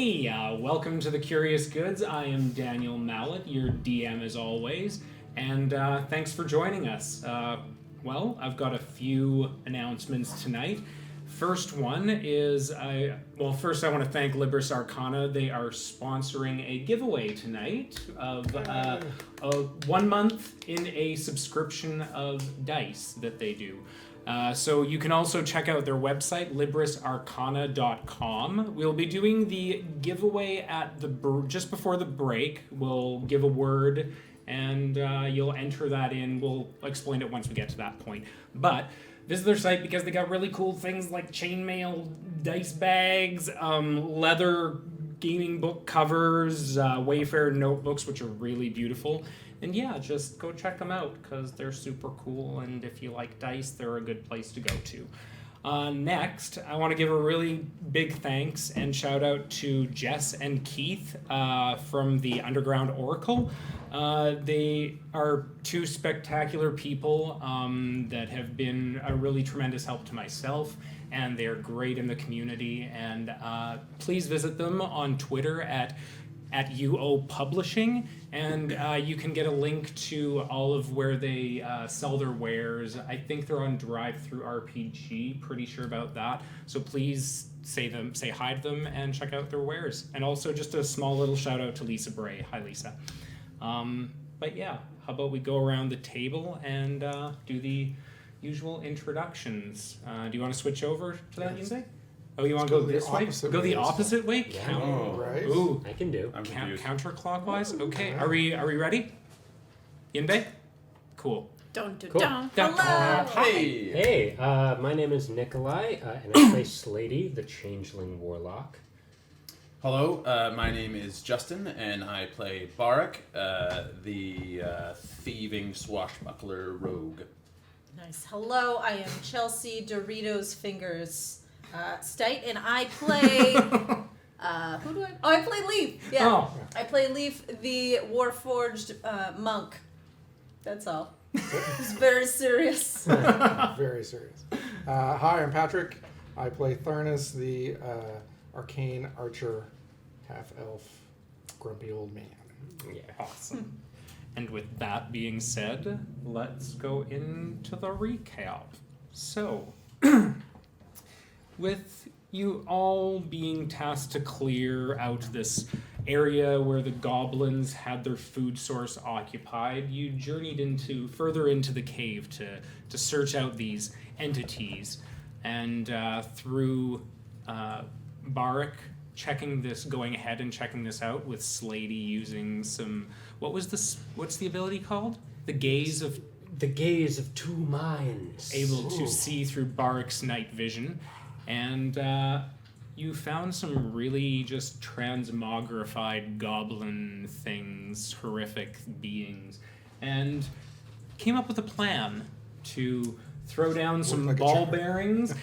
Hey, welcome to the Curious Goods. I am Daniel Mallet, your DM as always, and thanks for joining us. Well, I've got a few announcements tonight. First one is, first I want to thank Libris Arcana. They are sponsoring a giveaway tonight of 1 month in a subscription of dice that they do. So you can also check out their website, librisarcana.com. We'll be doing the giveaway at just before the break. We'll give a word, and you'll enter that in. We'll explain it once we get to that point. But visit their site because they got really cool things like chainmail dice bags, leather gaming book covers, Wayfarer notebooks, which are really beautiful. And yeah, just go check them out because they're super cool, and if you like dice, they're a good place to go to. Next, I want to give a really big thanks and shout out to Jess and Keith from the Underground Oracle. They are two spectacular people that have been a really tremendous help to myself, and they're great in the community. And please visit them on Twitter at UO Publishing, and you can get a link to all of where they sell their wares. I think they're on Drive-Thru RPG, pretty sure about that. So please say hi to them and check out their wares. And also just a small little shout out to Lisa Bray. Hi, Lisa. But yeah, how about we go around the table and do the usual introductions. Do you want to switch over to that, you say? Oh, you want to go this way? Go the opposite way? Yeah. Right. Ooh. I can do. I'm confused. Counterclockwise? Okay. Are we ready? Yinbei? Cool. Dun, dun, Cool. dun. Dun. Hello. Hey! Hey, my name is Nikolai, and I play Slady, the Changeling Warlock. Hello, my name is Justin, and I play Barak, the thieving swashbuckler rogue. Nice. Hello, I am Chelsea Doritos Fingers Stite, and I play. Who do I? Oh, I play Leaf. Yeah, Oh. I play Leaf, the Warforged monk. That's all. It's very serious. Very serious. Hi, I'm Patrick. I play Tharnas, the arcane archer, half-elf, grumpy old man. Yeah. Awesome. And with that being said, let's go into the recap. So, with you all being tasked to clear out this area where the goblins had their food source occupied, you journeyed further into the cave to search out these entities. And through Barak going ahead and checking this out with Slady using some, what's the ability called? The gaze of two minds. able to see through Barak's night vision, and you found some really just transmogrified goblin things, horrific beings, and came up with a plan to throw down some like a ball chopper. bearings.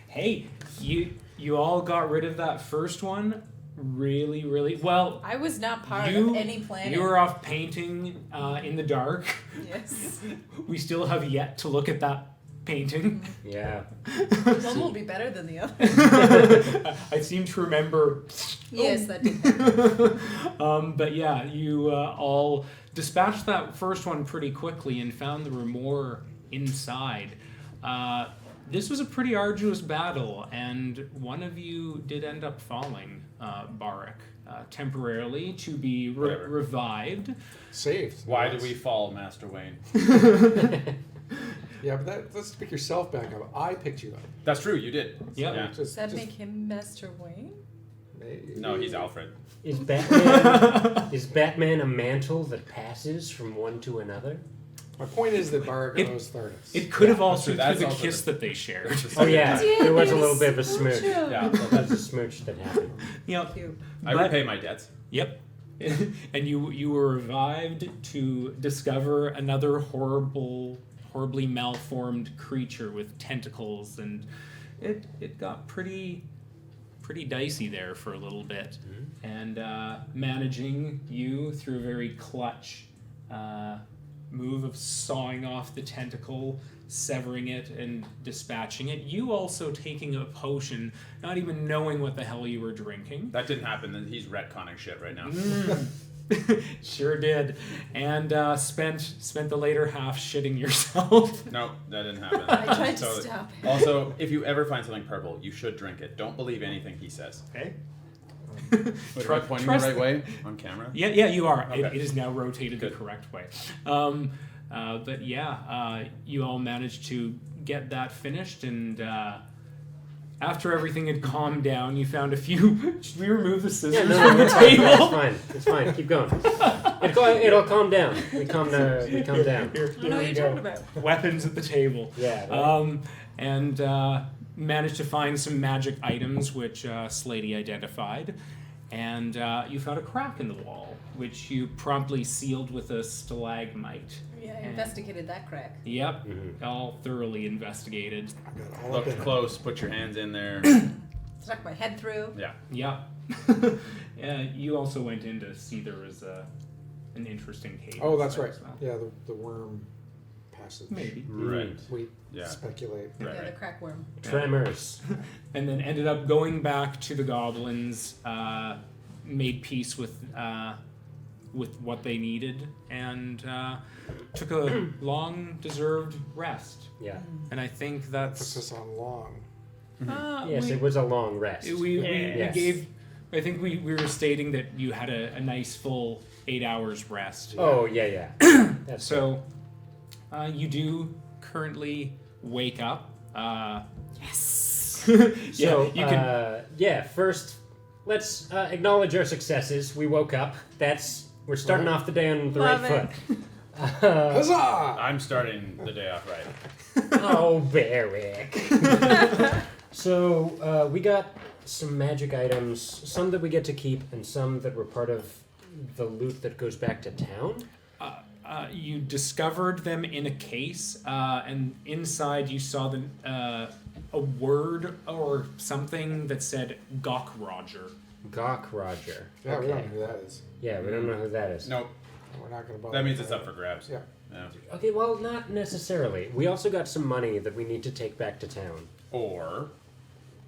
Hey, you all got rid of that first one really, really well. I was not part of any planning. You were off painting in the dark. Yes. We still have yet to look at that painting. Yeah. One will be better than the other. I seem to remember. Yes, that did happen. But yeah, you all dispatched that first one pretty quickly and found there were more inside. This was a pretty arduous battle, and one of you did end up falling, Barak, temporarily to be revived. Saved. Why do we fall, Master Wayne? Yeah, but let's pick yourself back up. I picked you up. That's true, you did. Yep. Yeah. Does that make him Master Wayne? Maybe. No, he's Alfred. Is Batman a mantle that passes from one to another? My point is that Barak knows Tharnas. It could have also true. been That's the also kiss that they shared. Oh yeah, Yeah, there was a yes. little bit of a smooch. True. Yeah, That's a smooch that happened. Yep. Cute. I But- repay my debts. Yep. And you were revived to discover another horribly malformed creature with tentacles, and it got pretty dicey there for a little bit. And managing you through a very clutch move of sawing off the tentacle, severing it, and dispatching it. You also taking a potion, not even knowing what the hell you were drinking. That didn't happen. Then he's retconning shit right now. Sure did. And spent the later half shitting yourself. No, that didn't happen. I tried to So, stop him. Also, if you ever find something purple, you should drink it. Don't believe anything he says. Okay. Wait, am I pointing the right way on camera? Yeah, you are. Okay. It is now rotated Good. the correct way. But yeah, you all managed to get that finished, and after everything had calmed down, you found a few. Should we remove the scissors Yeah, no, from the it's fine. table? It's fine. It's fine. Keep going. It'll calm down. We calm down. Here, I don't know here what we you're go. talking about. Weapons at the table. Yeah. Right. And managed to find some magic items, which Slady identified. And you found a crack in the wall, which you promptly sealed with a stalagmite. Yeah, I investigated that crack. Yep, all thoroughly investigated. I got all up Look in it. close. Put your hands in there. Stuck my head through. Yeah. Yep. You also went in to see there was an interesting cave. Oh, that's inside right. as well. Yeah, the worm passage. Maybe. Right. We Yeah. speculate. Right. Yeah, the crack worm. Tremors. And then ended up going back to the goblins, made peace with what they needed, and took a long-deserved rest. Yeah. And I think that's. Emphasis on long. Yes, it was a long rest. We Yes. gave. I think we were stating that you had a nice full 8 hours rest. Oh yeah. That's So, you do currently wake up. Yes. Yeah, So, you can. first, let's acknowledge our successes. We woke up. We're starting off the day on the Love right it. foot. Huzzah! I'm starting the day off right. Oh, Barrick. So, we got some magic items, some that we get to keep, and some that were part of the loot that goes back to town. You discovered them in a case, and inside you saw a word or something that said "Gawk Roger." Gawk Roger. Yeah, we don't Okay. know who that is. Yeah, we don't know who that is. Nope. We're not going to bother. That means with it's up for grabs. Yeah. Yeah. Okay, well, not necessarily. We also got some money that we need to take back to town. Or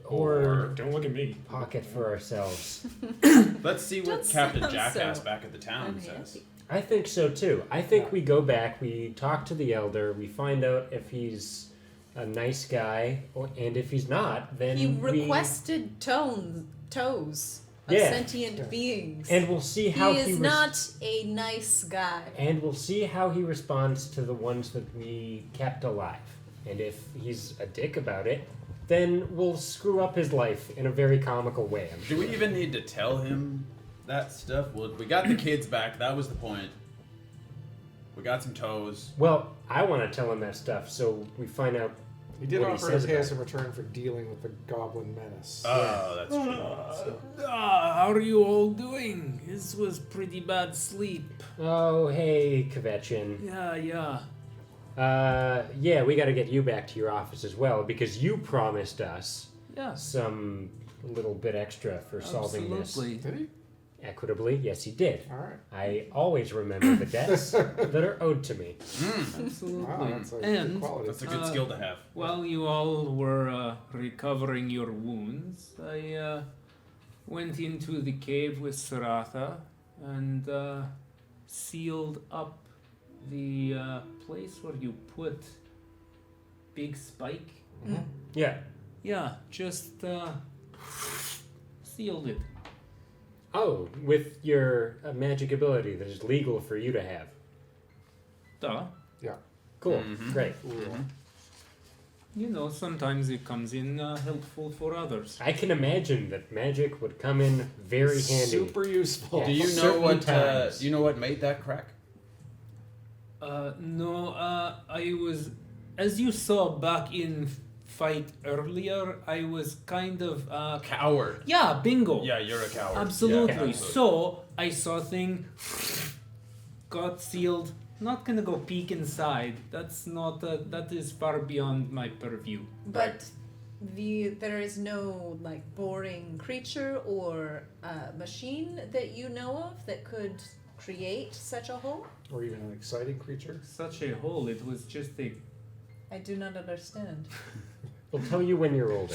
Don't look at me. Pocket for ourselves. let's see what Don't Captain sound Jackass so back at the town unhappy. says. I think so too. I think we go back, we talk to the elder, we find out if he's a nice guy, and if he's not, then He we... requested toes of Yeah. sentient beings. And we'll see how he he is not a nice guy. And we'll see how he responds to the ones that we kept alive. And if he's a dick about it, then we'll screw up his life in a very comical way. I'm Do sure. we even need to tell him that stuff? Well, we got the kids back. That was the point. We got some toes. Well, I want to tell him that stuff, so we find out. He did What he offer says to pay us about in return for dealing with the goblin menace. Oh, that's true. How are you all doing? This was pretty bad sleep. Oh, hey, Kvetchin. Yeah. Yeah, we got to get you back to your office as well because you promised us Yes. some little bit extra for solving this Did he? equitably. Yes, he did. All right. I always remember the debts that are owed to me. Absolutely. Wow, that's a good And quality. That's a good skill to have. while you all were recovering your wounds, I went into the cave with Saratha and sealed up the place where you put Big Spike. Yeah. Yeah, just sealed it. Oh, with your magic ability that is legal for you to have. Duh. Yeah. Cool. Mhm. Great. You know, sometimes it comes in helpful for others. I can imagine that magic would come in very handy. Super useful. Yeah. Do you know Certain what? times. Do you know what made that crack? No, I was, as you saw back in fight earlier, I was kind of, Coward. yeah, bingo. Yeah, you're a coward. Absolutely. Yeah, So, I saw thing, got sealed. Not gonna go peek inside. That's not, that is far beyond my purview. But there is no like boring creature or machine that you know of that could create such a hole? Or even an exciting creature? Such a hole. It was just a. I do not understand. We'll tell you when you're older.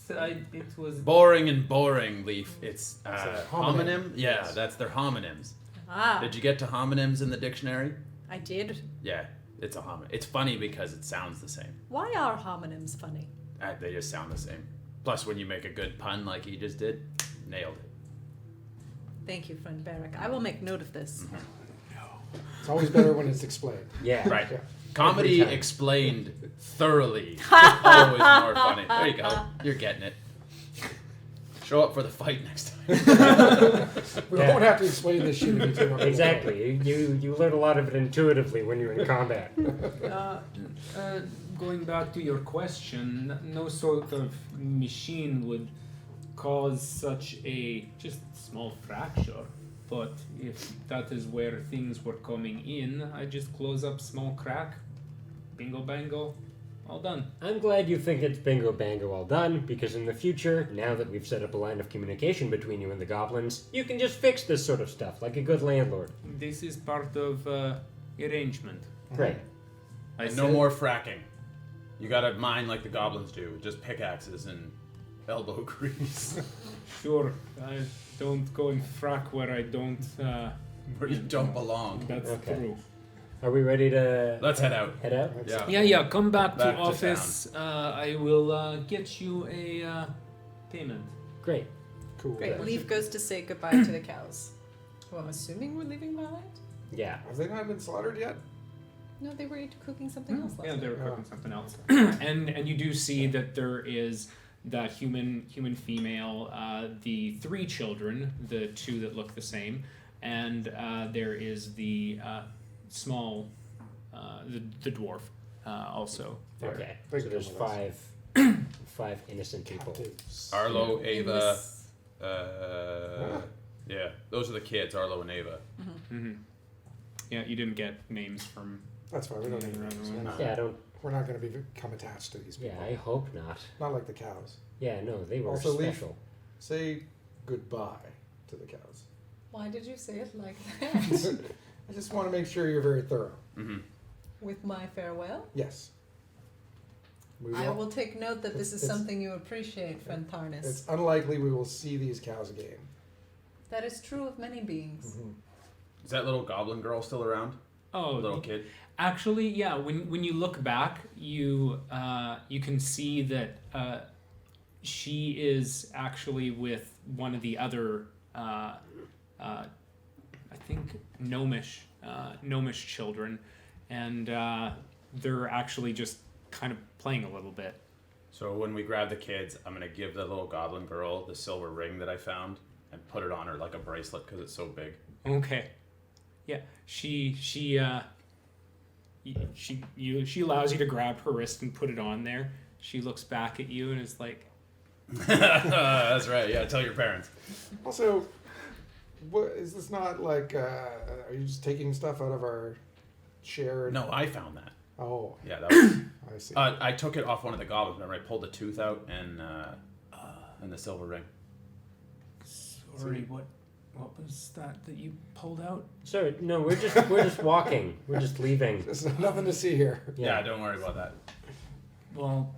It was. Boring and boring, Leaf. It's a homonym. homonym. Yeah, Yes. that's their homonyms. Ah, Did you get to homonyms in the dictionary? I did. Yeah, it's a homonym. It's funny because it sounds the same. Why are homonyms funny? They just sound the same. Plus, when you make a good pun like he just did, nailed it. Thank you, friend Barrack. I will make note of this. It's always better when it's explained. Yeah. Right. Yeah. Comedy Every time. explained thoroughly. Always more funny. There you go. You're getting it. Show up for the fight next time. We Yeah. won't have to explain this shit if you do it. Exactly. You learn a lot of it intuitively when you're in combat. Going back to your question, no sort of machine would cause such a just small fracture. But if that is where things were coming in, I just close up small crack, bingo bango, all done. I'm glad you think it's bingo bango all done, because in the future, now that we've set up a line of communication between you and the goblins, you can just fix this sort of stuff like a good landlord. This is part of arrangement. Great. And no more fracking. You gotta mine like the goblins do, just pickaxes and elbow grease. Sure, I don't go and frack where I don't. Where you don't belong. That's Okay. true. Are we ready to Let's head out. head out? Yeah. Yeah. Come back Back to to office. I will get you a payment. Great. Cool. Great. Leaf goes to say goodbye to the cows. Who I'm assuming we're leaving behind? Yeah. Have they not been slaughtered yet? No, they were cooking something else last Yeah, they night. were cooking something else. and you do see that there is that human female, the 3 children, the 2 that look the same, and there is the small, the dwarf also. There. Okay. They So there's come with 5 innocent people. Captives. Arlo, In Ava. this- Yeah, those are the kids, Arlo and Ava. Mm-hmm. Yeah, you didn't get names from. That's fine. We don't need names. We're not going to become attached to these people. Yeah, I hope not. Not like the cows. Yeah, no, they were Also, Leaf- special. Say goodbye to the cows. Why did you say it like that? I just want to make sure you're very thorough. Mm-hmm. With my farewell? Yes. We I will take note that this is It's- something you appreciate, friend Tarnis. It's unlikely we will see these cows again. That is true of many beings. Is that little goblin girl still around? Oh, Little kid? actually, yeah. When you look back, you can see that she is actually with one of the other, I think, gnomish children, and they're actually just kind of playing a little bit. So when we grab the kids, I'm gonna give the little goblin girl the silver ring that I found and put it on her like a bracelet because it's so big. Okay. Yeah, she allows you to grab her wrist and put it on there. She looks back at you and is like, That's right. Yeah, tell your parents. Also, what is this not like? Are you just taking stuff out of our share? No, I found that. Oh, Yeah, that was. I see. I took it off one of the goblins. Remember, I pulled the tooth out and the silver ring. sorry, what was that you pulled out? So no, we're just walking. We're just leaving. There's nothing to see here. Yeah, don't worry about that. Well,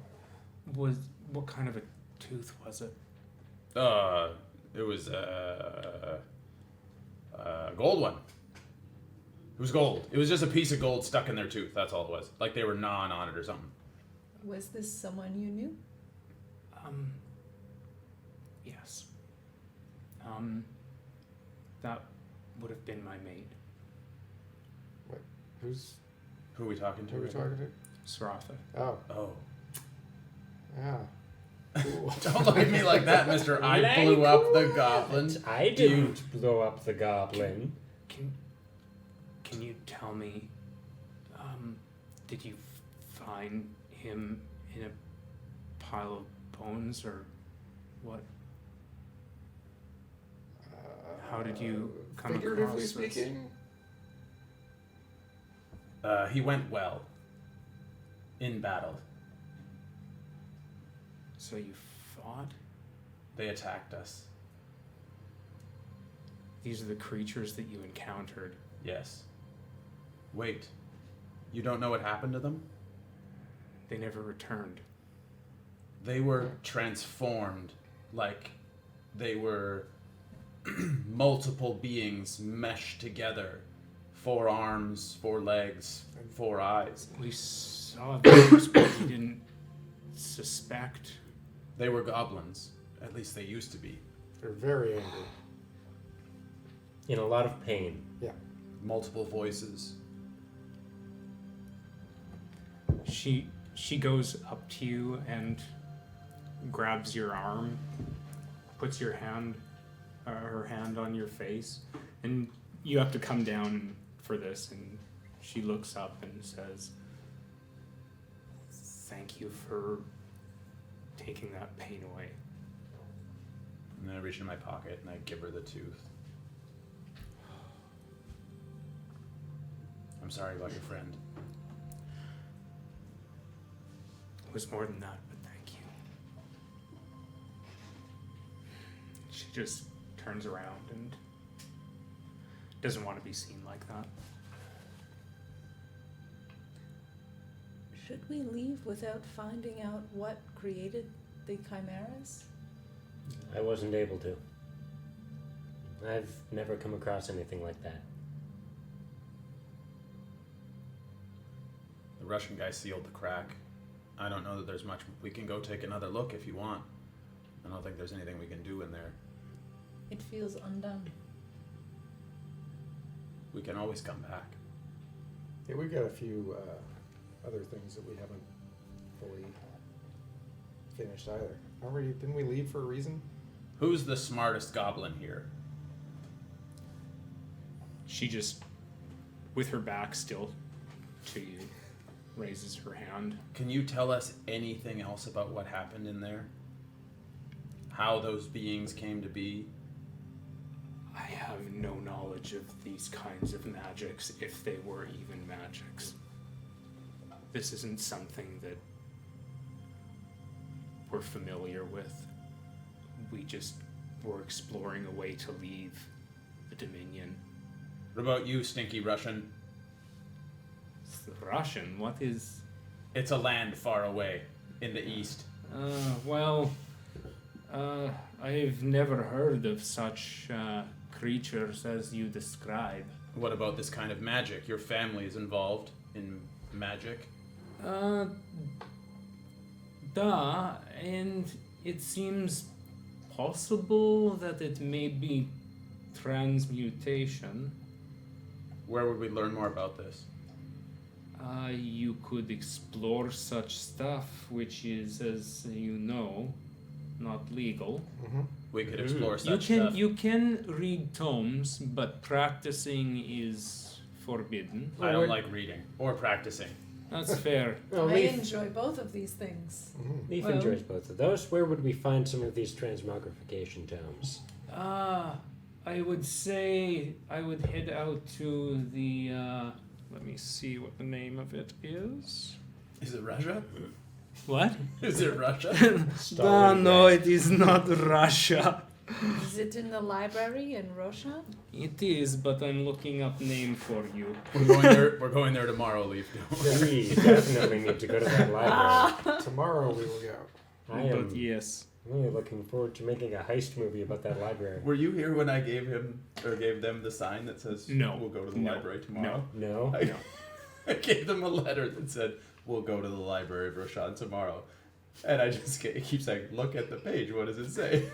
what kind of a tooth was it? It was a gold one. It was gold. It was just a piece of gold stuck in their tooth. That's all it was. Like they were gnawing on it or something. Was this someone you knew? Yes. That would have been my maid, Who are we talking to? Who are we right now? talking to? Saratha. Oh, Oh. yeah. Cool. Don't look at me like that, mister. I Like blew up the goblin. I didn't blow up the goblin. Can you tell me, did you find him in a pile of bones or what? How did you come Figuratively across this? speaking, He went well. In battle. So you fought? They attacked us. These are the creatures that you encountered. Yes. Wait. You don't know what happened to them? They never returned. They were transformed, like they were multiple beings meshed together. 4 arms, 4 legs, 4 eyes. We saw those, but we didn't suspect. They were goblins. At least they used to be. They're very angry. In a lot of pain. Yeah. Multiple voices. She goes up to you and grabs your arm, puts her hand on your face, and you have to come down for this. And she looks up and says, "Thank you for taking that pain away." And then I reach in my pocket and I give her the tooth. I'm sorry about your friend. It was more than that, but thank you. She just turns around and doesn't want to be seen like that. Should we leave without finding out what created the chimeras? I wasn't able to. I've never come across anything like that. The Russian guy sealed the crack. I don't know that there's much. We can go take another look if you want. I don't think there's anything we can do in there. It feels undone. We can always come back. Yeah, we've got a few other things that we haven't fully finished either. Didn't we leave for a reason? Who's the smartest goblin here? She just, with her back still to you, raises her hand. Can you tell us anything else about what happened in there? How those beings came to be? I have no knowledge of these kinds of magics, if they were even magics. This isn't something that we're familiar with. We just were exploring a way to leave the Dominion. What about you, stinky Russian? It's the Russian? What is... It's a land far away in the east. I've never heard of such creatures as you describe. What about this kind of magic? Your family is involved in magic? And it seems possible that it may be transmutation. Where would we learn more about this? You could explore such stuff, which is, as you know, not legal. Mm-hmm. We could explore such stuff. You can read tomes, but practicing is forbidden. I don't like reading or practicing. That's fair. Well, I Leaf, enjoy both of these things. Mm-hmm. Leaf Well- enjoys both of those. Where would we find some of these transmogrification tomes? I would say I would head out to the, let me see what the name of it is. Is it Russia? What? Is it Russia? No, it is not Russia. Is it in the library in Roshawn? It is, but I'm looking up name for you. We're going there tomorrow, Leaf. We definitely need to go to that library. Tomorrow we will go. I am But yes. really looking forward to making a heist movie about that library. Were you here when I gave them the sign that says No. we'll go to the No. library tomorrow? No? I, I gave them a letter that said we'll go to the library of Roshawn tomorrow. And I just keep saying, look at the page, what does it say?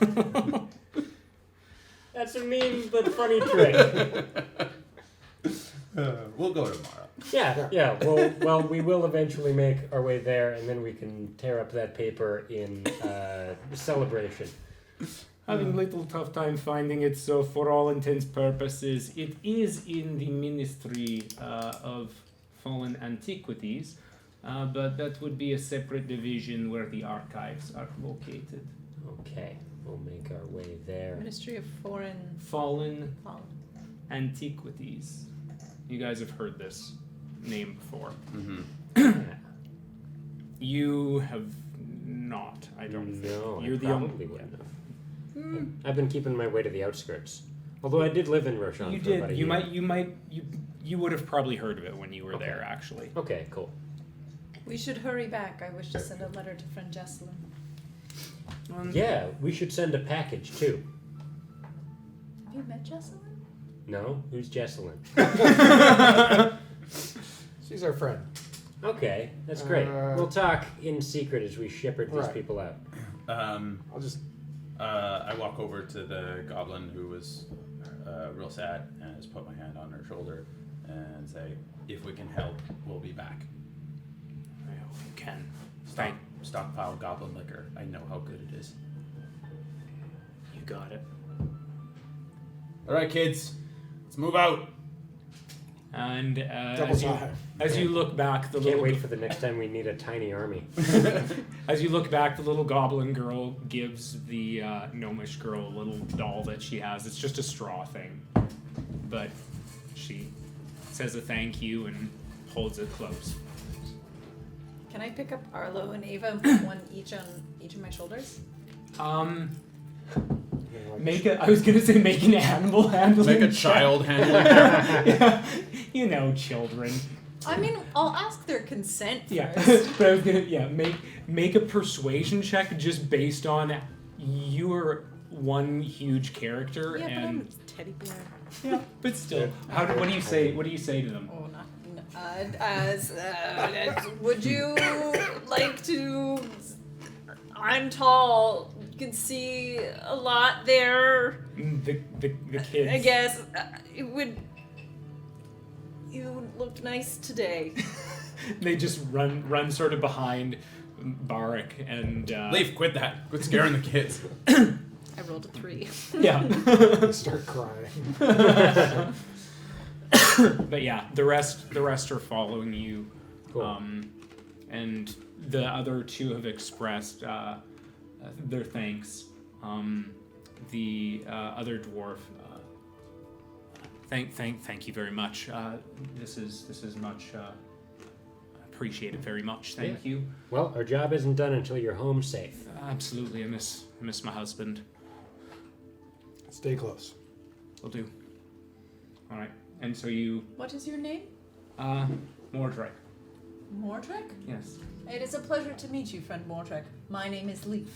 That's a mean but funny trick. We'll go tomorrow. Yeah. Well, we will eventually make our way there, and then we can tear up that paper in celebration. Having little tough time finding it, so for all intents purposes, it is in the Ministry of Fallen Antiquities, but that would be a separate division where the archives are located. Okay, we'll make our way there. Ministry of Foreign Fallen Policy. Antiquities. You guys have heard this name before. Mm-hmm. You have not, I don't think. No, You're I the only probably wouldn't have. I've been keeping my way to the outskirts. Although I did live in Roshawn You for about a did. year. You would have probably heard of it when you were Okay. there, actually. Okay, cool. We should hurry back. I wish to send a letter to friend Jesselyn. Yeah, we should send a package too. Have you met Jesselyn? No? Who's Jesselyn? She's our friend. Okay, that's great. We'll talk in secret as we shepherd these Right. people out. I'll just. I walk over to the goblin who was real sad and just put my hand on her shoulder and say, "If we can help, we'll be back. I hope you can. Stockpile goblin liquor. I know how good it is." You got it. All right, kids, let's move out. And Double time. as you look back, the Can't little wait for the next time we need a tiny army. as you look back, the little goblin girl gives the gnomish girl a little doll that she has. It's just a straw thing, but she says a thank you and holds it close. Can I pick up Arlo and Ava and put one each on each of my shoulders? Make a. I was gonna say make an animal handling. Make a check. child handling. Yeah, you know, children. I mean, I'll ask their consent Yeah, first. but I was gonna make a persuasion check just based on you're one huge character Yeah, but I'm and a teddy bear. yeah, but still, what do you say? What do you say to them? Oh, not. Would you like to? I'm tall. You can see a lot there. The kids. I guess it would. You look nice today. They just run sort of behind Barak and Leaf, quit that. Quit scaring the kids. I rolled a 3. yeah. I start crying. But yeah, the rest are following you. Cool. And the other two have expressed their thanks. The other dwarf, thank you very much. This is much appreciated. Very much. Thank you. Well, our job isn't done until you're home safe. Absolutely, I miss my husband. Stay close. Will do. All right, and so you, What is your name? Mordred. Mordrek? Yes. It is a pleasure to meet you, friend Mordrek. My name is Leaf.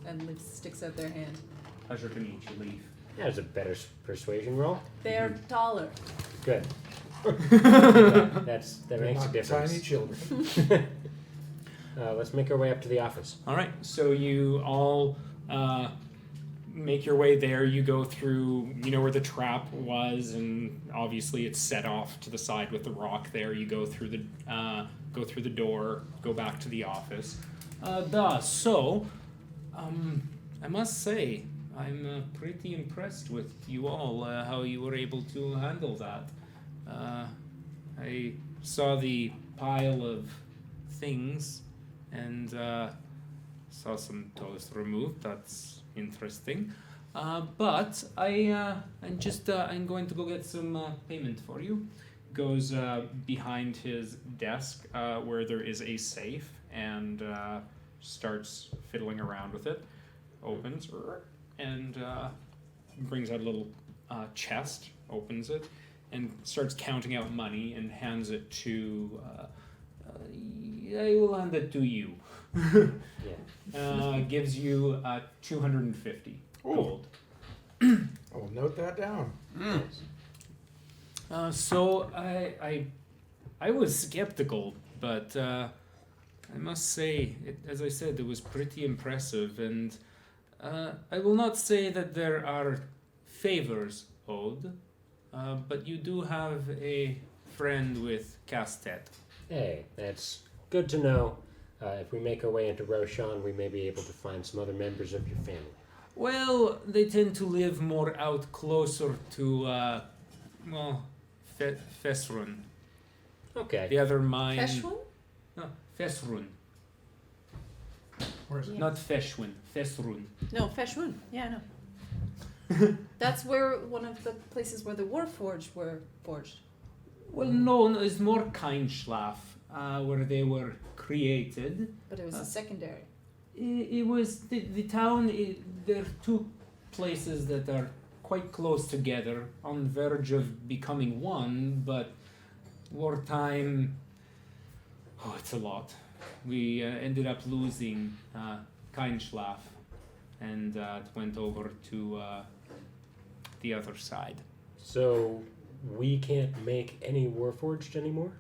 And Leaf sticks out their hand. Pleasure to meet you, Leaf. That was a better persuasion roll. They're taller. Good. that They're makes a not difference. Tiny children. Let's make our way up to the office. All right, so you all make your way there. You go through, where the trap was, and obviously it's set off to the side with the rock there. You go through the door, go back to the office. So, I must say, I'm pretty impressed with you all, how you were able to handle that. I saw the pile of things and saw some toes removed. That's interesting. But I'm going to go get some payment for you. Goes behind his desk where there is a safe and starts fiddling around with it. Opens and brings out a little chest, opens it, and starts counting out money and hands it to. I will hand it to you. Yeah. Gives you 250 Ooh. gold. I will note that down. So I was skeptical, but I must say, as I said, it was pretty impressive, and I will not say that there are favors owed, but you do have a friend with Castet. Hey, that's good to know. If we make our way into Roshawn, we may be able to find some other members of your family. Well, they tend to live more out closer to, Fesrun. Okay. The other mine. Peshwin? No, Fesrun. Where is it? Yeah. Not Feshwin, Fesrun. No, Peshwin. Yeah, no. That's where one of the places where the Warforged were forged. Well, no, it's more Kindschlaf, where they were created. But it was a secondary. It was the town. There are two places that are quite close together, on the verge of becoming one, but wartime, it's a lot. We ended up losing Keinschlaf, and it went over to the other side. So we can't make any Warforged anymore?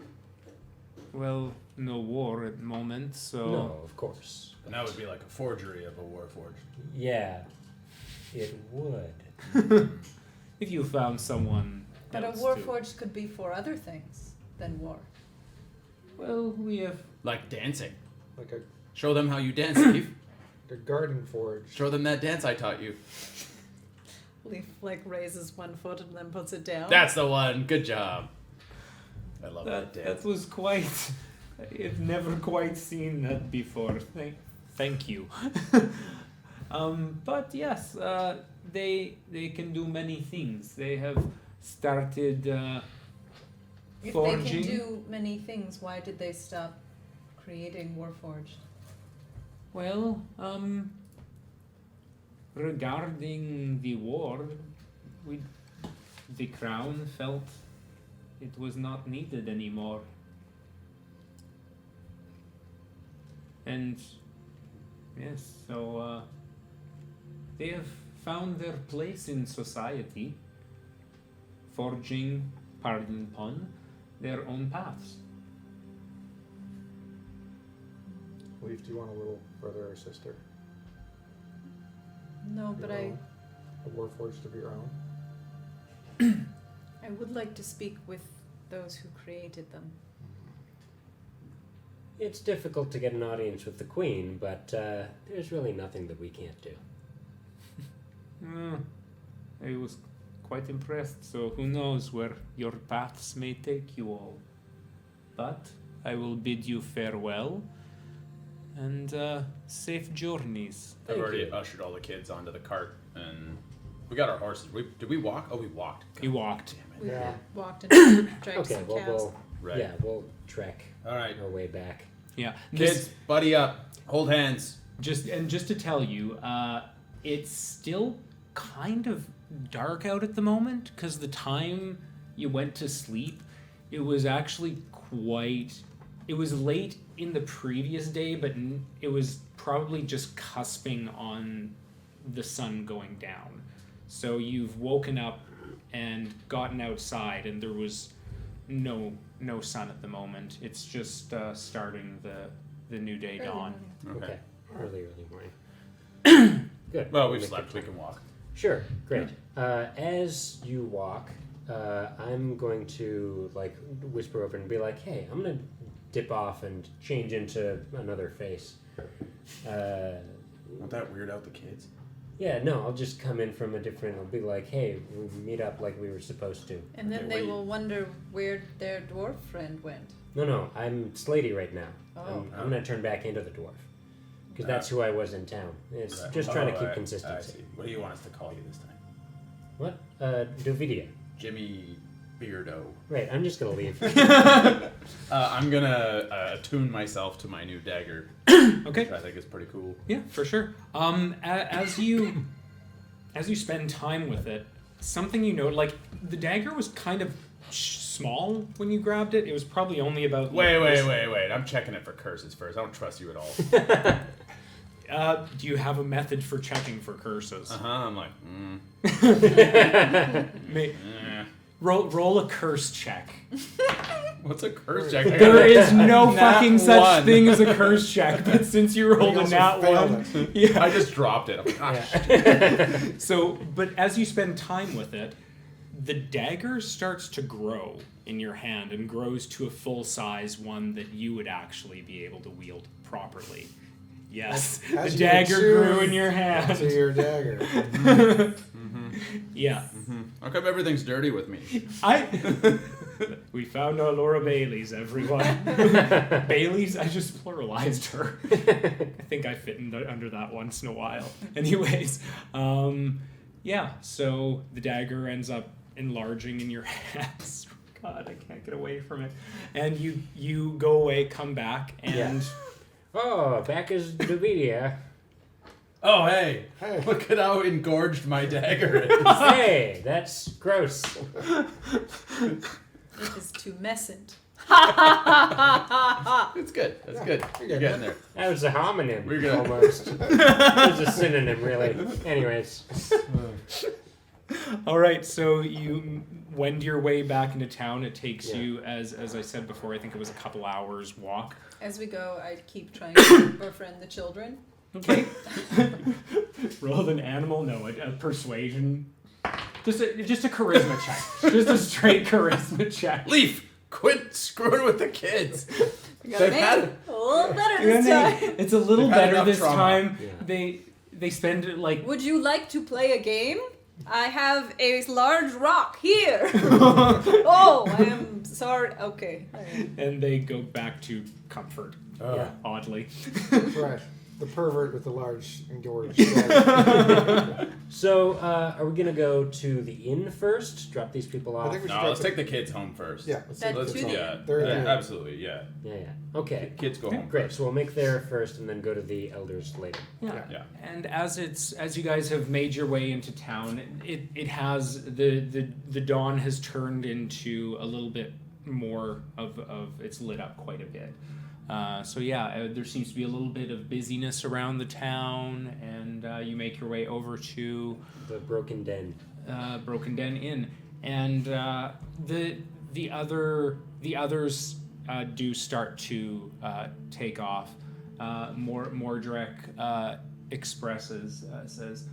Well, no war at the moment, so... No, of course. And that would be like a forgery of a Warforged. Yeah, it would. If you found someone But a else warforged could be for other things than war. Well, we have... Like dancing. Like a Show them how you dance, Steve. garden forge. Show them that dance I taught you. Leaf raises one foot and then puts it down. That's the one. Good job. I love that That dance. was quite... I've never quite seen that before. Thank you. But yes, they can do many things. They have started If forging. they can do many things, why did they stop creating Warforged? Well, regarding the war, the crown felt it was not needed anymore. And yes, so they have found their place in society, forging, pardon pun, their own paths. Leaf, do you want a little brother or sister? No, but Your I own? A warforged of your own? would like to speak with those who created them. It's difficult to get an audience with the Queen, but there's really nothing that we can't do. I was quite impressed, so who knows where your paths may take you all. But I will bid you farewell and safe journeys. I've Thank already you. ushered all the kids onto the cart, and we got our horses. Did we walk? Oh, we walked. You walked. Damn it. We Yeah. walked and dragged Okay, some well, cows. Right. we'll trek All right. our way back. Yeah. Kids, buddy up. Hold hands. Just to tell you, it's still kind of dark out at the moment because the time you went to sleep, it was actually it was late in the previous day, but it was probably just cusping on the sun going down. So you've woken up and gotten outside, and there was no sun at the moment. It's just starting the new day Early dawn. morning. Okay. Early morning. Good. Well, We'll we've make slept. it We time. can walk. Sure, great. As you walk, I'm going to whisper over and be like, "Hey, I'm gonna dip off and change into another face." Won't that weird out the kids? Yeah, no, I'll just come in from a different. I'll be like, "Hey, we'll meet up like we were supposed to." And then Okay, they wait. will wonder where their dwarf friend went. No, I'm Slady right now. Oh. I'm gonna turn back into the dwarf because that's who I was in town. It's Right. just trying to keep I consistency. see. What do you want us to call you this time? What? Dovidia. Jimmy Beardo. Right. I'm just gonna leave. I'm gonna attune myself to my new dagger, Okay. which I think is pretty cool. Yeah, for sure. As you spend time with it, something you know, like the dagger was kind of small when you grabbed it. It was probably only about. Wait. I'm checking it for curses first. I don't trust you at all. Do you have a method for checking for curses? I'm like, Roll a curse check. what's a curse check? There is no Nat fucking such one. thing as a curse check, but since you rolled a also nat failed one, it. yeah. I just dropped it. I'm like, ah, shit. So, but as you spend time with it, the dagger starts to grow in your hand and grows to a full-size one that you would actually be able to wield properly. Yes, As the you dagger grew attune in your hand. to your dagger. Yeah. How come everything's dirty with me? We found our Laura Bailey's, everyone. Bailey's? I just pluralized her. I think I fit under that once in a while. Anyways, yeah, so the dagger ends up enlarging in your hands. God, I can't get away from it. And you go away, come back, and Oh, back as Dovidia. Oh, hey. Hey. Look at how engorged my dagger is. Hey, that's gross. It is tumescent. It's good. That's good. You're You're good. getting there. That was a homonym. We're good. Almost. It was a synonym, really. Anyways. All right, so you wend your way back into town. It takes Yeah. you, as I said before, I think it was a couple hours walk. As we go, I keep trying to befriend the children. Okay. Roll an animal, no, a persuasion. Just a charisma check. Just a straight charisma check. Leaf, quit screwing with the kids. We got They've a had- name. A little better this time. It's a little They've had better enough this trauma. time. Yeah. They spend like Would you like to play a game? I have a large rock here. Oh, I am sorry. Okay. and they go back to comfort. Yeah. Oddly. That's right. The pervert with the large engorged. dagger. So, are we gonna go to the inn first? Drop these people I off? think we should No, go let's to- take the kids home first. Yeah, let's That take Let's, to the the- yeah, They're yeah, in. absolutely, yeah. Yeah. Okay. Kids go home Great. first. So we'll make there first, and then go to the elders later. Yeah. Yeah. And as you guys have made your way into town, it has the dawn has turned into a little bit more of it's lit up quite a bit. So yeah, there seems to be a little bit of busyness around the town, and you make your way over to The Broken Den. Broken Den Inn, and the others do start to take off. Mordrek says,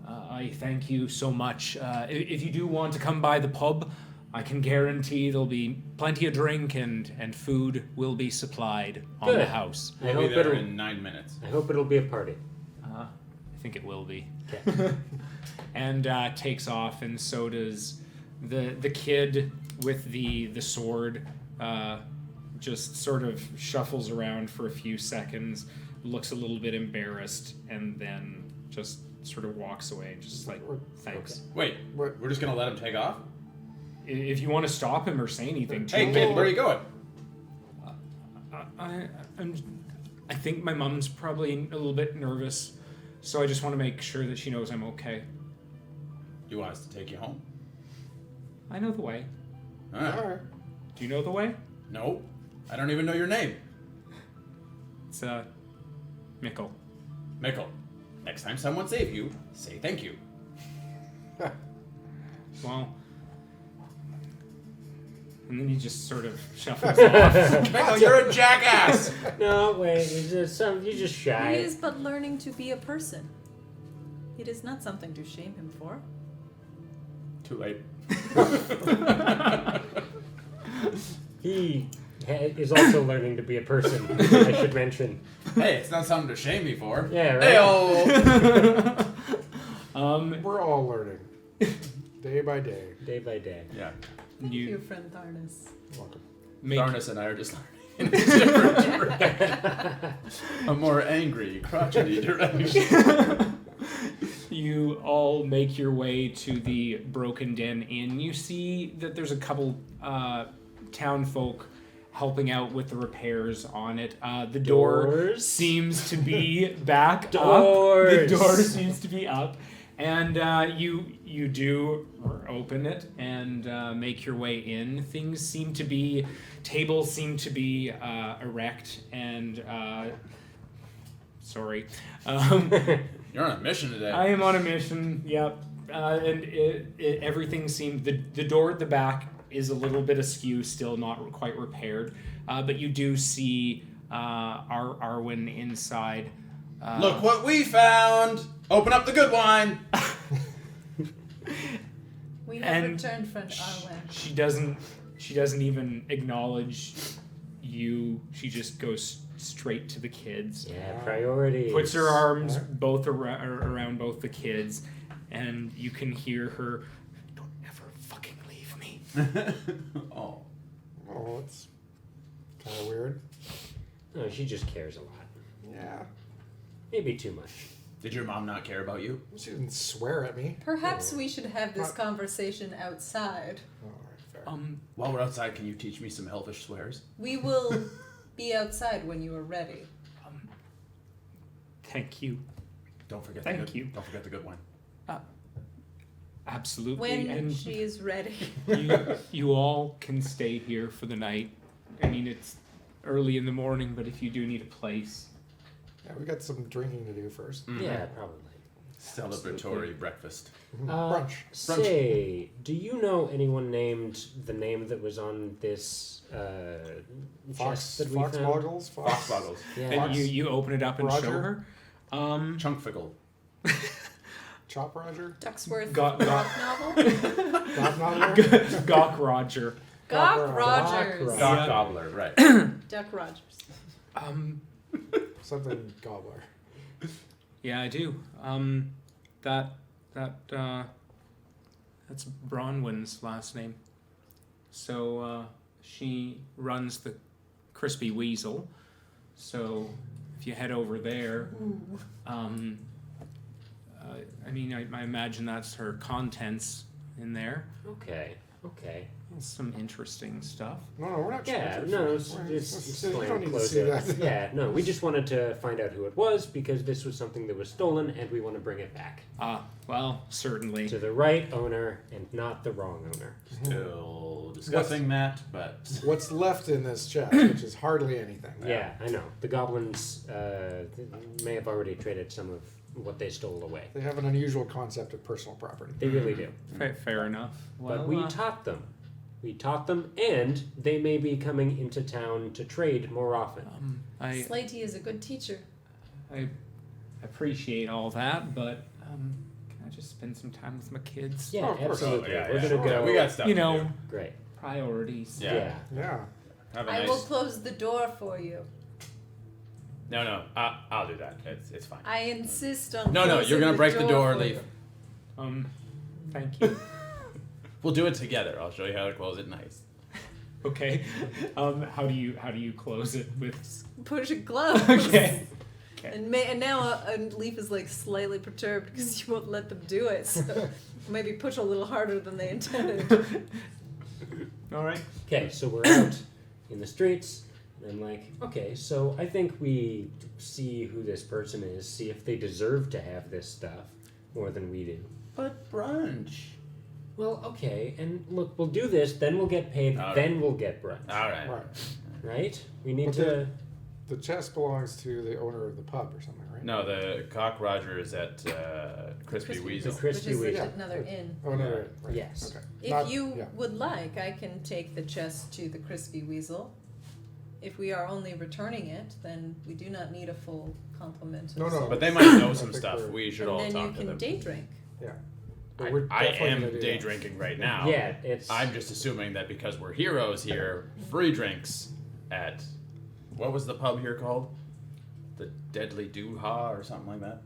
"I thank you so much. If you do want to come by the pub, I can guarantee there'll be plenty of drink and food will be supplied on the Good. house. I We'll be hope there it'll. in 9 minutes. I hope it'll be a party. I think it will be." Okay. And takes off, and so does the kid with the sword. Just sort of shuffles around for a few seconds, looks a little bit embarrassed, and then just sort of walks away, just like, thanks. Wait, What- we're just gonna let him take off? If you want to stop him or say anything to Hey, him, kid, where are you going? I think my mom's probably a little bit nervous, so I just want to make sure that she knows I'm okay. You want us to take you home? I know the way. All right. All right. Do you know the way? No, I don't even know your name. It's Mikkel. Mikkel. Next time someone saves you, say thank you. Well, and then he just sort of shuffles off. Mikkel, you're a jackass! No, wait. You're just He shy. is but learning to be a person. It is not something to shame him for. Too late. He is also learning to be a person. I should mention. Hey, it's not something to shame me for. Yeah, right. Hey-oh! We're all learning. Day by day. Day by day. Yeah. Thank You- you, friend Tharnas. Welcome. Make, Tharnas and I are just learning in a different direction. A more angry, crotchety direction. You all make your way to the Broken Den Inn. You see that there's a couple town folk helping out with the repairs on it. The door Doors? seems to be back up. Doors. The door seems to be up. And you do open it and make your way in. Tables seem to be erect and sorry. You're on a mission today. I am on a mission. Yep. And everything seemed the door at the back is a little bit askew, still not quite repaired. But you do see Arwen inside. Look what we found! Open up the good wine! We have And returned, friend Arwen. She doesn't even acknowledge you. She just goes straight to the kids. Yeah, priorities. Puts her arms both around both the kids, and you can hear her, "Don't ever fucking leave me." Oh. Oh, it's kind of weird. No, she just cares a lot. Yeah. Maybe too much. Did your mom not care about you? She didn't swear at me. Perhaps we should have this conversation outside. All right, fair. While we're outside, can you teach me some elvish swears? We will be outside when you are ready. Thank you. Don't forget Thank you. Don't forget the good wine. Absolutely. When and she is ready. you all can stay here for the night. I mean, it's early in the morning, but if you do need a place, Yeah, we got some drinking to do first. Yeah, probably. Celebratory breakfast. Brunch. Say, do you know anyone named the name that was on this chest that we Fox found? Boggles? Fox boggles. Yeah. and Fox. you open it up and show Roger? her. Chunkfickle. Chop Roger? Ducksworth Got- rock novel. Gobnobbler? Gawk Roger. Gawk Rogers. Rogers. Doc Yeah. Gobbler, right. Duck Rogers. Something Gobbler. Yeah, I do. That's Bronwyn's last name. So she runs the Crispy Weasel. So if you head over there, I mean, I imagine that's her contents in there. Okay. Some interesting stuff. No, we're not Yeah, sure. no, it's You fine, don't need to close see it. that. Yeah, no, we just wanted to find out who it was because this was something that was stolen and we want to bring it back Well, certainly. to the right owner and not the wrong owner. Still discussing that, but What's left in this chest, which is hardly anything. Yeah, I know. The goblins may have already traded some of what they stole away. They have an unusual concept of personal property. They really do. Fair enough. Well, But we taught them. We taught them, and they may be coming into town to trade more often. I Slatey is a good teacher. appreciate all that, but can I just spend some time with my kids? Yeah, Oh, of course. absolutely. yeah, We're yeah. gonna go. We got stuff. You to know, do. Great. priorities. Yeah. Yeah. Have a I nice. will close the door for you. No, I'll do that. It's fine. I insist on. No, closing you're gonna break the door. for Leave. you. Thank you. We'll do it together. I'll show you how to close it nice. Okay. How do you close it with? Push a glove. Okay. And now Leaf is like slightly perturbed because you won't let them do it. So maybe push a little harder than they intended. All right. Okay, so we're out in the streets, and I'm like, okay, so I think we see who this person is, see if they deserve to have this stuff more than we do. But brunch. Well, okay, and look, we'll do this, then we'll get paid, All then we'll get brunch. All right. Right. Right? We need But to. The chest belongs to the owner of the pub or something, right? No, the Cock Roger is at Crispy Weasel. The Crispy Which is Weasel. another inn. Oh, no, right. Right. Yes. Okay. If Not- you yeah. would like, I can take the chest to the Crispy Weasel. If we are only returning it, then we do not need a full complement. of No. silver. But they might know I some think stuff. we're- We should And all then you talk to can them. day drink. Yeah. But we're I definitely am gonna do day that. drinking right now. Yeah, it's. I'm just assuming that because we're heroes here, free drinks at what was the pub here called? The Deadly Doo-Ha or something like that.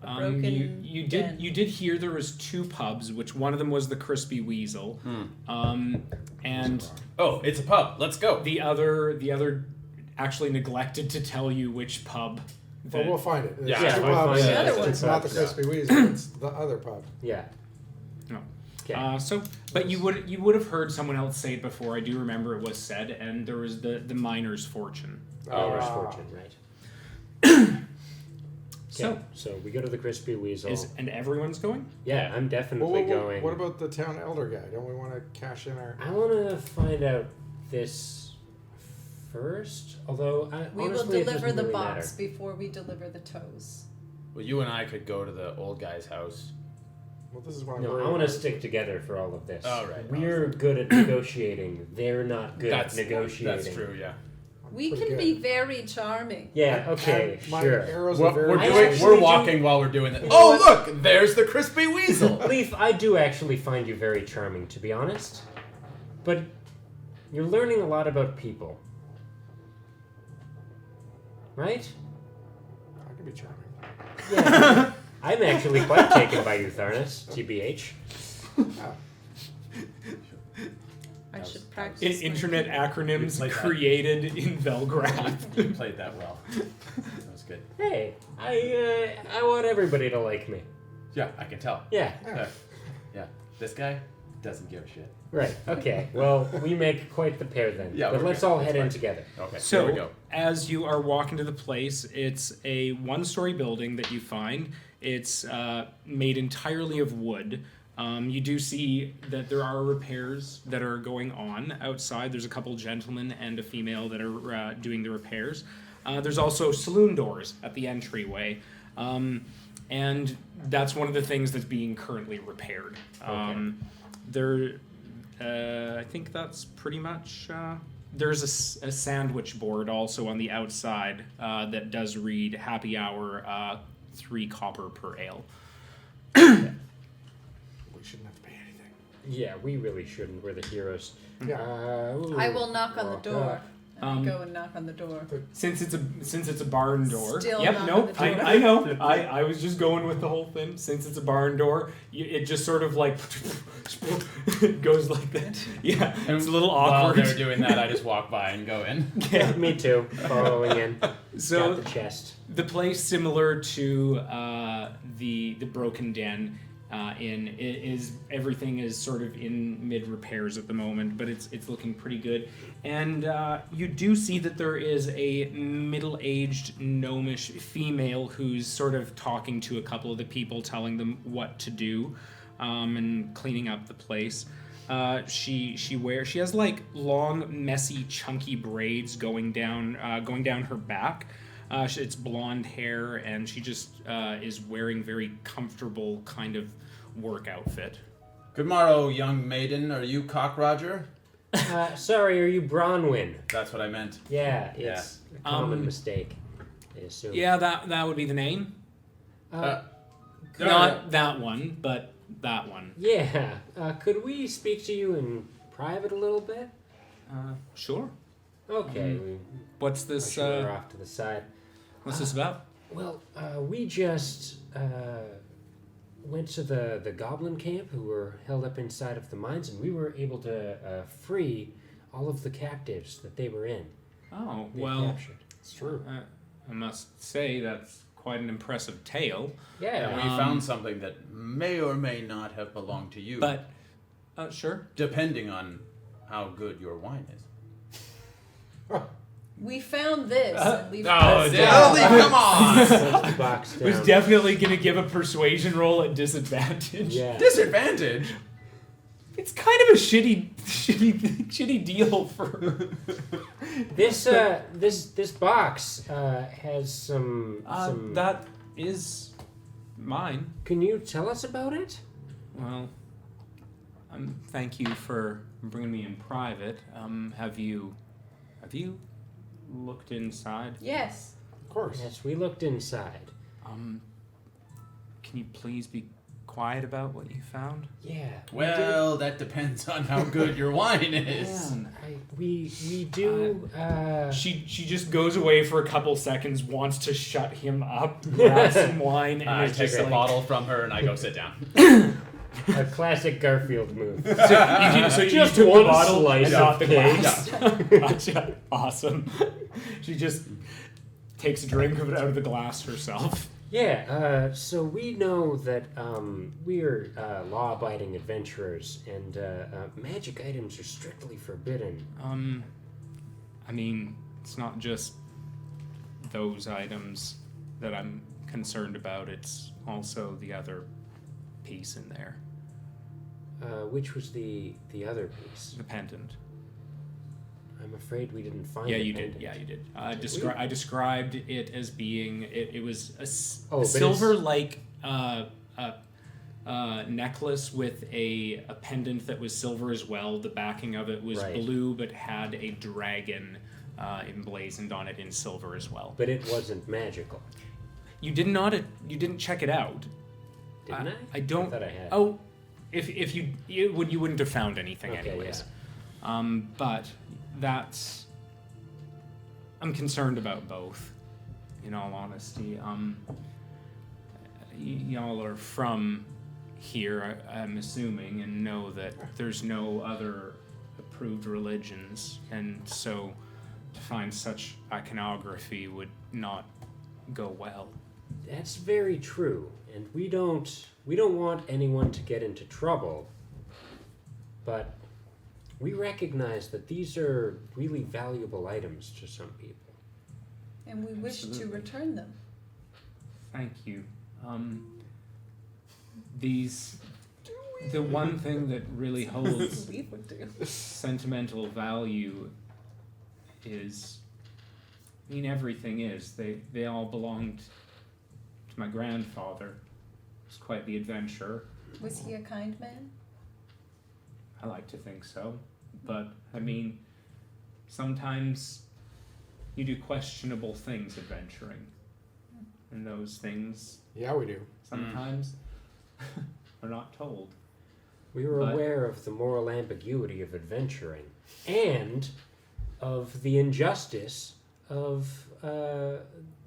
broken you den. did hear there was two pubs, which one of them was the Crispy Weasel, and Oh, it's a pub. Let's go. the other actually neglected to tell you which pub. But we'll find it. It's Yeah, two we'll pubs. find it. The other one. It's not the Yeah. Crispy Weasel. It's the other pub. Yeah. No. Okay. But you would have heard someone else say it before. I do remember it was said, and there was the miner's fortune. Hour's Ah. fortune, right? So So we go to the Crispy Weasel. and everyone's going. Yeah, I'm definitely going. What about the town elder guy? Don't we want to cash in our? I want to find out this first. Although I We will honestly, it deliver doesn't the really box matter. before we deliver the toes. Well, you and I could go to the old guy's house. Well, this is what I'm No, worried I want to about. stick together for all of this. All right. We're good at negotiating. They're not good at negotiating. That's true. Yeah. We Pretty can good. be very charming. Yeah. Okay. And my Sure. arrows We're, are very we're I doing. actually We're do- walking while we're doing this. know Oh, what? look! There's the Crispy Weasel. Leaf, I do actually find you very charming, to be honest. But you're learning a lot about people. Right? I can be charming. Yeah. I'm actually quite taken by you, Tharnas, TBH. I should practice. my- Internet acronyms like that. created in Velgraph. You played that well. That was good. Hey, I want everybody to like me. Yeah, I can tell. Yeah. Yeah. This guy doesn't give a shit. Right. Okay. Well, we make quite the pair then. Yeah, But we're let's good. all That's head in fine. together. Okay. Here we So, go. as you are walking to the place, it's a one-story building that you find. It's made entirely of wood. You do see that there are repairs that are going on outside. There's a couple gentlemen and a female that are doing the repairs. There's also saloon doors at the entryway. And that's one of the things that's being currently repaired. I think that's pretty much... there's a sandwich board also on the outside that does read happy hour, 3 copper per ale. We shouldn't have to pay anything. Yeah, we really shouldn't. We're the heroes. Yeah. I will knock on the door. And go and knock on the door. Since it's a barn door. Still Yep, knock nope. on the door. I know. I was just going with the whole thing. Since it's a barn door, it just sort of like goes like that. Yeah, it's a little While awkward. they're doing that, I just walk by and go in. Yeah. Me too. Following in. So Got the chest. the place, similar to the Broken Den, everything is sort of in mid repairs at the moment, but it's looking pretty good. And you do see that there is a middle-aged gnomish female who's sort of talking to a couple of the people, telling them what to do, and cleaning up the place. She has like long, messy, chunky braids going down her back. It's blonde hair, and she just is wearing very comfortable kind of work outfit. Good morrow, young maiden. Are you Cock Roger? Sorry, are you Bronwyn? That's what I meant. Yeah, it's a common mistake, I assume. Yeah, that would be the name. No, Not that one, but that one. Yeah. Could we speak to you in private a little bit? Sure. Okay. What's this? Pushing her off to the side. What's this about? Well, we just went to the goblin camp who were held up inside of the mines, and we were able to free all of the captives that they were in. Oh, They well, captured. It's true. I must say that's quite an impressive tale. Yeah. And we found something that may or may not have belonged to you. But, sure. depending on how good your wine is. We found this. And we've Come on! Puts the box down. Was definitely going to give a persuasion roll at disadvantage. Yeah. Disadvantage. It's kind of a shitty deal for. This box has some. That is mine. Can you tell us about it? Well, thank you for bringing me in private. Have you looked inside? Yes. Of course. Yes, we looked inside. Can you please be quiet about what you found? Yeah. Well, that depends on how good your wine is. We do. She just goes away for a couple seconds, wants to shut him up, grabs some wine, and I is take just the like, bottle from her and I go sit down. A classic Garfield move. So you Just took one the bottle slice and not of the cake. glass. Gotcha. Awesome. She just takes a drink of it out of the glass herself. Yeah, so we know that we're law-abiding adventurers, and magic items are strictly forbidden. I mean, it's not just those items that I'm concerned about. It's also the other piece in there, Which was the other piece? the pendant. I'm afraid we didn't find Yeah, the you pendant. did. Yeah, you did. I described it as being it was a but silver like necklace with a pendant that was silver as well. The backing of it was Right. blue, but had a dragon emblazoned on it in silver as well. But it wasn't magical, You didn't check it out. didn't I? I don't. I thought I had. Oh, if you wouldn't have found anything Okay, anyways. But that's. I'm concerned about both. In all honesty, y'all are from here, I'm assuming, and know that there's no other approved religions, and so to find such iconography would not go well. That's very true, and we don't want anyone to get into trouble. But we recognize that these are really valuable items to some people. And we wish to Absolutely. return them. Thank you. The one thing that really holds We would do. sentimental value is, I mean, everything is. They all belonged to my grandfather. He was quite the adventurer. Was he a kind man? I like to think so. But, I mean, sometimes you do questionable things adventuring. And those things Yeah, we do. sometimes are not told. We were But- aware of the moral ambiguity of adventuring and of the injustice of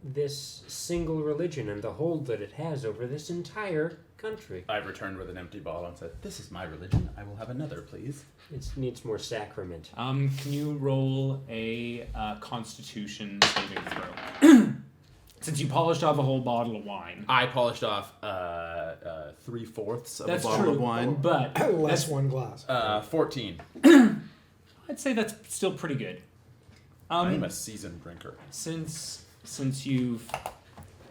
this single religion and the hold that it has over this entire country. I returned with an empty bottle and said, "This is my religion. I will have another, please." It needs more sacrament. Can you roll a Constitution saving throw? Since you polished off a whole bottle of wine. I polished off 3/4 of That's a bottle true, of wine. but Less one glass. 14. I'd say that's still pretty good. I'm a seasoned drinker. Since you've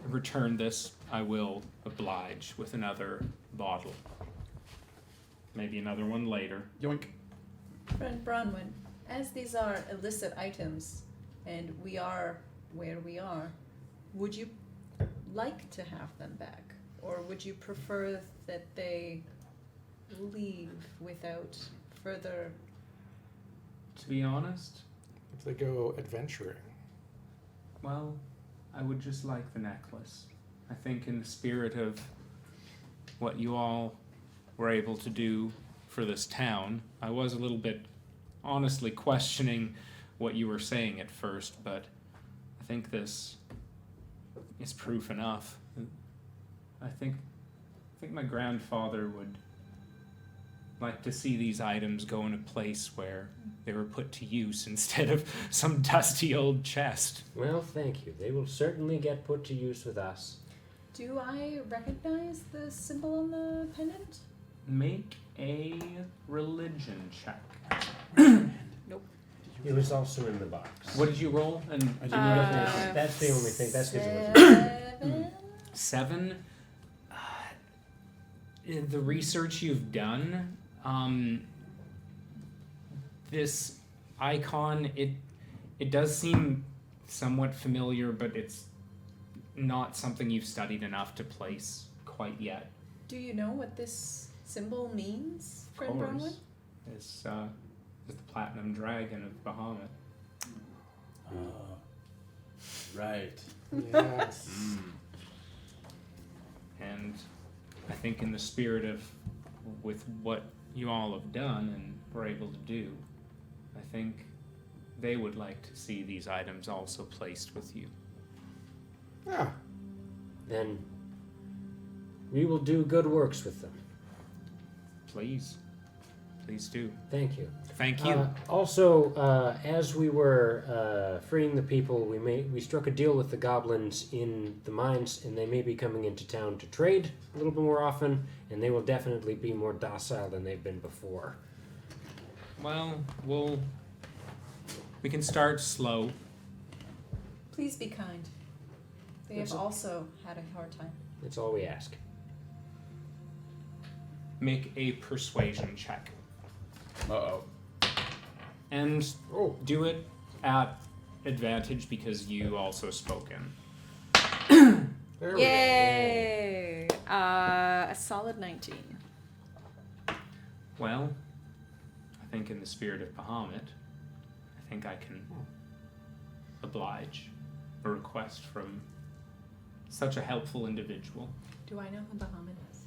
returned this, I will oblige with another bottle. Maybe another one later. Yoink. Friend Bronwyn, as these are illicit items and we are where we are, would you like to have them back? Or would you prefer that they leave without further... To be honest, If they go adventuring. well, I would just like the necklace. I think in the spirit of what you all were able to do for this town, I was a little bit honestly questioning what you were saying at first, but I think this is proof enough. I think my grandfather would like to see these items go in a place where they were put to use instead of some dusty old chest. Well, thank you. They will certainly get put to use with us. Do I recognize the symbol on the pendant? Make a religion check. It was also in the box. What did you roll? And That's the only thing. That's because it was. 7? 7. In the research you've done, this icon, it does seem somewhat familiar, but it's not something you've studied enough to place quite yet. Do you know what this symbol means, Of Friend Bronwyn? course, it's the platinum dragon of Bahamut. Oh. Right. Yes. And I think in the spirit of with what you all have done and were able to do, I think they would like to see these items also placed with you. Yeah. Then we will do good works with them. Please. Please do. Thank you. Thank you. Also, as we were freeing the people, we struck a deal with the goblins in the mines, and they may be coming into town to trade a little bit more often, and they will definitely be more docile than they've been before. Well, we can start slow. Please be kind. They have also had a hard time. That's all we ask. Make a persuasion check. Uh-oh. And Oh. do it at advantage because you also spoken. There we Yay! A solid 19. Well, I think in the spirit of Bahamut, I think I can oblige a request from such a helpful individual. Do I know who Bahamut is?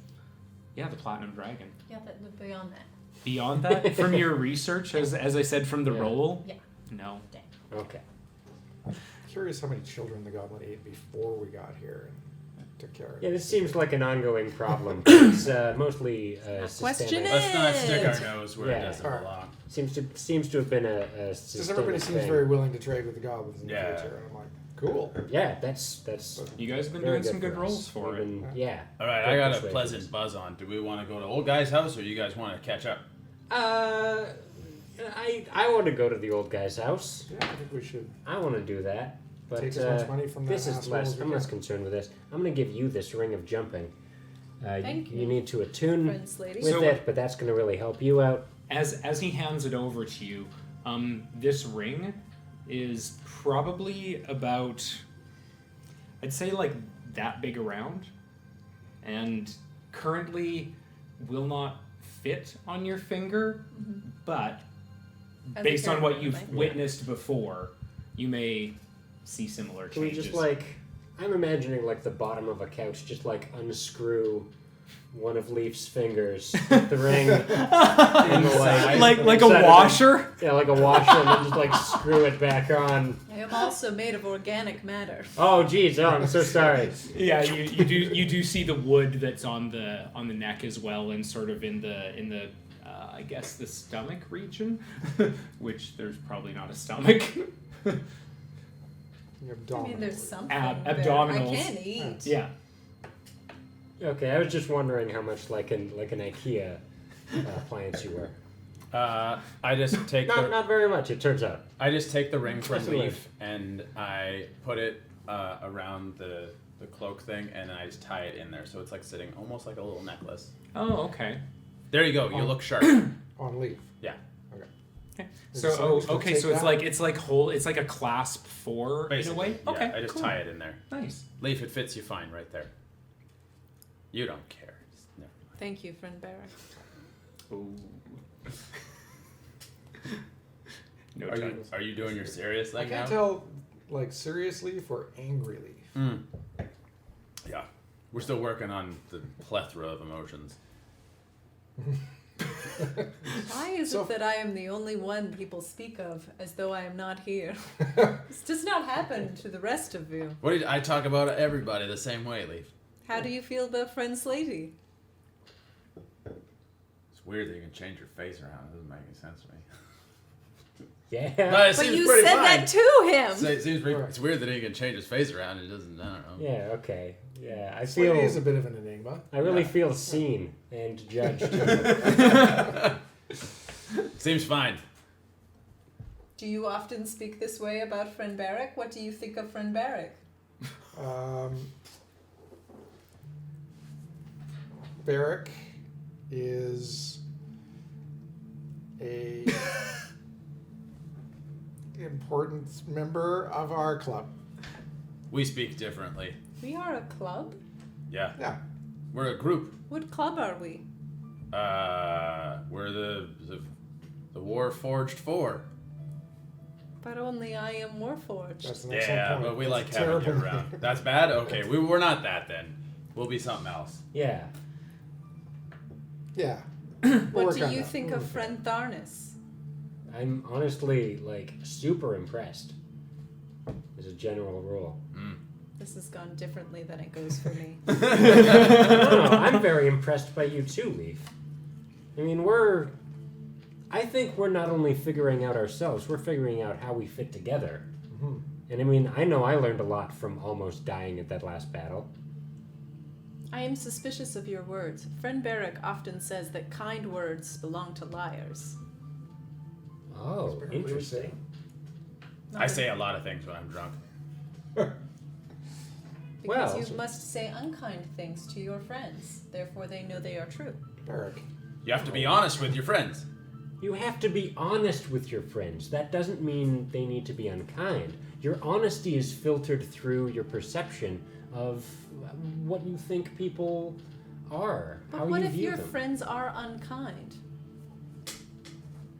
Yeah, the Platinum Dragon. Yeah, but beyond that. Beyond that, from your research, as I said from the Yeah. roll, Yeah. no. Okay. go. Curious how many children the goblin ate before we got here and took care of Yeah, it. this seems like an ongoing problem. It's mostly Question systemic. it. Let's not stick our nose where it Yeah. doesn't Alright. belong. Seems to have been a Because everybody systemic seems thing. very willing to trade with the goblins in Yeah. the future. And I'm like, cool. Yeah, that's You guys have been very doing some good for rolls us. for We've it. been- yeah. All right, Good I got a persuasions. pleasant buzz on. Do we want to go to old guy's house, or you guys want to catch up? I want to go to the old guy's house. Yeah, I think we should. I want to do that. But Take as much money from that this is asshole less. as we I'm less can. concerned with this. I'm going to give you this ring of jumping. Thank You you. need to attune Friends, lady. with So- it, but that's going to really help you out. As he hands it over to you, this ring is probably about, I'd say like that big around, and currently will not fit on your finger, but As a based on what character, you've right? witnessed before, you may see similar Can we changes. just like, I'm imagining like the bottom of a couch, just like unscrew one of Leaf's fingers, put the ring in the like a inside of it. washer? Yeah, like a washer, and then just like screw it back on. I am also made of organic matter. Oh, geez, oh, I'm so sorry. Yeah, you do see the wood that's on the neck as well, and sort of in the I guess the stomach region, which there's probably not a stomach. Your I abdominal. mean, there's something there. I abdominals. can eat. Yeah. Okay, I was just wondering how much like an IKEA appliance you were. I just take Not very much, it turns out. I just take the ring from That's the Leaf and I put it around the cloak thing, and then I just tie it in there, so it's like sitting almost like a little necklace. Oh, okay. There you go. You look sharp. On leaf. Yeah. Okay. Okay. Is So it something to okay, take so it's that? like a clasp for Basically. in a way. Yeah, Okay. I just cool. tie it in there. Nice. Leaf, it fits you fine right there. You don't care. Just never mind. Thank you, friend Barrack. Ooh. No Are you, chance. are you doing your serious I thing now? can't tell, like, serious leaf or angry leaf. Yeah. We're still working on the plethora of emotions. Why is So- it that I am the only one people speak of as though I am not here? This does not happen to the rest of you. What did I talk about everybody the same way, Leaf? How do you feel about friend Slatey? It's weird that you can change your face around. It doesn't make any sense to me. Yeah. But it But seems you pretty said fine. that to him. So it seems pretty, Right. it's weird that he can change his face around. It doesn't. I don't know. Yeah, okay. Yeah, I Slady is a feel. bit of an enigma. I really Yeah. feel seen and judged. Seems fine. Do you often speak this way about friend Barrack? What do you think of friend Barrack? Barrack is a important member of our club. We speak differently. We are a club? Yeah. Yeah. We're a group. What club are we? We're the War Forged Four. But only I am Warforged. That's an excellent Yeah, point. but we That's like a having you terrible around. name. That's bad? Okay, we're not that then. We'll be something else. Yeah. Yeah. What We'll do work on you that. think We'll of work friend Tharnis? I'm honestly like super impressed. As a general rule. This has gone differently than it goes for me. No, I'm very impressed by you too, Leaf. I mean, I think we're not only figuring out ourselves, we're figuring out how we fit together. Mhm. And I mean, I know I learned a lot from almost dying at that last battle. I am suspicious of your words. Friend Barrack often says that kind words belong to liars. Oh, That's interesting. I say a lot of things when I'm drunk. Because Well- you must say unkind things to your friends. Therefore, they know they are true. Barrack. You have to be honest with your friends. You have to be honest with your friends. That doesn't mean they need to be unkind. Your honesty is filtered through your perception of what you think people are, But how what you if view your them. friends are unkind?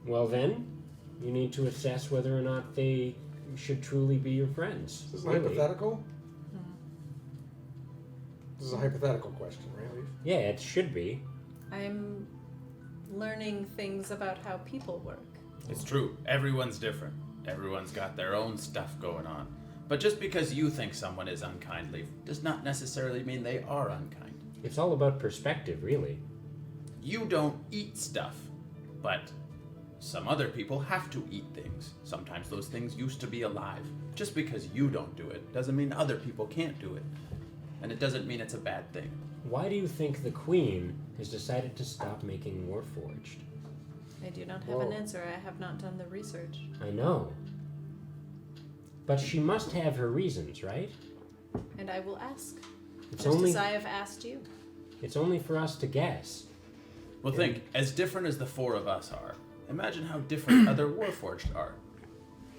Well, then, you need to assess whether or not they should truly be your friends. This is really. hypothetical? This is a hypothetical question, right, Leaf? Yeah, it should be. I'm learning things about how people work. It's true. Everyone's different. Everyone's got their own stuff going on. But just because you think someone is unkind, Leaf, does not necessarily mean they are unkind. It's all about perspective, really. You don't eat stuff, but some other people have to eat things. Sometimes those things used to be alive. Just because you don't do it doesn't mean other people can't do it. And it doesn't mean it's a bad thing. Why do you think the Queen has decided to stop making Warforged? I do not have Whoa. an answer. I have not done the research. I know. But she must have her reasons, right? And I will ask, It's just only as I have asked you. it's only for us to guess. Well, think, as different as the four of us are, imagine how different other Warforged are.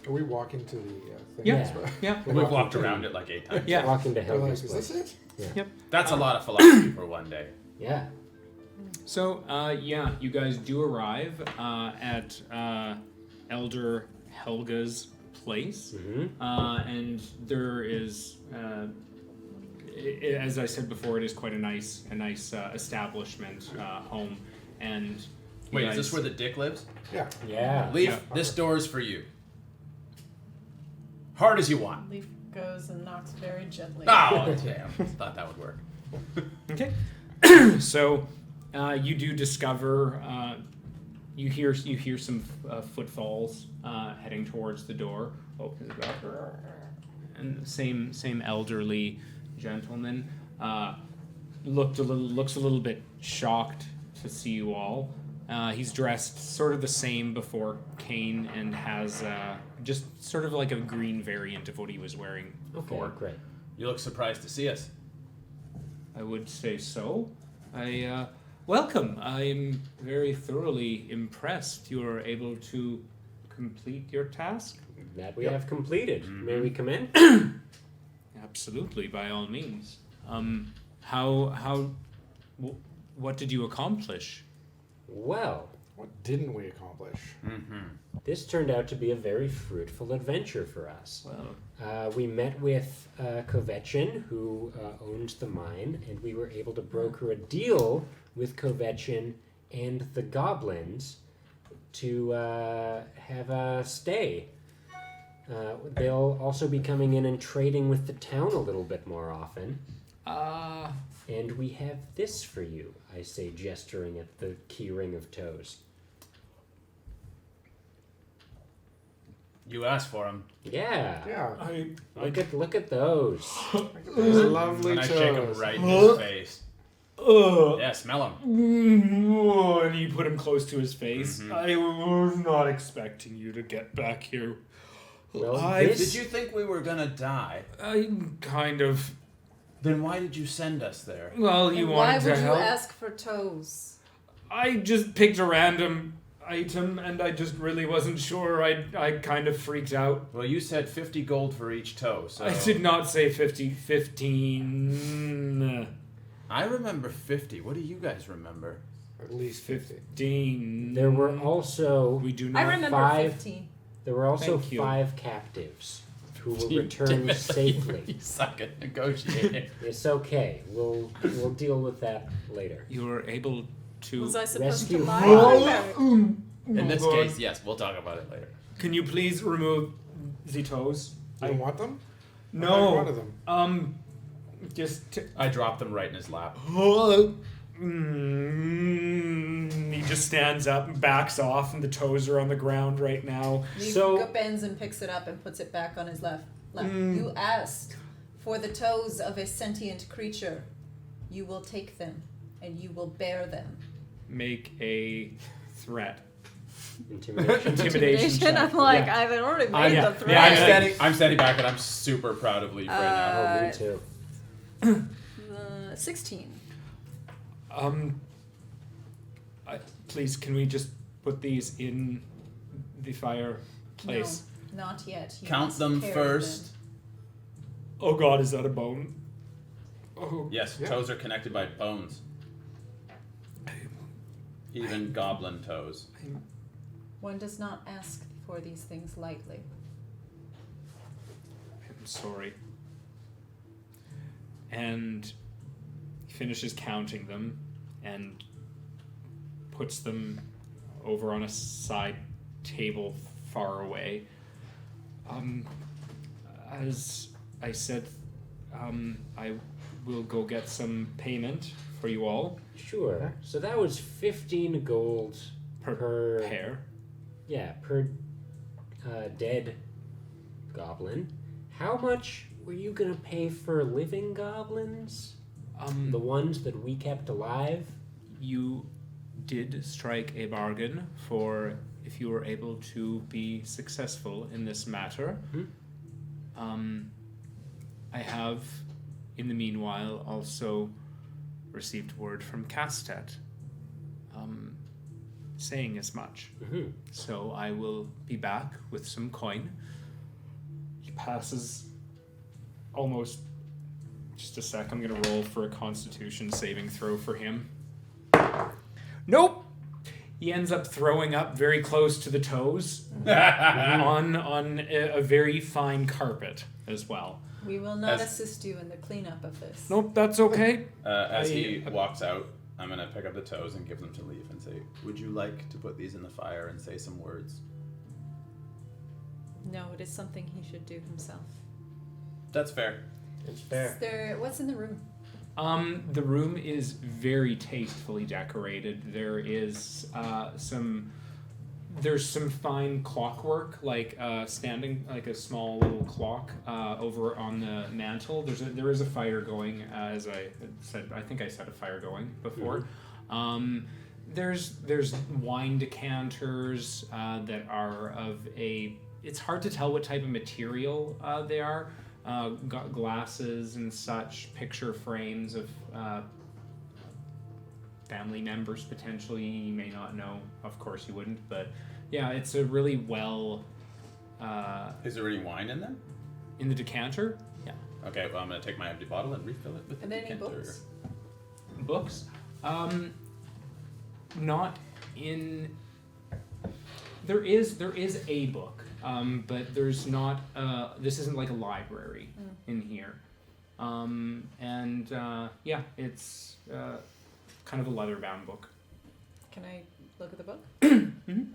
Are we walking to the thing? Yeah. as well? Yeah. We're We've walking walked to- around it like 8 times. Yeah. Walking to We're like, Helga's is place. this it? That's a lot of philosophy for one day. Yeah. So, you guys do arrive at Elder Helga's place, Mm-hmm. and there is, as I said before, it is quite a nice establishment, home, and you Wait, is guys- this where the dick lives? Yeah. Yeah. Leaf, Yeah. this door is for you. Hard as you want. Leaf goes and knocks very gently. Oh, damn. Thought that would work. Okay. So, you do discover, you hear some footfalls heading towards the door. Opens it up, and the same elderly gentleman looks a little bit shocked to see you all. He's dressed sort of the same before Kane and has just sort of like a green variant of what he was wearing Okay, before. great. You look surprised to see us. I would say so. Welcome. I'm very thoroughly impressed you are able to complete your task. That we have completed. May we come in? Absolutely, by all means. What did you accomplish? Well, What didn't we accomplish? this turned out to be a very fruitful adventure for us. Well, We met with Kovechin, who owns the mine, and we were able to broker a deal with Kovechin and the goblins to have a stay. They'll also be coming in and trading with the town a little bit more often. And we have this for you, I say, gesturing at the keyring of toes. You asked for him. Yeah. Yeah. Look at those. Those lovely And I shake him toes. right in his face. Yeah, smell him. And you put him close to his face. I was not expecting you to get back here. Well, Did you think we were gonna die? I kind of. Then why did you send us there? Well, you And why wanted would to you help. ask for toes? I just picked a random item, and I just really wasn't sure. I kind of freaked out. Well, you said 50 gold for each toe, so... I did not say 15. I remember 50. What do you guys remember? At least 50. 15. There were also We do I not. remember five- 15. There were also Thank you. 5 captives who were You returned you safely. suck at negotiating. It's okay. We'll deal with that later. You were able to. Was I supposed Rescue to lie? all- In this God. case, yes, we'll talk about it later. Can you please remove the toes? You don't want them? I thought you wanted No. them. Just. I dropped them right in his lap. He just stands up and backs off, and the toes are on the ground right now. Leaf So- bends and picks it up and puts it back on his left. Mm. You asked for the toes of a sentient creature. You will take them, and you will bear them. Make a threat. Intimidation. Intimidation check. I'm like, Yeah. I've already made yeah. the threat. Yeah, I'm standing back and I'm super proud of Leaf right now. Oh, me too. 16. Please, can we just put these in the fireplace? No, not yet. You Count must them carry first. them. Oh God, is that a bone? Oh, Yes, Yeah. toes are connected by bones. Even goblin toes. One does not ask for these things lightly. I'm sorry. And he finishes counting them and puts them over on a side table far away. As I said, I will go get some payment for you all Sure. So that was 15 gold per pair. yeah, per dead goblin. How much were you gonna pay for living goblins? The ones that we kept alive? You did strike a bargain for if you were able to be successful in this matter. I have, in the meanwhile, also received word from Castet, saying as much. Mm-hmm. So I will be back with some coin. He passes almost... Just a sec, I'm going to roll for a Constitution saving throw for him. Nope! He ends up throwing up very close to the toes on a very fine carpet as well. We will not As- assist you in the cleanup of this. Nope, that's okay. As he walks out, I'm gonna pick up the toes and give them to Leaf and say, "Would you like to put these in the fire and say some words?" No, it is something he should do himself. That's fair. It's fair. What's in the room? The room is very tastefully decorated. There is there's some fine clockwork, like standing like a small little clock over on the mantle. There is a fire going, as I said. I think I said a fire going before. Mm-hmm. There's wine decanters that are of a. It's hard to tell what type of material they are. Got glasses and such, picture frames of family members potentially. You may not know, of course you wouldn't, but yeah, it's a really well Is there any wine in them? in the decanter. Yeah, Okay, well I'm gonna take my empty bottle and refill it with the And any decanter. books? books. Not in. There is a book, but there's not. This isn't like a library in here, and yeah, it's kind of a leather-bound book. Can I look at the book? Mhm.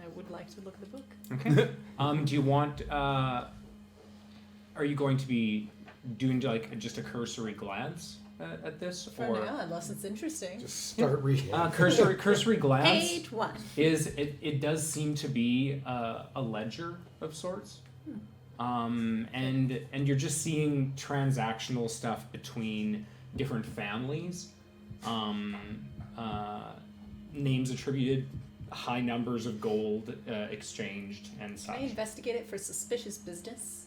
I would like to look at the book. Okay. Do you want? Are you going to be doing like just a cursory glance at this, For or now, unless it's interesting. Just start reading. cursory glance? Page 1. It does seem to be a ledger of sorts, and you're just seeing transactional stuff between different families, names attributed, high numbers of gold exchanged, and Can such. I investigate it for suspicious business?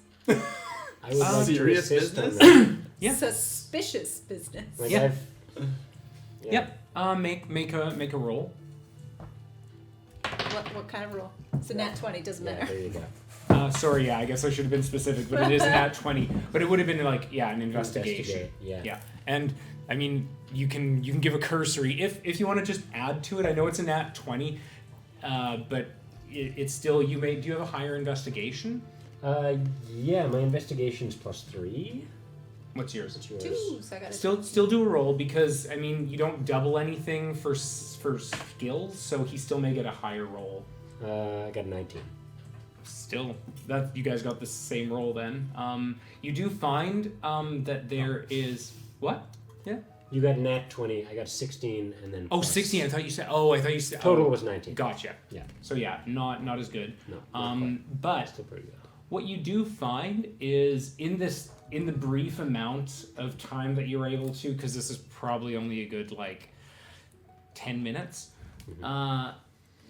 I would like to Serious assist on business? that. Yeah. Suspicious business. Like Yeah. I've, Yep. Make a roll. What kind of roll? It's a nat 20, doesn't Yeah, matter. there you go. Sorry, yeah, I guess I should have been specific, but it is at 20. But it would have been like, yeah, an investigation. Investigate, yeah. And I mean, you can give a cursory if you want to just add to it. I know it's a nat 20, but it's still do you have a higher investigation? Yeah, my investigation's +3. What's yours? What's yours? 2, so I got a Still do a roll because I mean you don't double anything for skills, so he still may get a higher roll. I got a 19. Still, that you guys got the same roll then. You do find that there is what? Yeah. You got nat 20, I got 16, and then Oh, plus- 16. I thought you said. Total was 19. Gotcha. Yeah. So yeah, not as good. No, not quite. But Still pretty good. what you do find is in the brief amount of time that you're able to, because this is probably only a good like 10 minutes,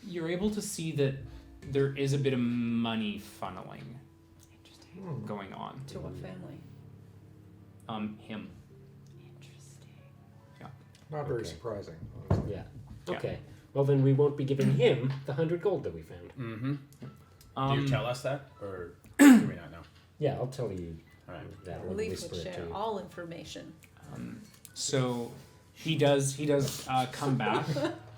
you're able to see that there is a bit of money funneling going on. To what family? Him. Interesting. Not very Okay. surprising. Honestly. Yeah. Yeah. Okay. Well, then we won't be giving him the 100 gold that we found. Mm-hmm. Do Um, you tell us that, or do we not know? Yeah, I'll tell you All right. that when we Leaf whisper would it to share you. all information. So he does come back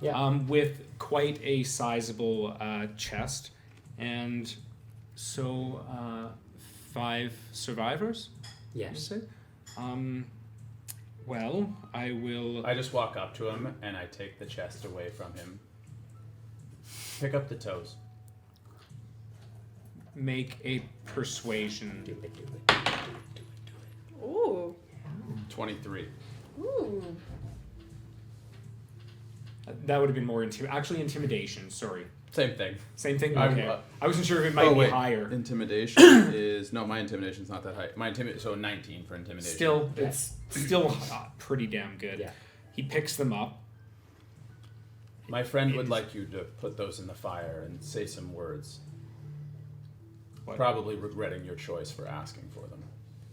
Yeah. with quite a sizable chest, and so 5 survivors. You Yes. say? Well, I will. I just walk up to him and I take the chest away from him. Pick up the toes. Make a persuasion. Do it. Ooh. 23. Ooh. That would have been more intimidation. Sorry, Same thing. same thing. I'm, Okay, I wasn't sure if it might be higher. Intimidation is no. My intimidation's not that high. So 19 for intimidation. Still, Yeah. it's still pretty damn good. Yeah. He picks them up. My friend would like you to put those in the fire and say some words. What? Probably regretting your choice for asking for them.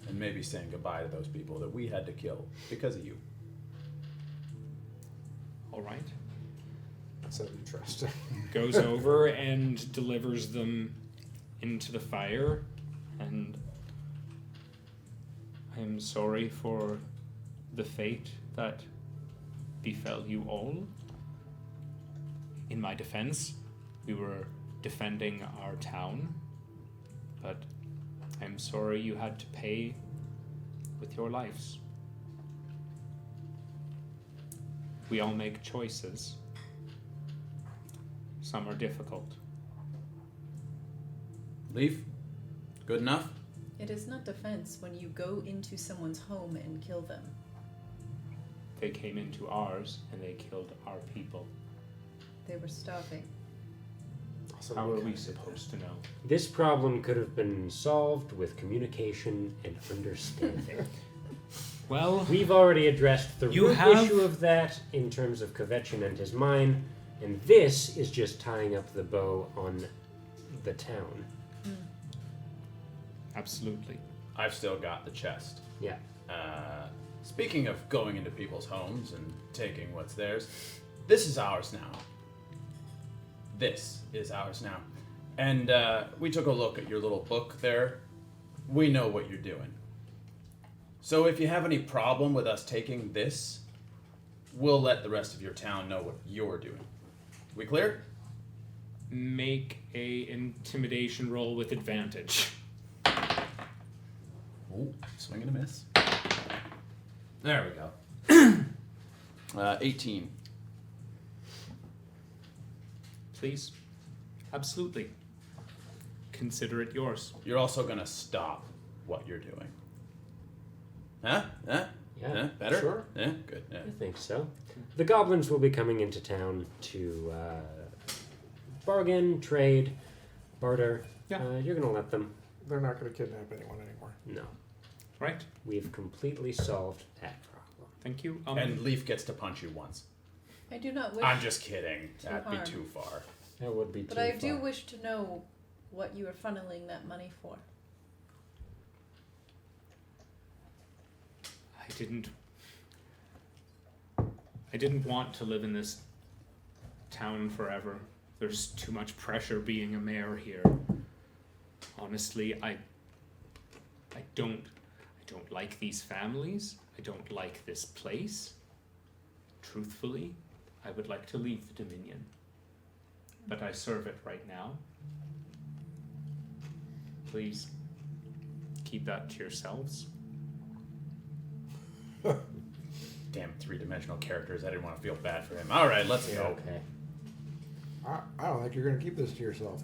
And maybe saying goodbye to those people that we had to kill because of you. All right. So interesting. Goes over and delivers them into the fire, and I am sorry for the fate that befell you all. In my defense, we were defending our town, but I'm sorry you had to pay with your lives. We all make choices. Some are difficult. Leaf? Good enough? It is not defense when you go into someone's home and kill them. They came into ours and they killed our people. They were starving. So How are we kinda did supposed to know? This problem could have been solved with communication and understanding. Well, We've already addressed the You root have- issue of that in terms of Kvetchin and his mine, and this is just tying up the bow on the town. absolutely. I've still got the chest. Yeah. Speaking of going into people's homes and taking what's theirs, this is ours now. This is ours now. And we took a look at your little book there. We know what you're doing. So if you have any problem with us taking this, we'll let the rest of your town know what you're doing. We clear? Make a intimidation roll with advantage. Ooh, swing and a miss. There we go. 18. Please. Absolutely. Consider it yours. You're also gonna stop what you're doing. Huh? Huh? Yeah, Huh? Better? sure. Yeah? Good. Yeah. I think so. The goblins will be coming into town to bargain, trade, barter. Yeah. You're going to let them. They're not going to kidnap anyone anymore. No. Right? We've completely solved that problem. Thank you. And Leaf gets to punch you once. I do not wish, I'm just kidding. to That'd be harm. too far. That would be but too I do far. wish to know what you are funneling that money for. I didn't want to live in this town forever. There's too much pressure being a mayor here. Honestly, I don't like these families. I don't like this place. Truthfully, I would like to leave the Dominion. But I serve it right now. Please keep that to yourselves. Damn three-dimensional characters. I didn't want to feel bad for him. All right, let's Yeah, go. okay. I don't think you're going to keep this to yourself.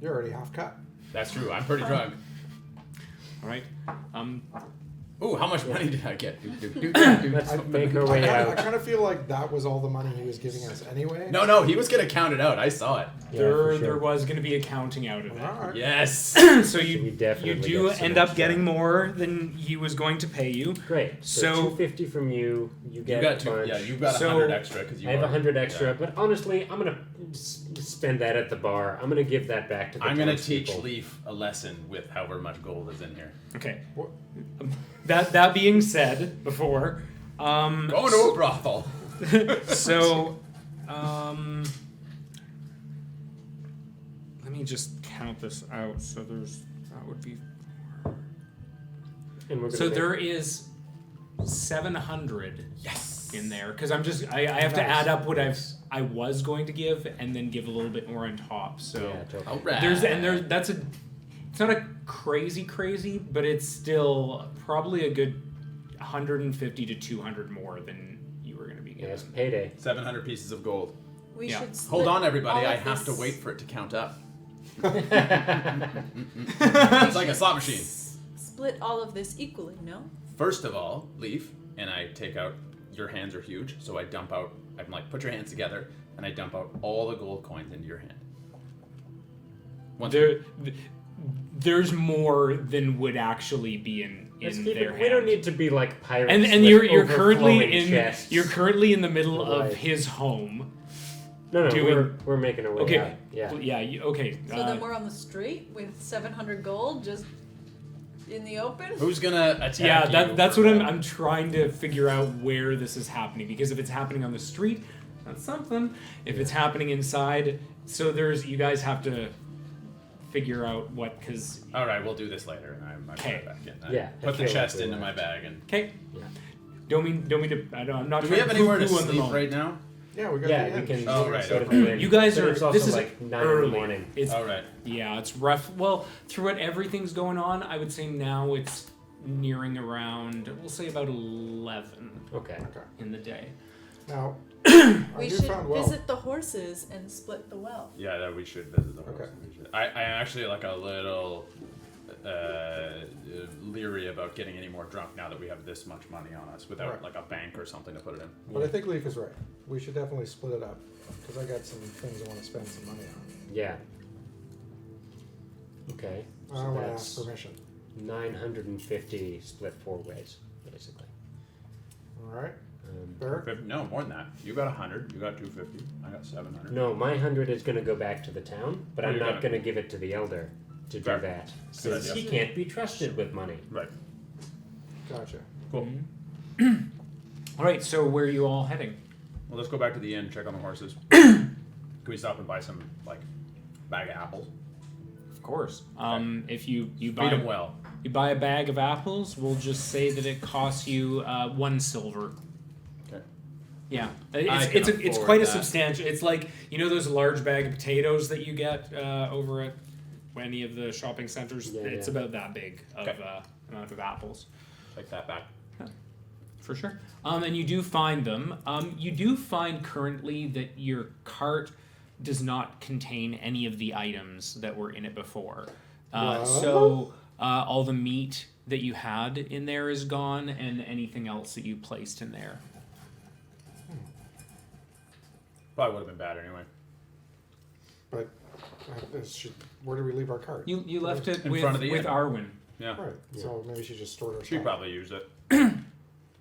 You're already half cut. That's true. I'm pretty drunk. All right. Ooh, how much money did I get? Let's make our way I out. kind of feel like that was all the money he was giving us anyway. No, he was gonna count it out. I saw it. Yeah, for There sure. was going to be a counting out of it. All right. Yes. So we you definitely do get some end up extra. getting more than he was going to pay you. Great. So- 250 from you. You You get got a two. bunch. Yeah, you got So, 100 extra because you. I have are- 100 extra, yeah. but honestly, I'm gonna spend that at the bar. I'm gonna give that back to the I'm gonna teach townspeople. Leaf a lesson with however much gold is in here. Okay. What? That being said, before, Going to a brothel. so, let me just count this out. So that would be. And we're gonna So make- there is 700 Yes. in there because I have to Nice. add up what I was going to give and then give a little bit more on top. So Yeah, totally. All right. it's not a crazy, but it's still probably a good 150 to 200 more than you were going to be Yeah, getting. it's payday. 700 pieces of gold. We Yeah. should split Hold on, everybody. all I of have to this- wait for it to count up. It's like a slot machine. Split all of this equally, no? First of all, Leaf, and I take out. Your hands are huge, so I dump out. I'm like, put your hands together, and I dump out all the gold coins into your hand. Once There's more than would actually be Let's in keep their it, we don't hand. need to be like pirates. and with you're currently overflowing in chests. you're currently in the middle of Right. his home. No, doing. we're making our way Okay. out. Yeah. Well, yeah. Okay. So then we're on the street with 700 gold just in the open? Who's gonna attack Yeah, you? that's for what that? I'm trying to figure out where this is happening, because if it's happening on the street, that's something. If it's happening inside, so you guys have to figure out what, because All right, we'll do this later. I'm Okay. back in. Yeah, I Put the feel like chest we into will. my bag and. okay. Yeah. Don't mean to. I'm not Do trying we have to anywhere to poo-poo on the sleep moment. right now? Yeah, we got Yeah, the we inn. can. Oh, right, go to okay. the inn. You guys But are. it's also This is like 9 early. in the morning. It's All right. Yeah, it's rough. Well, through what everything's going on, I would say now it's nearing around. We'll say about 11 Okay. Okay. in the day. Now, I We do should found well. visit the horses and split the wealth. Yeah, that we should visit the horse. Okay. We should. I actually like a little leery about getting any more drunk now that we have this much money on us without Right. like a bank or something to put it in. But I think Leaf is right. We should definitely split it up because I got some things I want to spend some money on. Yeah. Okay. I So want to that's ask permission. 950 split 4 ways, basically. All right, Um, Barrett. No, more than that. You got 100. You got 250. I got 700. no, my 100 is going to go back to the town, but Oh, I'm you're not gonna- going to give it to the elder to do Fair. that. Good Since idea. he can't be trusted with money. Right. Gotcha. Cool. All right, so where are you all heading? Well, let's go back to the inn. Check on the horses. Can we stop and buy some like bag of apples? Of course. If you Feed buy them well. you buy a bag of apples, we'll just say that it costs you 1 silver. Okay. Yeah, I it's can it's afford quite a that. substantial. It's like those large bag of potatoes that you get over at any of the shopping centers. Yeah, It's yeah. about that big of Okay. amount of apples. Take that back. For sure. And you do find them. You do find currently that your cart does not contain any of the items that were in it before. What? So all the meat that you had in there is gone, and anything else that you placed in there. Probably would have been bad anyway. But where do we leave our cart? You left it In with front of the inn. Arwen. Yeah. Right. So maybe she just stored her She stuff. probably used it.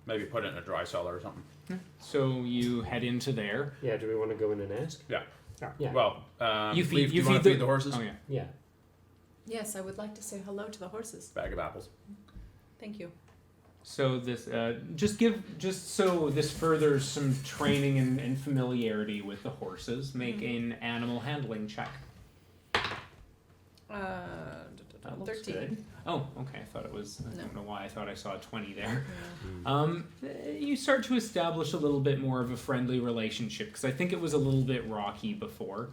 Maybe put it in a dry cellar or something. So you head into there. Yeah, do we want to go in and ask? Yeah. Yeah. Well, You feed- Leaf, do you you want feed to the- feed the horses? Oh yeah. Yeah. Yes, I would like to say hello to the horses. Bag of apples. Thank you. So this so this furthers some training and familiarity with the horses. Make an animal handling check. That looks 13. good. Oh, okay. I thought it was. I No. don't know why I thought I saw a 20 there. Yeah. You start to establish a little bit more of a friendly relationship because I think it was a little bit rocky before.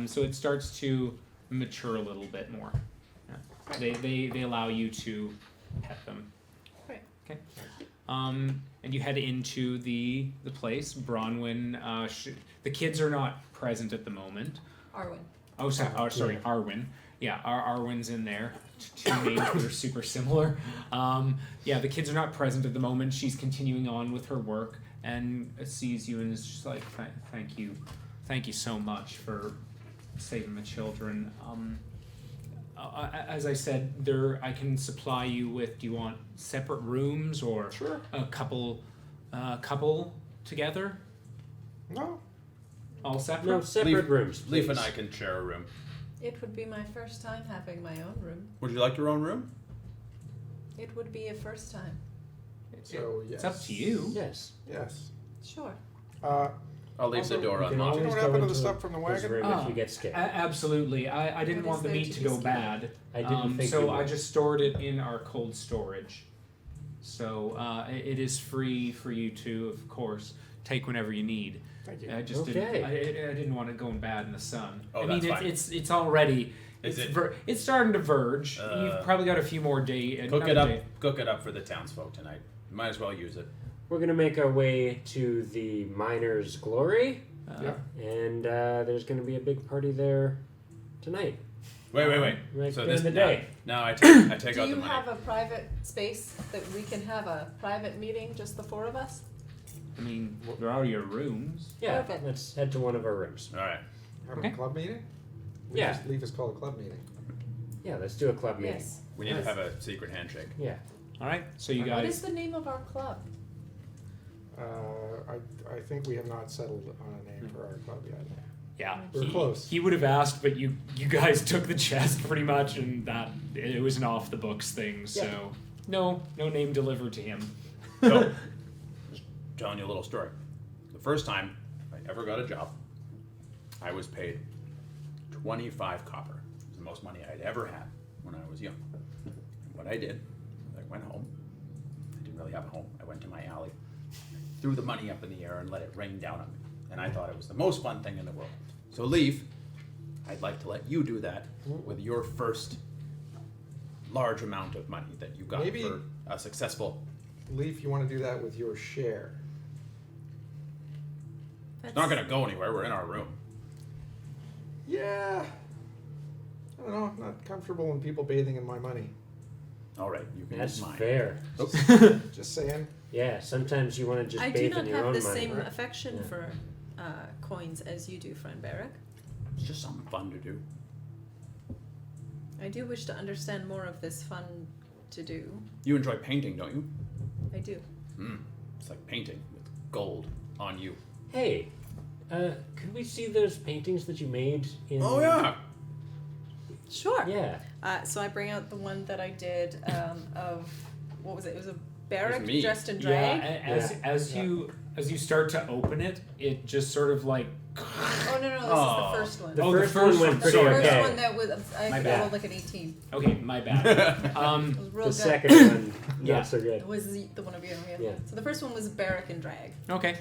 So it starts to mature a little bit more. Yeah. They allow you to pet them. Right. Okay. And you head into the place. Bronwyn. The kids are not present at the moment. Arwen. Oh, sorry, Arwen. Yeah, Arwen's in there. Two names that are super similar. Yeah, the kids are not present at the moment. She's continuing on with her work and sees you and is just like, thank you so much for saving the children. As I said, I can supply you with. Do you want separate rooms or Sure. a couple together, No. all separate? No, separate rooms. Leaf please. and I can share a room. It would be my first time having my own room. Would you like your own room? It would be a first time. So yes. It's up to you. Yes. Yes. Sure. I'll leave Also, the door You can unlocked. You know always what go happened to into the stuff from the his wagon? room Oh. if you get scared. Absolutely. I didn't What want the is there meat to to be go scared? bad. I didn't think so you I would. just stored it in our cold storage. So it is free for you to, of course, take whenever you need. Thank you. I just Okay. I didn't want it going bad in the sun. Oh, I mean, that's fine. it's already Is it- it's starting to verge. You've probably got a few more days. Cook it up for the townsfolk tonight. Might as well use it. We're going to make our way to the Miner's Glory, Yeah. and there's going to be a big party there tonight. Wait. Right So during this the day. Now I take Do out you the money. have a private space that we can have a private meeting, just the four of us? I mean, there are your rooms. Yeah, Perfect. let's head to one of our rooms. All right. Have Okay. a club meeting? Yeah. Leave us call a club meeting. Yeah, let's do a club meeting. Yes. We need Yes. to have a secret handshake. Yeah. All right. So you What is guys. the name of our club? I think we have not settled on a name for our club yet. Yeah, We're close. He would have asked, but you guys took the chest pretty much, and that it was an off the books thing. So no name delivered to him. So, just telling you a little story. The first time I ever got a job, I was paid 25 copper. It was the most money I'd ever had when I was young. And what I did, I went home. I didn't really have a home. I went to my alley, threw the money up in the air, and let it rain down on me. And I thought it was the most fun thing in the world. So, Leaf, I'd like to let you do that with your first large amount of money that you got Maybe- for a successful. Leaf, you want to do that with your share. It's not going to go anywhere. We're in our room. Yeah. I don't know. I'm not comfortable when people bathing in my money. All right, you can That's use mine. fair. Oops. Just saying. Yeah, sometimes you want to just I do bathe not in your have own the money. same right? affection Yeah. for coins as you do, friend Barrack. It's just something fun to do. I do wish to understand more of this fun to do. You enjoy painting, don't you? I do. It's like painting with gold on you. Hey, could we see those paintings that you made in... Oh yeah. Sure. Yeah. So I bring out the one that I did of, what was it? It was a It Barrack was me. dressed in Yeah, drag. as you start to open it, it just sort of like. Oh no, this Oh. is the first one. The Oh, first, the first one went one. pretty the Sorry. first okay. one that was, I My think I bad. rolled like an 18. Okay, my bad. It was real The good. second one, Yeah. not so good. It was the one of you. Yeah. So the first one was Barrack in drag. Okay.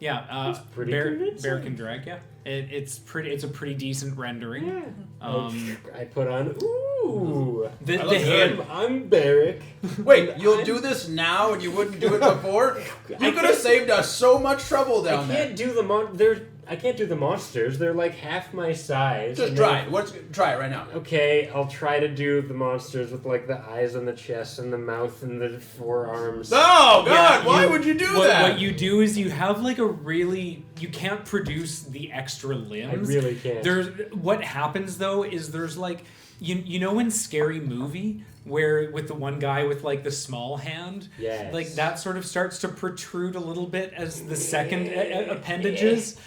Yeah, That's pretty convincing. Bear can drag. Yeah, it's pretty. It's a pretty decent rendering. Yeah. Um, I put on, ooh, the I the look hand. good. I'm Barrack. Wait, you'll do this now and you wouldn't do it before? You could have saved us so much trouble I down there. can't do I can't do the monsters. They're like half my size. Just and try it. Try it right now. Okay, I'll try to do the monsters with like the eyes on the chest and the mouth and the forearms. Oh God! Yeah, why would you do that? What you do is you have like you can't produce the extra I limbs. really can't. What happens though is there's like you know in Scary Movie where with the one guy with like the small hand, Yes. like that sort of starts to protrude a little bit as the second appendages.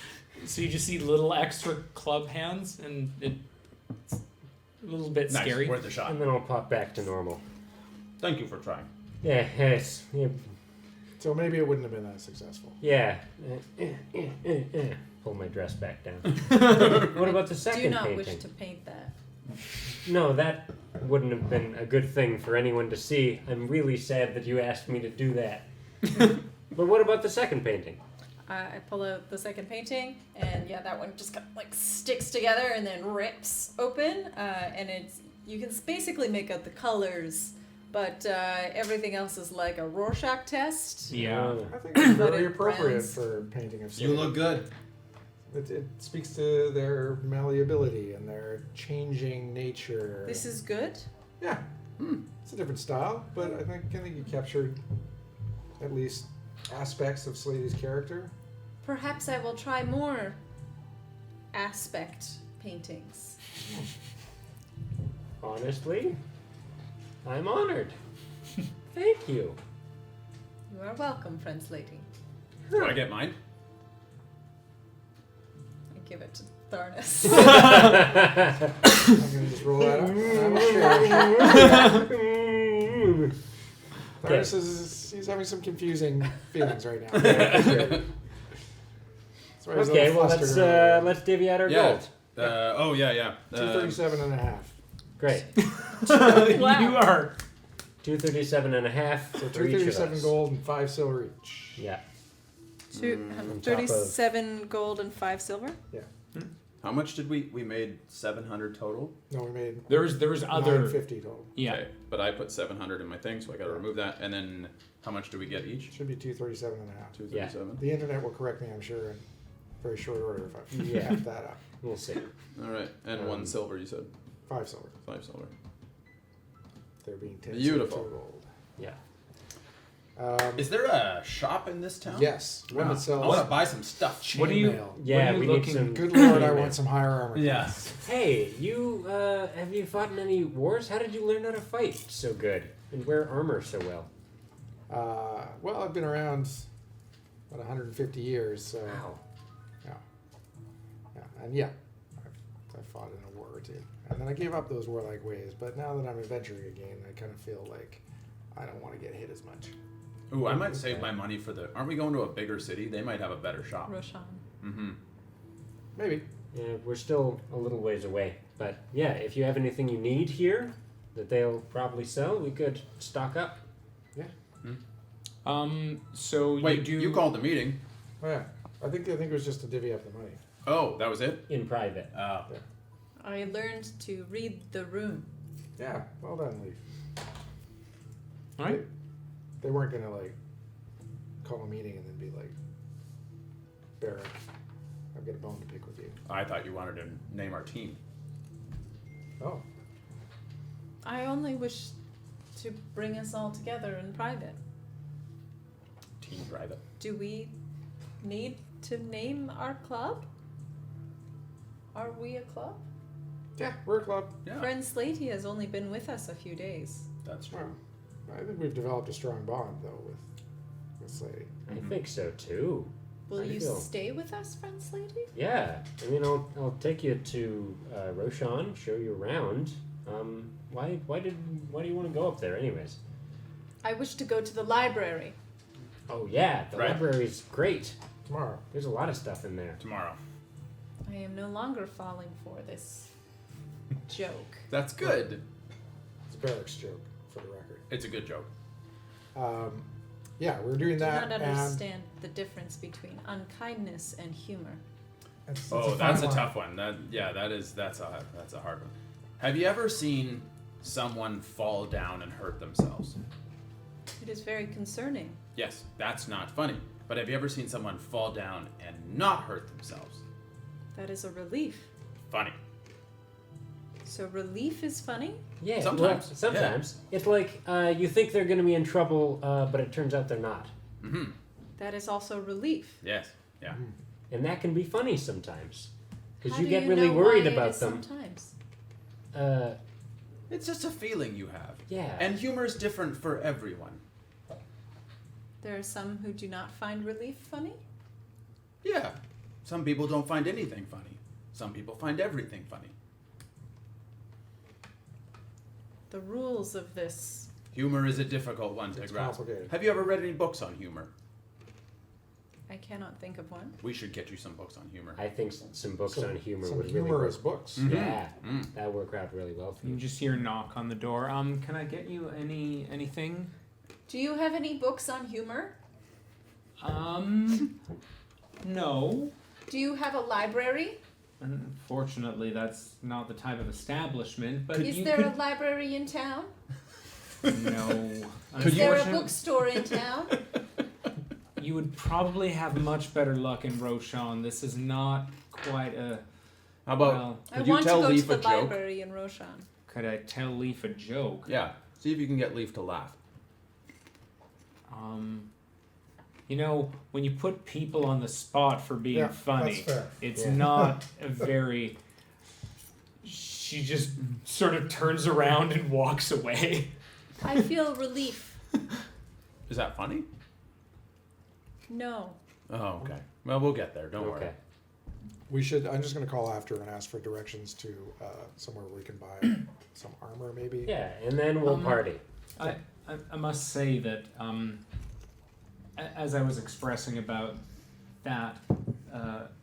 So you just see little extra club hands, and it's a little bit Nice, scary. worth a shot. And then I'll pop back to normal. Thank you for trying. Yeah, yes. Yeah. So maybe it wouldn't have been that successful. Yeah. Pull my dress back down. What about the second Do not painting? wish to paint that. No, that wouldn't have been a good thing for anyone to see. I'm really sad that you asked me to do that. But what about the second painting? I pull out the second painting, and yeah, that one just kind of like sticks together and then rips open, and you can basically make out the colors, but everything else is like a Rorschach test. Yeah. I think it's But very it appropriate browns. for painting of You Satan. look good. It speaks to their malleability and their changing nature. This is good. Yeah. It's a different style, but I think you captured at least aspects of Slady's character. Perhaps I will try more aspect paintings. Honestly, I'm honored. Thank you. You are welcome, friends lady. Do I get mine? I give it to Tharnus. I'm going to just roll that up. and I will share. Tharnus he's having some confusing feelings right now. That's why he's a Okay, little well flustered earlier. let's divvy out our Yeah. gold. Oh yeah. 237.5. Great. You are. 237 and a half So for each of 237 us. gold and 5 silver each. Yeah. On top of- 37 gold and 5 silver. How much did we made? 700 total. No, we made There was other. 950 total. Yeah. Okay, but I put 700 in my thing, so I got to remove that. And then how much do we get each? Should be 237.5. 237. The internet will correct me, I'm sure, in very short order if I Yeah. f that up. We'll see. All right, and 1 silver. You said 5 silver. 5 silver. There being 10 Beautiful. silver, 2 gold. Yeah. Is there a shop in this town? Yes, one that I sells want to buy some stuff. What do you- chainmail. Yeah, you we looking- need some. Good lord, I chainmail. want some higher armor. Yeah. Hey, you have you fought in any wars? How did you learn how to fight so good and wear armor so well? Well, I've been around about 150 years, so Wow. yeah. And yeah, I fought in a war or two. And then I gave up those warlike ways. But now that I'm adventuring again, I kind of feel like I don't want to get hit as much. Ooh, I might save my money for the... Aren't we going to a bigger city? They might have a better shop. Roshawn. Mm-hmm. Maybe. Yeah, we're still a little ways away. But yeah, if you have anything you need here that they'll probably sell, we could stock up. Yeah. So Wait, you do. you called the meeting. Oh, yeah. I think it was just to divvy up the money. Oh, that was it? In private. Oh. I learned to read the room. Yeah. Well done, Leaf. All right. They weren't gonna like call a meeting and then be like, Barrack, I've got a bone to pick with you. I thought you wanted to name our team. Oh. I only wish to bring us all together in private. Team private. Do we need to name our club? Are we a club? Yeah, we're a club. Yeah, Friend Slatey has only been with us a few days. that's true. Well, I think we've developed a strong bond though with Slady. I think so too. Will I you feel- stay with us, Friend Slatey? Yeah, I mean, I'll take you to Roshawn, show you around. Why do you want to go up there, anyways? I wish to go to the library. Oh yeah, the Right. library's great. Tomorrow. There's a lot of stuff in there. Tomorrow. I am no longer falling for this joke. That's good. It's Barrack's joke, for the record. It's a good joke. Yeah, we're doing I do that. not and understand the difference between unkindness and humor. it's Oh, a that's a fine line. tough one. That's a hard one. Have you ever seen someone fall down and hurt themselves? It is very concerning. Yes, that's not funny. But have you ever seen someone fall down and not hurt themselves? That is a relief. Funny. So relief is funny? Yeah, Sometimes, well, sometimes it's like you think they're going to be in trouble, but it turns out they're not, Mm-hmm. That is also relief. Yes. Yeah. and that can be funny sometimes because How you do get really know worried why it about is them. Sometimes. It's just a feeling you have. Yeah. And humor is different for everyone. There are some who do not find relief funny. Yeah. Some people don't find anything funny. Some people find everything funny. The rules of this. Humor is a difficult one to It's grasp. complicated. Have you ever read any books on humor? I cannot think of one. We should get you some books on humor. I think some books on humor some would really humorous work. books. Mhm. Yeah, Mm. that would work out really well for You you. just hear a knock on the door. Can I get you anything? Do you have any books on humor? No. Do you have a library? Unfortunately, that's not the type of establishment. But Is you there could. a library in town? No. Is there a Unfortunate- bookstore in town? You would probably have much better luck in Roshawn. This is not quite a. How about Well, I could you want to tell go Leaf to a the joke? library in Roshan. could I tell Leaf a joke? Yeah. See if you can get Leaf to laugh. You know, when you put people on the spot for being Yeah, funny, that's fair. it's Yeah. not a very. She just sort of turns around and walks away. I feel relief. Is that funny? No. Oh, okay. Well, we'll get there. Don't worry. Okay. We should. I'm just going to call after and ask for directions to somewhere where we can buy some armor, maybe. Yeah, and then we'll party. I must say that as I was expressing about that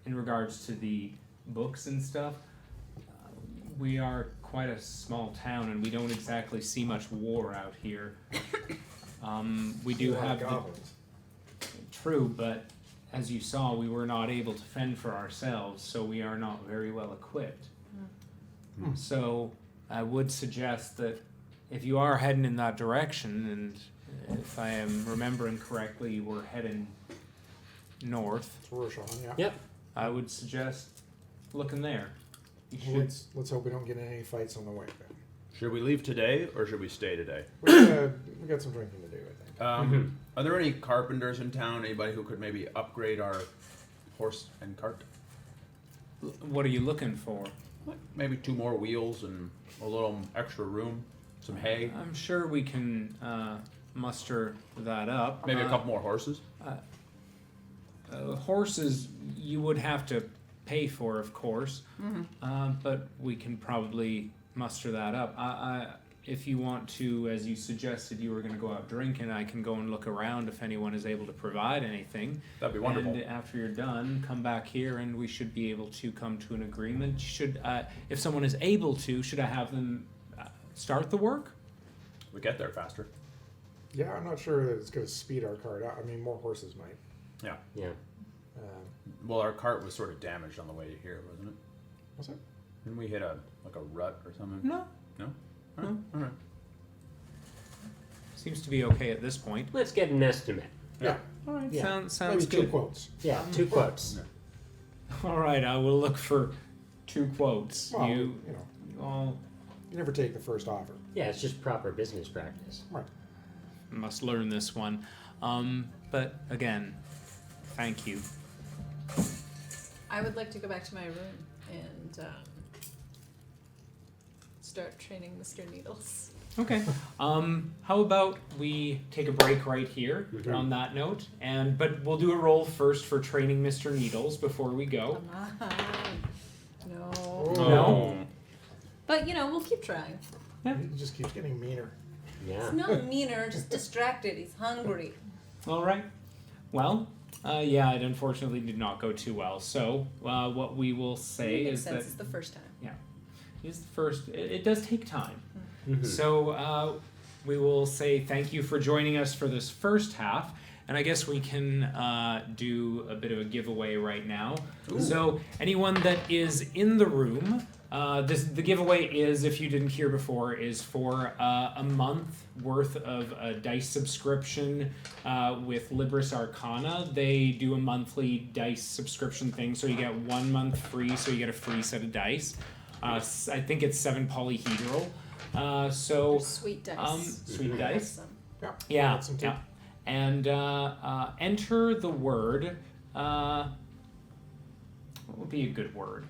in regards to the books and stuff, we are quite a small town and we don't exactly see much war out here. We do have the, goblins. true, but as you saw, we were not able to fend for ourselves, so we are not very well equipped. So I would suggest that if you are heading in that direction, and if I am remembering correctly, you were heading north, It's Roshawn, yeah. Yep. I would suggest looking there. You Well, should. let's hope we don't get in any fights on the way. Then. Should we leave today or should we stay today? We got some drinking to do, I think. Are there any carpenters in town? Anybody who could maybe upgrade our horse and cart? What are you looking for? Like maybe 2 more wheels and a little extra room, some hay, I'm sure we can muster that up. maybe a couple more horses. Horses, you would have to pay for, of course. But we can probably muster that up. If you want to, as you suggested, you were going to go out drinking, I can go and look around if anyone is able to provide anything. That'd be wonderful. And after you're done, come back here and we should be able to come to an agreement. If someone is able to, should I have them start the work? We get there faster. Yeah, I'm not sure that it's going to speed our cart up. I mean, more horses might. Yeah. Yeah. Well, our cart was sort of damaged on the way here, wasn't it? Was it? Didn't we hit a rut or something? No. No? All right. Seems to be okay at this point. Let's get an estimate. Yeah. All right. Yeah. Sounds Maybe two good. quotes. Yeah, 2 quotes. Yeah. All right. I will look for 2 quotes. Well, you know, all you never take the first offer. Yeah, it's just proper business practice. Right. must learn this one. But again, thank you. I would like to go back to my room and start training Mr. Needles. Okay. How about we take a break right here on that note, but we'll do a roll first for training Mr. Needles before we go. Come on. No. Oh. No. But, we'll keep trying. He just keeps getting meaner. Yeah. He's not meaner, just distracted. He's hungry. All right. Well, yeah, it unfortunately did not go too well. So what we will say It makes is sense. that It's the first time. is the first. It does take time. Mhm. So we will say thank you for joining us for this first half. And I guess we can do a bit of a giveaway right now. Ooh. So anyone that is in the room, the giveaway is, if you didn't hear before, is for a month worth of a dice subscription with Libris Arcana. They do a monthly dice subscription thing, so you get 1 month free, so you get a free set of dice. I think it's 7 polyhedral. So They're sweet dice. sweet Mhm. dice. Yeah. Yeah, That's some too. yeah. And enter the word. What would be a good word?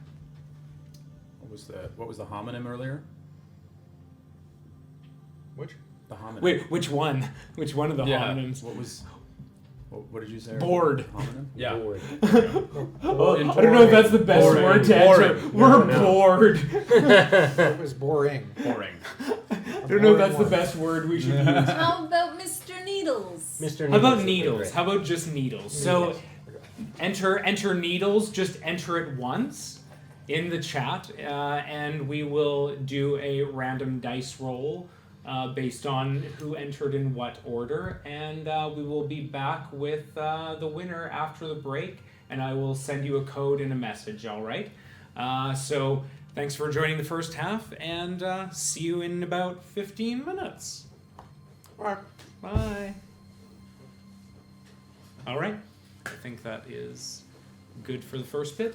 What was the homonym earlier? Which? The homonym. Wait, which one? Which one of the homonyms? What did you say? Bored. Homonym? Yeah. Bored. Oh, I don't know if that's the best Boring. word to enter. Boring. We're No. bored. It was boring. Boring. I don't know if that's the best word we should use. How about Mr. Needles? Mr. How about would be needles? great. How about just needles? So enter needles. Just enter it once in the chat, and we will do a random dice roll based on who entered in what order, and we will be back with the winner after the break, and I will send you a code and a message. All right. So thanks for joining the first half, and see you in about 15 minutes. All right. Bye. All right. I think that is good for the first bit.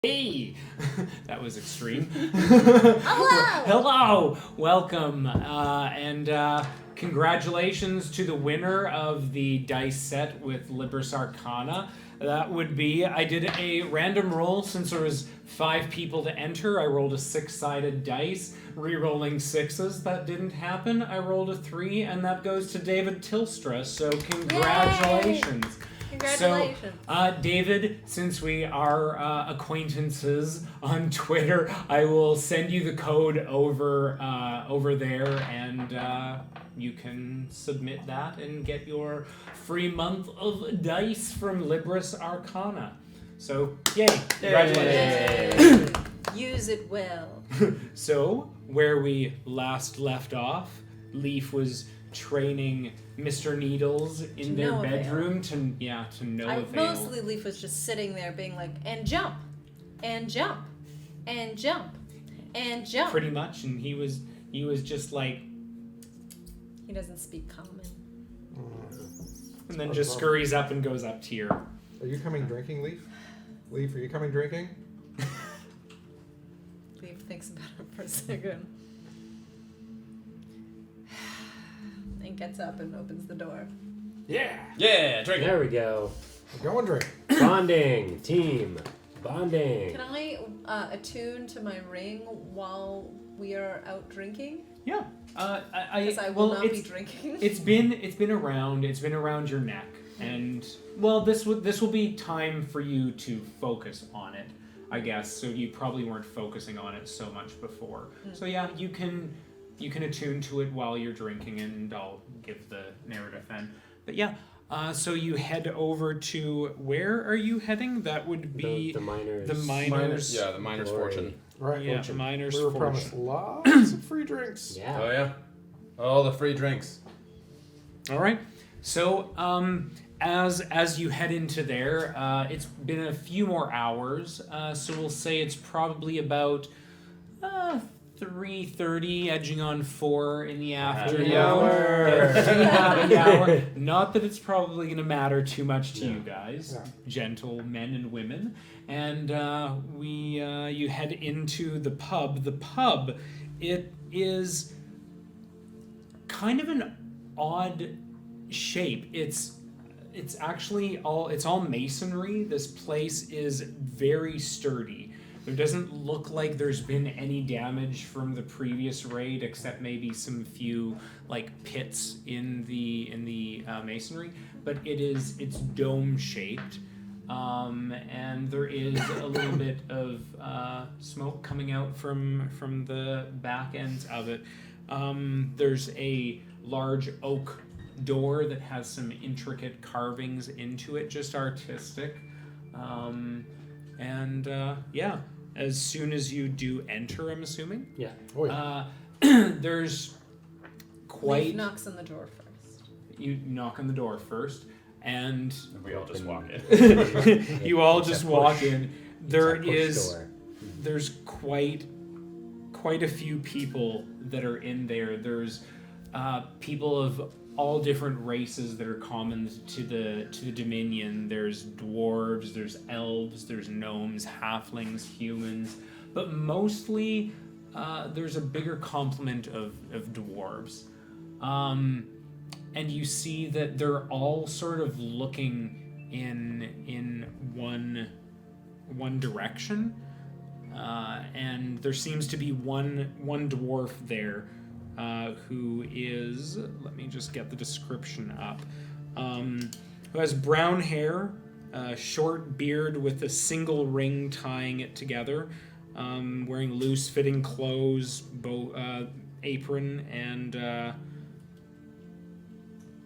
Hey, that was extreme. Hello! Hello, welcome, and congratulations to the winner of the dice set with Libris Arcana. That would be, I did a random roll since there was 5 people to enter. I rolled a 6-sided dice, re-rolling 6s. That didn't happen. I rolled a 3, and that goes to David Tilstra. So congratulations. Yay! Congratulations. So, David, since we are acquaintances on Twitter, I will send you the code over there, and you can submit that and get your free month of dice from Libris Arcana. So, yay! Congratulations. Use it well. So, where we last left off, Leaf was training Mr. Needles in their no avail. bedroom to no avail. Mostly Leaf was just sitting there being like, and jump, and jump, and jump, and jump. Pretty much, and he was just like, He doesn't speak common. and then just scurries up and goes up to your. Are you coming drinking, Leaf? Leaf, are you coming drinking? Leaf thinks about it for a second. And gets up and opens the door. Yeah. Yeah, drink it. There we go. We're going drink. Bonding. Team. Bonding. Can I attune to my ring while we are out drinking? Yeah. Because I will not be drinking. It's been around your neck, and well, this will be time for you to focus on it, I guess. So you probably weren't focusing on it so much before. So yeah, you can attune to it while you're drinking, and I'll give the narrative then. But yeah, so you head over to, where are you heading? That would be the miners. the miners. Yeah, the miner's Glory. fortune. Right. Yeah, fortune. miners' We were fortune. promised lots of free drinks. Yeah. Oh yeah. All the free drinks. All right. So, as you head into there, it's been a few more hours. So we'll say it's probably about 3:30, edging on 4 in the afternoon. hour. Happy hour. Not that it's probably going to matter too much to you guys, Yeah. gentlemen and women. And you head into the pub. The pub, it is kind of an odd shape. It's actually all masonry. This place is very sturdy. There doesn't look like there's been any damage from the previous raid, except maybe some few like pits in the masonry. But it's dome shaped, and there is a little bit of smoke coming out from the back ends of it. There's a large oak door that has some intricate carvings into it, just artistic. As soon as you do enter, I'm assuming, Yeah. Oh yeah. there's Leaf quite. knocks on the door first. You knock on the door first, and We all just walk in. you all It's a just push. walk in. There It's a push is. door. There's quite a few people that are in there. There's people of all different races that are common to the Dominion. There's dwarves, there's elves, there's gnomes, halflings, humans, but mostly there's a bigger complement of dwarves. And you see that they're all sort of looking in one direction. And there seems to be one dwarf there who is, let me just get the description up, who has brown hair, short beard with a single ring tying it together, wearing loose-fitting clothes, apron, and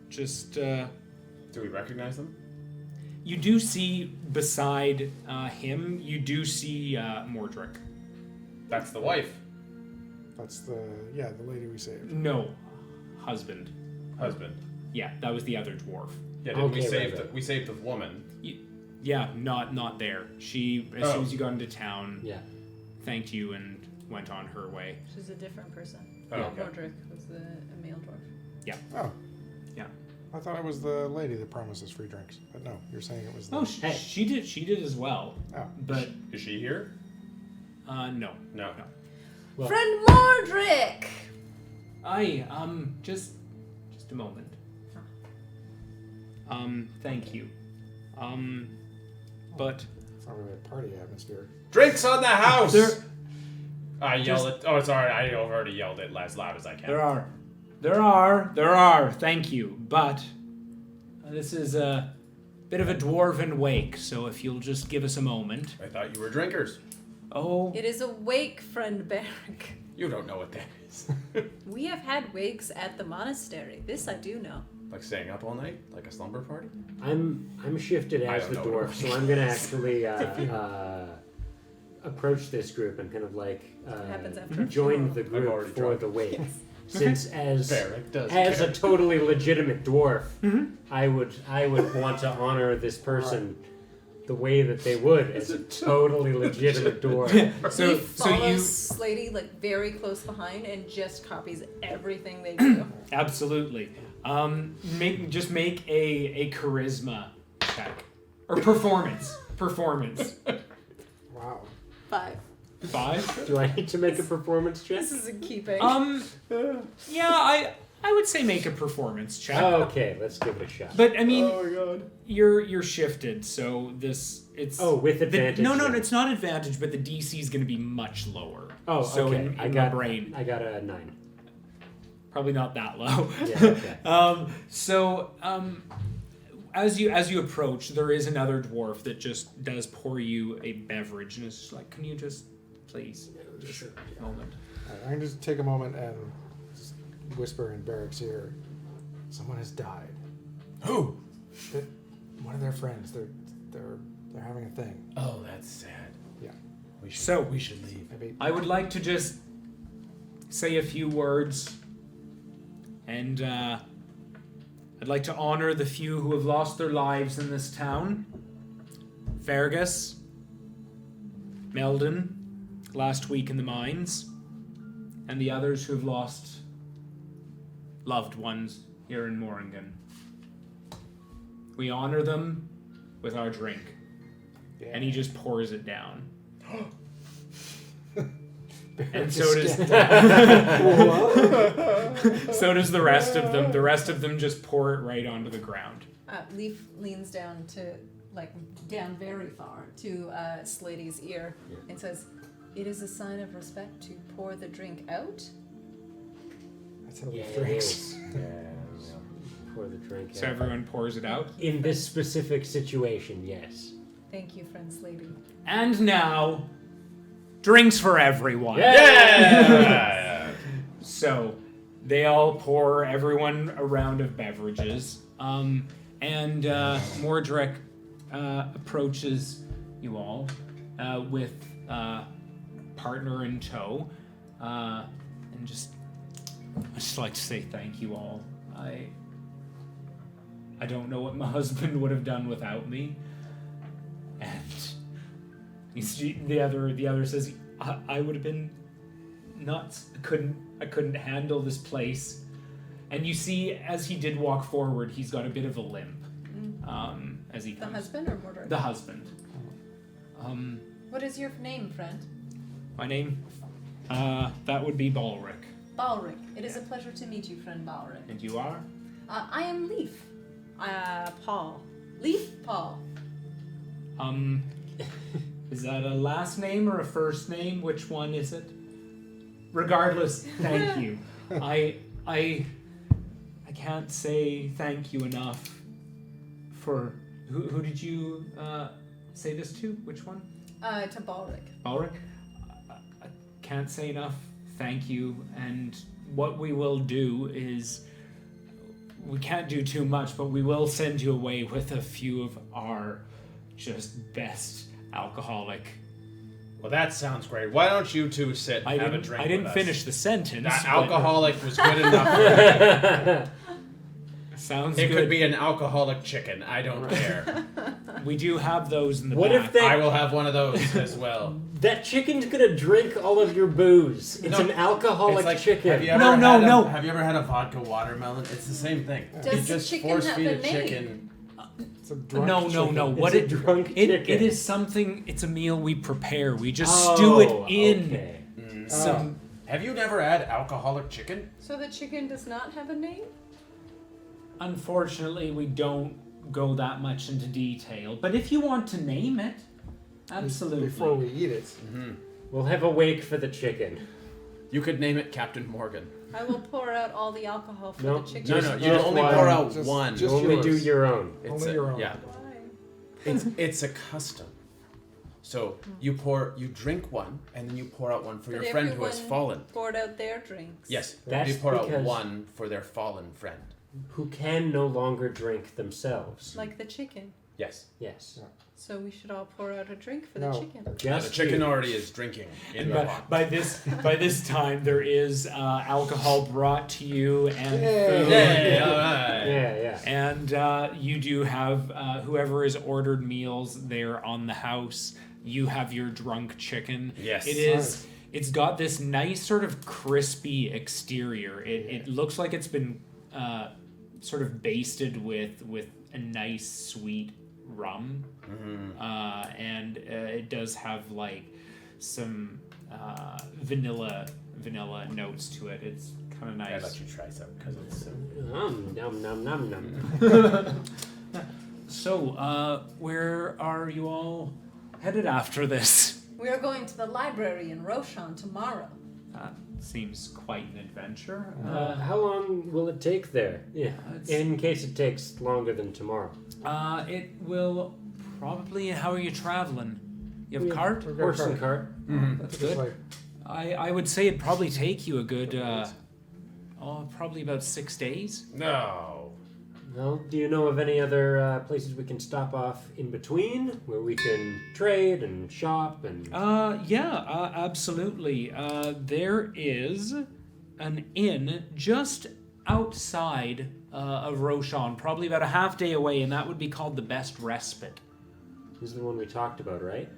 Do we recognize them? you do see beside him, you do see Mordric. That's the wife. That's the lady we saved. No, husband. Husband. Yeah, that was the other dwarf. Yeah, didn't we Okay, save right. we saved the woman. Yeah, not there. She, as soon as you got into town, Yeah. thanked you and went on her way. She's a different person. Oh, okay. Roderick was a male dwarf. Oh. Yeah. I thought it was the lady that promised us free drinks. But no, you're saying it was the... Oh, she did as well. Oh. But, Is she here? no. No. Well, Friend Mordrick! Aye, just a moment. Thank you. But It's not really a party atmosphere. Drinks on the house! there I yelled it. Oh, sorry. I already yelled it as loud as I can. there are, thank you. But this is a bit of a dwarven wake, so if you'll just give us a moment. I thought you were drinkers. Oh, It is a wake, friend Beric. You don't know what that is. We have had wakes at the monastery. This I do know. Like staying up all night? Like a slumber party? I'm shifted I as don't the know what dwarf, so I'm gonna actually approach this group and kind of like happens after a join funeral. the I'm already group for drunk. the wake. Since as Beric does a totally legitimate dwarf, Mhm. I would want to honor this person the way that they would as a totally legitimate dwarf. He so follows you Slady like very close behind and just copies everything they do. absolutely make a charisma check or performance. Wow. 5. 5. Do I need to make a performance check? This is in keeping. Yeah, I would say make a performance check. Okay, let's give it a shot. But I mean, Oh my god. you're shifted, so it's with the, advantage. no, then. it's not advantage, but the DC is going to be much lower. Oh, so okay. in I my got brain, I got a 9. probably not that low. Yeah, okay. As you approach, there is another dwarf that just does pour you a beverage, and it's just like, can you just please, just a moment. I can just take a moment and just whisper in Beric's ear. Someone has died. Who? One of their friends. They're having a thing. Oh, that's sad. Yeah. We should leave. Maybe. I would like to just say a few words, and I'd like to honor the few who have lost their lives in this town. Fergus, Meldon, last week in the mines, and the others who've lost loved ones here in Moringen. We honor them with our drink. Yeah. And he just pours it down. Beric And just so does scanned so does the rest of them. The rest of them just pour it right onto the ground. Leaf leans down down very far to Slady's ear and says, "It is a sign of respect to pour the drink out." That's how Yeah, it it drinks. is. Pour the drink So out. everyone pours it out. In this specific situation, yes. Thank you, friend Slady. And now, drinks for everyone. Yeah! So they all pour everyone a round of beverages. And Mordric approaches you all with partner in tow. And I'd just like to say thank you all. I don't know what my husband would have done without me. And the other says, I would have been nuts. I couldn't handle this place. And you see, as he did walk forward, he's got a bit of a limp. As he The comes. husband or Mordred? The husband. What is your name, friend? My name? That would be Balric. Balric. It is a pleasure to meet you, friend Balric. And you are? I am Leaf. Paul. Leaf Paul. Is that a last name or a first name? Which one is it? Regardless, thank you. I can't say thank you enough for who did you say this to? Which one? To Balric. Balric? I can't say enough thank you, and what we will do is we can't do too much, but we will send you away with a few of our just best alcoholic. Well, that sounds great. Why don't you two sit and have a drink I didn't with us? finish the sentence. That but alcoholic was good enough. sounds It good. could be an alcoholic chicken. I don't care. We do have those in the What back. if that I will have one of those as well. that chicken's gonna drink all of your booze? It's No, an alcoholic It's like, chicken. Have you ever No, had no, a, no. Have you ever had a vodka watermelon? It's the same thing. Does you the just chicken force have feed a a name? chicken. It's a drunk No. chicken. What It's a drunk it chicken. is something. It's a meal we prepare. We just stew it in Okay. some. Have you never had alcoholic chicken? So the chicken does not have a name? Unfortunately, we don't go that much into detail. But if you want to name it, absolutely. Before we eat it. We'll have a wake for the chicken. You could name it Captain Morgan. I will pour out all the alcohol for No, the chicken. No, Just- you can only one. pour out Just- one. just Only yours. do your own. It's Only your own. Yeah, Why? it's a custom. So you drink one, and then you pour out one for But your friend who has everyone fallen. poured out their drinks. Yes, That's you pour out because- one for their fallen friend. Who can no longer drink themselves. Like the chicken. Yes. Yes. So we should all pour out a drink for No. the chicken. Now, Just the chicken you. already is drinking in And the pot. by this time, there is alcohol brought to you and Yay. food. Yay, all right. Yeah. And you do have whoever has ordered meals there on the house. You have your drunk chicken. Yes. It is. Nice. It's got this nice sort of crispy exterior. It looks like it's been sort of basted with a nice sweet rum, and it does have like some vanilla notes to it. It's kind of I'd nice. let you try some because it's. Nom nom nom nom. So, where are you all headed after this? We are going to the library in Roshawn tomorrow. That seems quite an adventure. How long will it take there? Yeah. It's- In case it takes longer than tomorrow. It will probably. How are you traveling? You have a We- cart? We've got a Horse and cart. cart. That's Just good. like, I would say it'd probably take you a good, probably about 6 days. No. Well, do you know of any other places we can stop off in between where we can trade and shop and? Yeah, absolutely. There is an inn just outside of Roshawn, probably about a half day away, and that would be called the Best Respite. This is the one we talked about, right?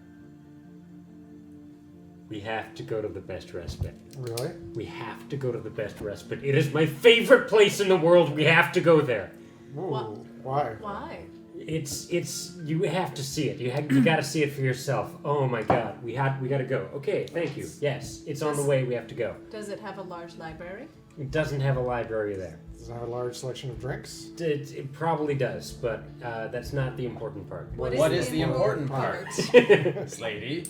We have to go to the Best Respite. really? We have to go to the Best Respite. It is my favorite place in the world. We have to go there. Ooh, What? why? Why? It's you have to see it. You got to see it for yourself. Oh my God, we got to go. Okay, thank you. Yes, it's on the way. We have to go. Does it have a large library? It doesn't have a library there. Does it have a large selection of drinks? It probably does, but that's not the important part. What is the important part? Lady?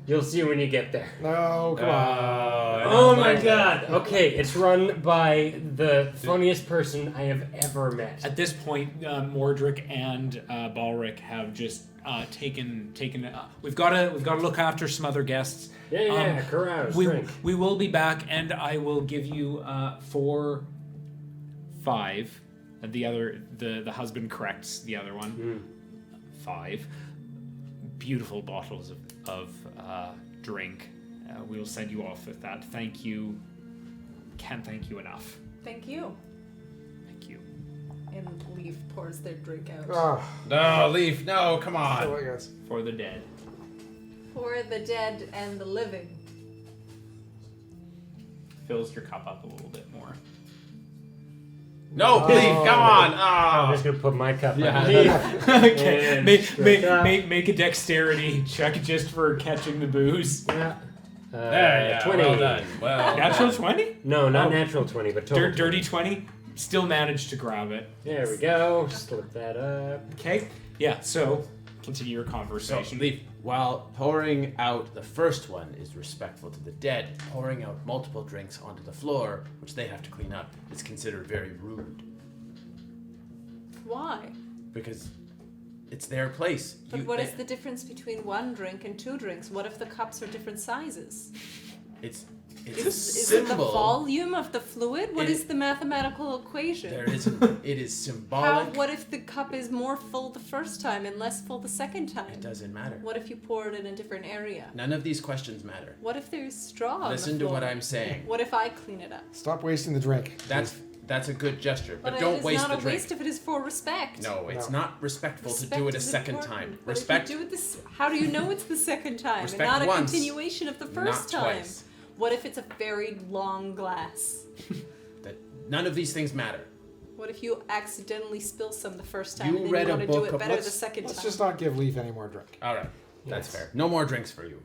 You'll see when you get there. No, come on. Oh my God. Okay, it's run by the funniest person I have ever met. At this point, Mordric and Balric have just taken. We've got to look after some other guests. Yeah, carouse, drink. We will be back, and I will give you 4, 5. The husband corrects the other one. 5 beautiful bottles of drink. We will send you off with that. Thank you. Can't thank you enough. Thank you. Thank you. And Leaf pours their drink out. Oh, No, Leaf. No, come so on. I guess. For the dead. For the dead and the living. Fills your cup up a little bit more. No, Leaf. Come on. I'm Oh. just gonna put my cup Yeah. underneath. Okay. And Make a dexterity check just for catching the booze. Yeah. There, yeah. 20. Well done. Well Natural done. 20? No, not Oh. natural 20, but total. Dirty 20? Still managed to grab it. There we go. Slip that up. Okay. Yeah, so continue your So, conversation. Leaf, while pouring out the first one is respectful to the dead, pouring out multiple drinks onto the floor, which they have to clean up, is considered very rude Why? because it's their place. But what is the difference between 1 drink and 2 drinks? What if the cups are different sizes? It's a Is it the symbol. volume of the fluid? What It- is the mathematical equation? There isn't. It is symbolic. What if the cup is more full the first time and less full the second time? It doesn't matter. What if you pour it in a different area? None of these questions matter. What if there's straw on Listen the to floor? what I'm saying. What if I clean it up? Stop wasting the drink. That's a good gesture, but But don't it is waste not the a drink. waste if it is for respect. No, it's No. not respectful Respect to do it a is second important. time. But Respect If you do it this, how do you know it's the second time Respect and not a once, continuation of the first not time? twice. What if it's a very long glass? That none of these things matter. What if you accidentally spill some the first time You and then read you a want to do book it of- better the let's- second Let's time? just not give Leaf any more drink. All right, that's Yes. fair. No more drinks for you.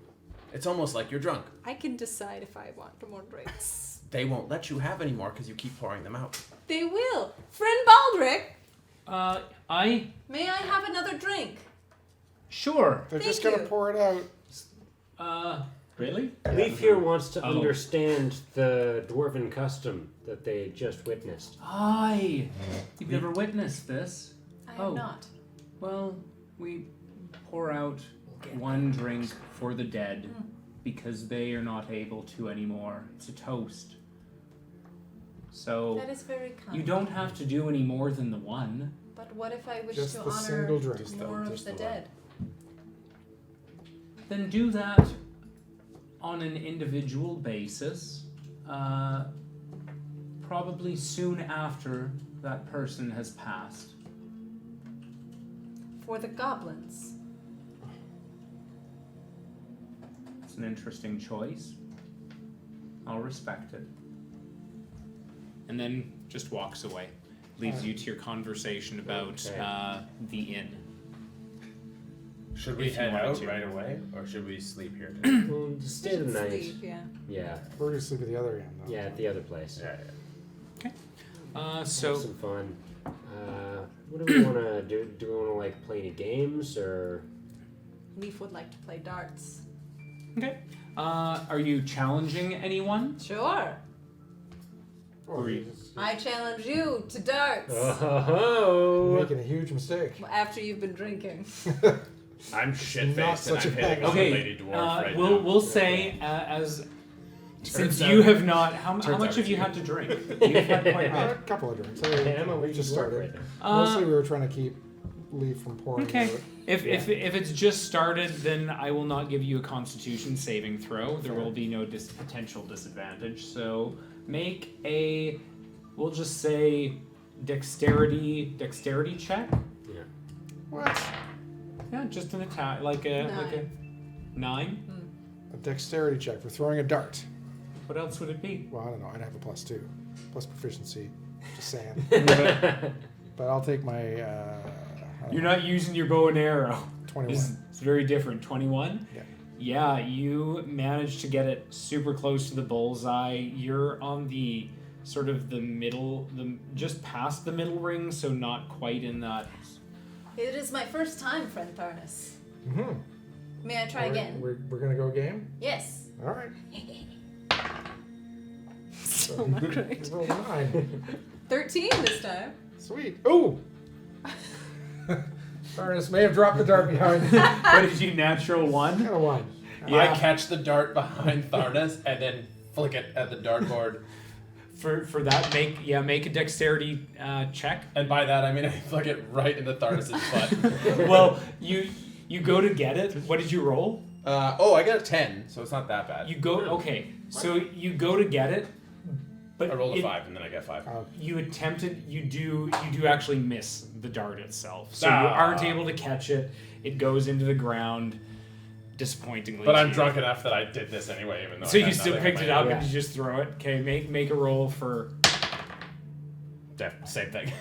It's almost like you're drunk. I can decide if I want more drinks. They won't let you have any more because you keep pouring them out. They will. Friend Baldric, I may I have another drink? sure. They're just Thank gonna you. pour it out. Really? Leaf here wants to Oh. understand the dwarven custom that they just witnessed. Aye. You've never witnessed this. I Oh. am not. Well, we pour out one drink for the dead because they are not able to anymore. It's a toast. So That is very kind. you don't have to do any more than the one. But what if I wish Just to the honor single drink. Just more of just the the dead? Then do that on an individual basis, probably soon after that person has passed. For the goblins. It's an interesting choice. I'll respect it. And then just walks away. Leaves you to your conversation about Okay. the inn. Should we head out right away, or should we sleep here? Well, just stay the night. Sleep, yeah. Yeah, We're gonna sleep at the other end. Though. yeah, at the other place. So Have some fun. What do we want to do? Do we want to like play any games or? Leaf would like to play darts. okay. Are you challenging anyone? Sure. Or you- I challenge you to darts. You're Oh, making a huge mistake. After you've been drinking. I'm shit Not faced and such I'm a hitting bad on Okay. the lady dwarf right we'll now. we'll say as since out- you have not. How turns much out have you it's had to drink? You've had quite a A bit. couple of drinks. I'm a We just dwarf started. right now. Mostly, we were trying to keep Leaf from pouring. Okay. Out. If it's just started, then I will not give you a Constitution saving throw. There will be no potential disadvantage. So make a, we'll just say, dexterity check. What? Yeah, just an attack, like a 9. A dexterity check for throwing a dart. What else would it be? Well, I don't know. I'd have a +2, plus proficiency. Just saying. But I'll take my. I don't You're know, not using your bow and arrow. 21. It's very different. 21. Yeah. Yeah, you managed to get it super close to the bullseye. You're on the sort of the middle, just past the middle ring, so not quite in that. It is my first time, friend Tharnus. Mm-hmm. May I try again? We're gonna go game. Yes. All right. Still not great. You rolled a 9. 13 this time. Sweet. Ooh. Ernest may have dropped the dart behind. What did you natural 1? Got a 1. Yeah. I catch the dart behind Tharnus and then flick it at the dartboard. For that, make a dexterity check. And by that I mean I flick it right into Tharnus's butt. Well, you go to get it. What did you roll? I got a 10, so it's not that bad. You go okay. So you go to get it, but I rolled a it- 5 and then I get 5. You attempted. You do actually miss the dart itself. So you Ah. aren't able to catch it. It goes into the ground. Disappointingly. But to I'm you. drunk enough that I did this anyway, even though So I you had still nothing picked in it my up hand. and you just throw it. Okay, make a roll for. Same thing.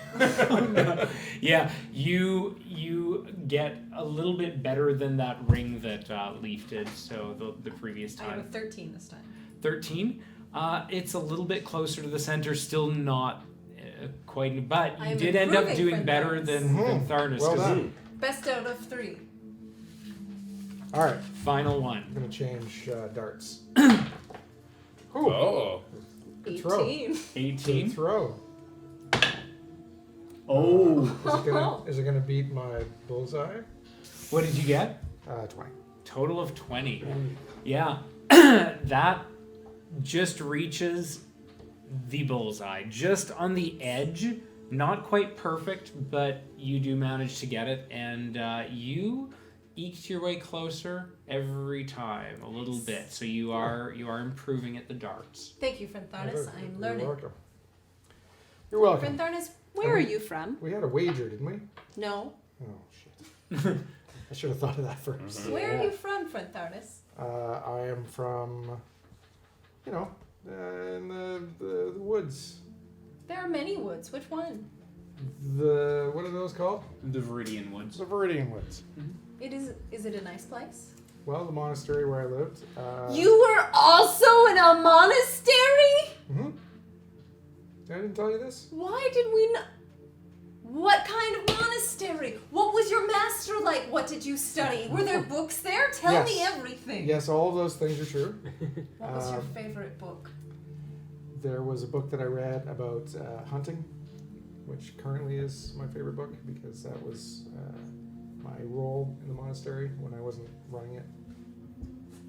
Yeah, you get a little bit better than that ring that Leaf did. So the previous I have a time, 13 this time. 13. It's a little bit closer to the center. Still not quite, but I you am did end up improving, doing friend better Tharnus. than Tharnus. Well 'cause done. Best out of 3. All right. Final one. I'm gonna change darts. Ooh. Oh. Good throw. 18. Good 18. throw. Oh. Is it gonna beat my bullseye? What did you get? 20. Total of 20. Yeah. That just reaches the bullseye. Just on the edge. Not quite perfect, but you do manage to get it. And you eked your way closer every time a little bit. So you are improving at the darts. Thank you, friend Tharnus. I'm learning. You're welcome. You're welcome. Frindarnis, where are you from? We had a wager, didn't we? No. Oh, shit. I should have thought of that first. Where are you from, Frindarnis? I am from, in the woods. There are many woods. Which one? What are those called? The Viridian Woods. The Viridian Woods. Is it a nice place? Well, the monastery where I lived. You were also in a monastery? Mm-hmm. I didn't tell you this? Why did we not? What kind of monastery? What was your master like? What did you study? Were there books there? Tell me Yes. everything. Yes, all of those things are true. What was your favorite book? There was a book that I read about hunting, which currently is my favorite book because that was my role in the monastery when I wasn't running it.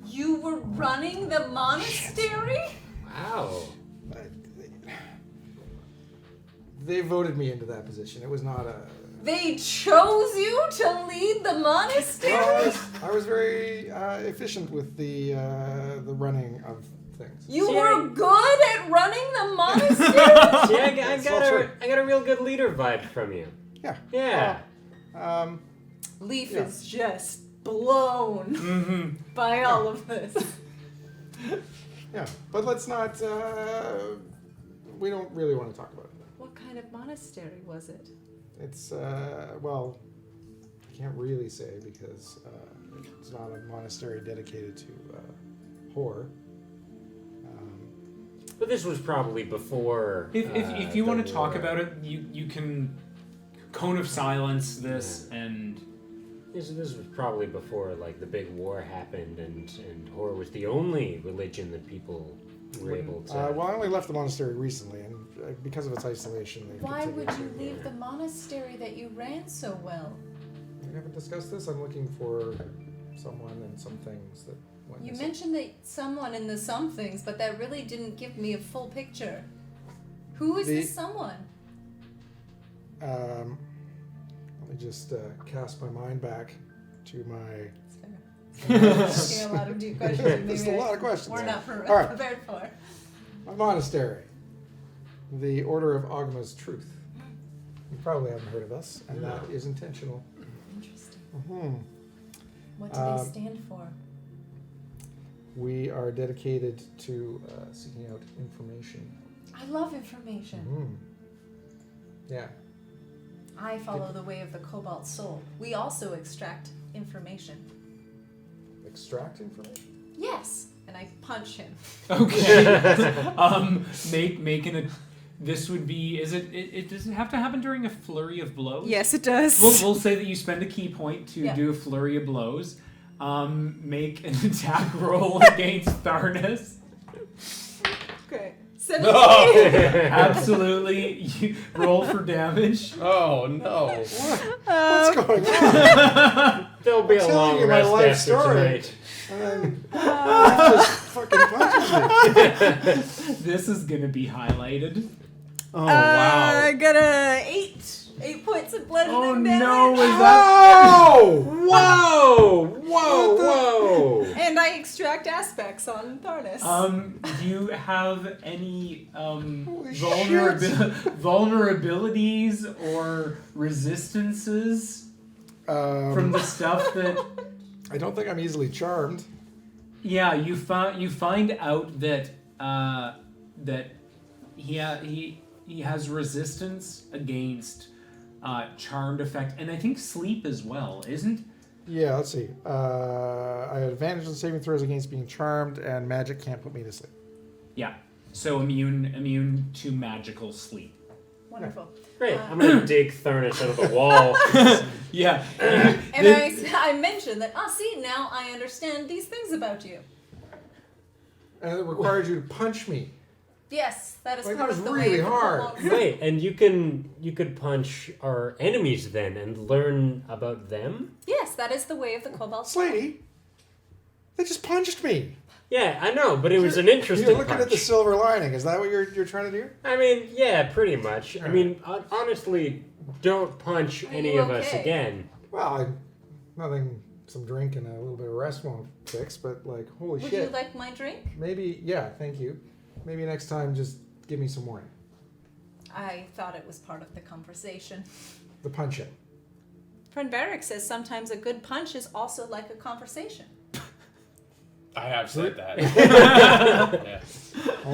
You were running the monastery? Wow. They voted me into that position. It was not a... They chose you to lead the monastery? I was very efficient with the running of things. You See, were good at running the monastery? See, I That's all true. got a real good leader vibe from you. Yeah. Yeah. Leaf Yeah. is just blown by all of this. Yeah, but let's not... we don't really want to talk about it. What kind of monastery was it? It's, well, I can't really say because it's not a monastery dedicated to horror. But this was probably before. If you want to talk war. about it, you can cone of silence this and This was probably before like the big war happened and horror was the only religion that people were able to. Well, I only left the monastery recently, and because of its isolation, they Why would you continued to- leave the monastery that you ran so well? We haven't discussed this. I'm looking for someone and some things that went You missing. mentioned that someone in the some things, but that really didn't give me a full picture. Who is this someone? Let me just cast my mind back to my... Asking a lot of deep questions. Maybe There's a lot of questions. We're not All right. prepared for. My monastery. The Order of Ogma's Truth. You probably haven't heard of us, and that is intentional. Interesting. Mm-hmm. What do they stand for? We are dedicated to seeking out information. I love information. Mm-hmm. Yeah. I follow the way of the cobalt soul. We also extract information. Extract information? Yes. And I punch him. okay. Making a. This would be. Is it? It does it have to happen during a flurry of blows? Yes, it does. We'll say that you spend a key point to Yeah. do a flurry of blows. Make an attack roll against Tharnus. Okay. 17. Absolutely. You roll for damage. Oh no! What's going on? There'll be a telling long you my rest life after story. tonight. And then he just fucking punches me. This is gonna be highlighted. Oh, I got a 8 points of bludgeoning Oh damage. no! Is that? Oh! Whoa! Whoa! Whoa! And I extract aspects on Tharnus. Do you have any Holy vulnerabilities or resistances from the stuff that? I don't think I'm easily charmed. Yeah, you find out that that he has resistance against charmed effect, and I think sleep as well, isn't? Yeah, let's see. I have advantage on saving throws against being charmed, and magic can't put me to sleep. Yeah. So immune to magical sleep. Wonderful. Great. I'm gonna dig Tharnus out of the wall. Yeah. And I mentioned that, see, now I understand these things about you. And it requires you to punch me. Yes, that is Like, part that of was the really way of the hard. cobalt. Wait, and you could punch our enemies then and learn about them? Yes, that is the way of the cobalt. Slatey, they just punched me. Yeah, I know, but it was an interesting You're looking punch. at the silver lining. Is that what you're trying to do? I mean, yeah, pretty much. I mean, honestly, don't punch Are any you of us okay? again. Well, nothing. Some drink and a little bit of rest won't fix, but like, holy Would shit. you like my drink? Maybe, yeah, thank you. Maybe next time, just give me some warning. I thought it was part of the conversation. The punch-in. Friend Barrick says sometimes a good punch is also like a conversation. I have said that. Yeah.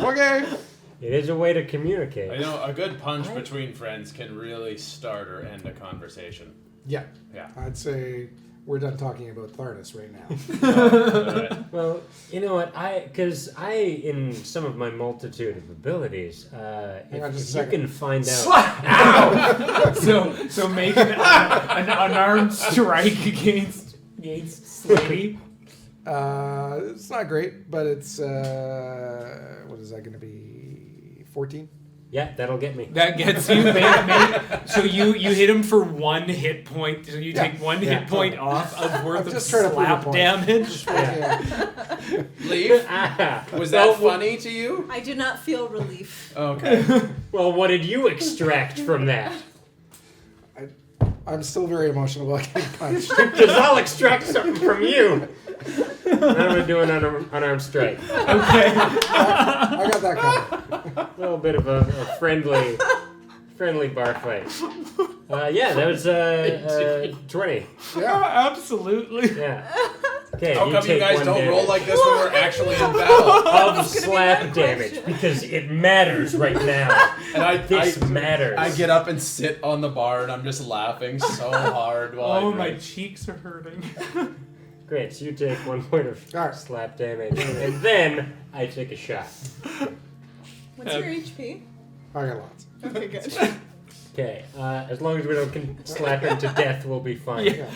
Okay. It is a way to communicate. I know a good punch between friends can really start or end a conversation. Yeah. Yeah. I'd say we're done talking about Tharnus right now. Well, you know what? Because in some of my multitude of abilities, Hang on if just a you second. can find out. So make an unarmed strike against Slatey. It's not great, but it's what is that going to be? 14. Yeah, that'll get me. That gets you. So you hit him for 1 hit point. So you take 1 hit point off of worth of just trying to prove a slap point. damage. Yeah. Leaf? Was that Well, funny to you? I do not feel relief. Okay. Well, what did you extract from that? I'm still very emotional about getting punched. Because I'll extract something from you. I'm going to do an unarmed strike. Okay. I got that covered. A little bit of a friendly bar fight. Yeah, that was 20. Yeah. Absolutely. Yeah. Okay, How come you take guys 1 don't damage roll like this when we're actually in battle? of slap damage because it matters right now. And This matters. I get up and sit on the bar and I'm just laughing so hard while Oh, I my drink. cheeks are hurting. Great, so you take 1 point of Alright. slap damage, and then I take a shot. What's your HP? I got lots. Okay, good. Okay, as long as we don't slap him to death, we'll be fine. Yeah.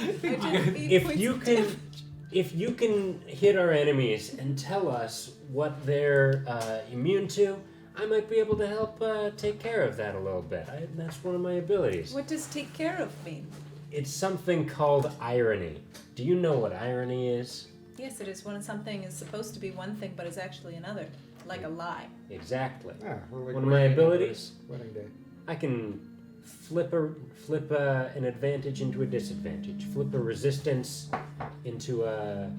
If you can hit our enemies and tell us what they're immune to, I might be able to help take care of that a little bit. That's one of my abilities. What does take care of mean? It's something called irony. Do you know what irony is? Yes, it is when something is supposed to be one thing but is actually another, like a lie. Exactly. Yeah, we're like One of my wedding abilities? Wedding day. I can flip an advantage into a disadvantage. Flip a resistance into a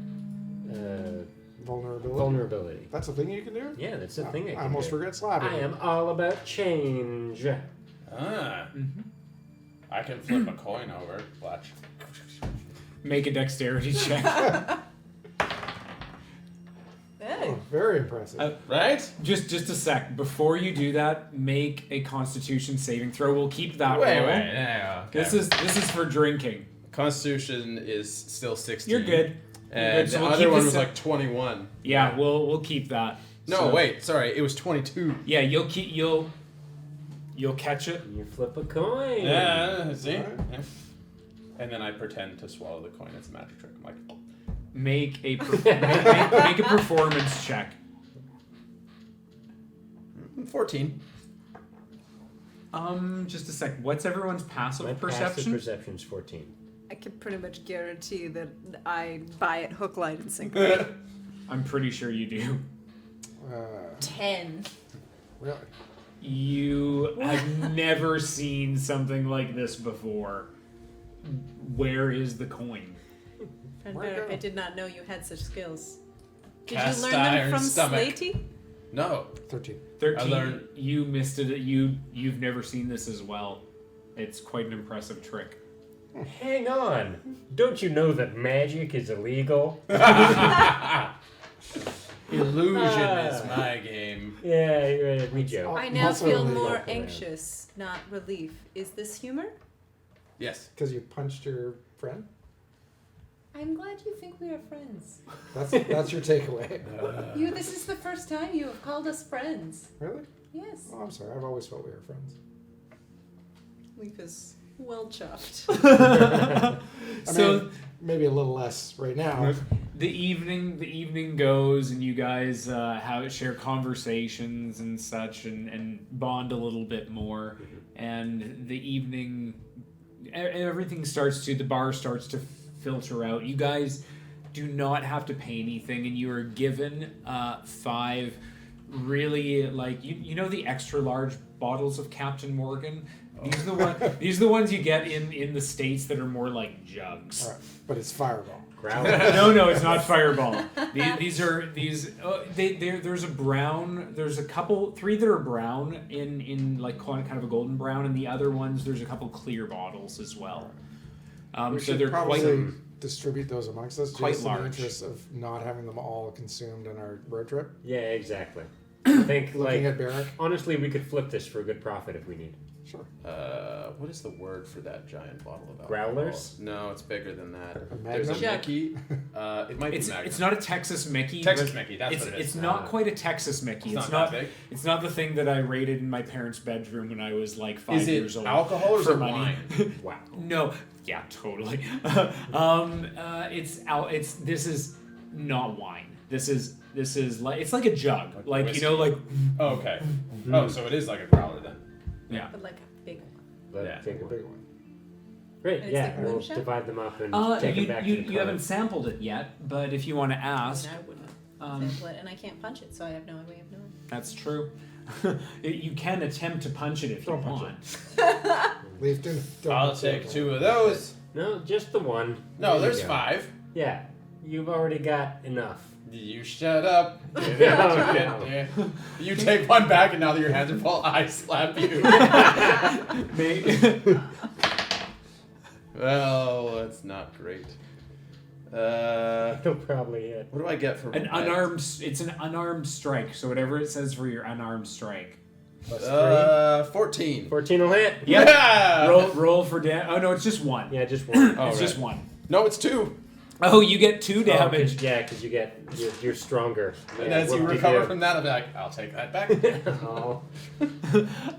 vulnerability. That's a thing you can do? Yeah, that's a thing I can almost do. forget slapping. I am all about change. Ah. Mm-hmm. I can flip a coin over. Watch. Make a dexterity check. Hey. Oh, very impressive. Right? Just a sec. Before you do that, make a Constitution saving throw. We'll keep that Wait. roll. Yeah, okay. This is for drinking. Constitution is still 16. You're good. And good, so the we'll other keep one this was up. like 21. Yeah, we'll keep that. No, So- wait. Sorry. It was 22. Yeah, you'll catch it. You flip a coin. Yeah, see? Alright. Yeah. And then I pretend to swallow the coin. It's a magic trick. I'm like, Make a make a performance check. 14. Just a sec. What's everyone's passive My passive perception? perception's 14. I can pretty much guarantee that I buy it hook, line, and sinker. I'm pretty sure you do. 10. Really? You have never seen something like this before. Where is the coin? Friend Where'd it Barrick, go? I did not know you had such skills. Did Cast you learn them iron from stomach. Slatey? No. 13. 13. learned- You missed it. You've never seen this as well. It's quite an impressive trick. Hang on. Don't you know that magic is illegal? Illusion is my game. Yeah, we joke. I now Also feel illegal more for them. anxious, not relief. Is this humor? Yes. Because you punched your friend? I'm glad you think we are friends. That's your takeaway. This is the first time you have called us friends. Really? Yes. Oh, I'm sorry. I've always felt we were friends. Leaf is well chuffed. I So mean, maybe a little less right now. the evening goes, and you guys share conversations and such, and bond a little bit more. And the evening, everything the bar starts to filter out. You guys do not have to pay anything, and you are given 5 really, like, you know the extra large bottles of Captain Morgan. These are the ones you get in the States that are more like jugs. All right. But it's Fireball. Growlers. No, it's not fireball. There's a brown. There's a couple, 3 that are brown in like kind of a golden brown, and the other ones there's a couple clear bottles as well. We So should they're probably quite distribute those amongst us, quite just in the large. interest of not having them all consumed in our road trip. Yeah, exactly. I think, Looking like, at Barrack. honestly, we could flip this for a good profit if we need. Sure. What is the word for that giant bottle of alcohol? Growlers? No, it's bigger than that. A There's a Magnum? Mickey. It might be Magnum. It's not a Texas Mickey. Texas but Mickey, that's what it is. It's not quite a Texas Mickey. It's not that big. It's not the thing that I raided in my parents' bedroom when I was like 5 Is years it old. alcohol or is for it money. wine? Wow. No. Yeah, totally. This is not wine. This is like it's like a jug. Like Like you know, like Oh, okay. Oh, so it is like a growler then. yeah. But like a big one. But Yeah. big A one. big one. Great, And it's yeah, like we'll moonshine? divide them up and take You them back to the you haven't sampled it yet, but if you want to I ask, mean, I wouldn't um, sample it, and I can't punch it, so I have no way of knowing. that's true. You can attempt to punch it if you Don't punch want. Leaf, don't I'll take 2 of those. No, just the one. No, There you there's go. 5. Yeah, you've already got enough. You shut up. No. You take one back, and now that your hands are full, I slap you. Well, that's not great. He'll probably hit. What do I get for An my- unarmed. It's an unarmed strike. So whatever it says for your unarmed strike. Plus 14. 14 will hit. Yeah. Roll for damage. Oh no, it's just one. Yeah, just one. Oh, It's right. just one. No, it's 2. Oh, you get 2 damage. Because you're stronger. And Yeah, as you whoop-de-doo. recover from that, I'm like, I'll take that back. Oh.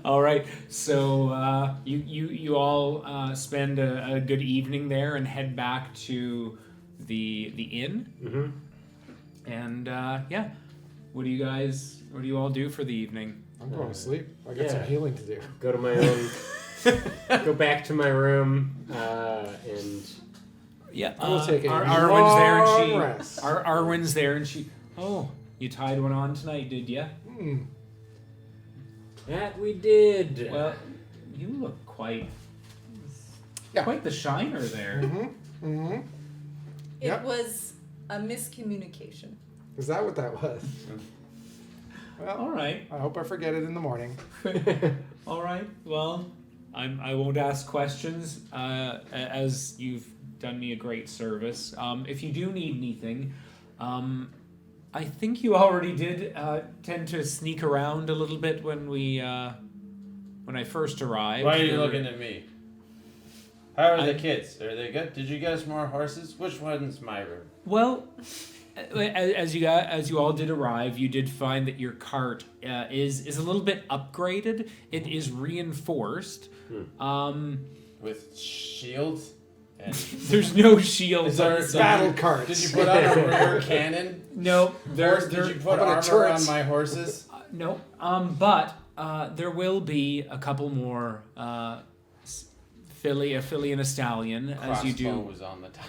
All right. So you all spend a good evening there and head back to the inn. Mm-hmm. And yeah, what do you all do for the evening? I'm going to sleep. I got some Yeah. healing to do. Go to my own. Go back to my room and. Yeah, We'll take a Arwen's there and long rest. Arwen's there and she. Oh, you tied one on tonight, did ya? That we did. Well, you look quite Yeah. the shiner there. Mm-hmm. It Yep. was a miscommunication. Is that what that was? Well, All right, I hope I forget it in the morning. all right. Well, I won't ask questions as you've done me a great service. If you do need anything, I think you already did tend to sneak around a little bit when I first arrived. Why are you There were- looking at me? How are the kids? Are they good? Did you get us more horses? Which one's my room? Well, as you all did arrive, you did find that your cart is a little bit upgraded. It is reinforced. With shields? And There's no shields. Is there on the side. Battle cards. did you put on a rear cannon? No, there. Did you put How about armor turrets? on my horses? No. But there will be a couple more a filly and a stallion as you Crossbow do. was on the top.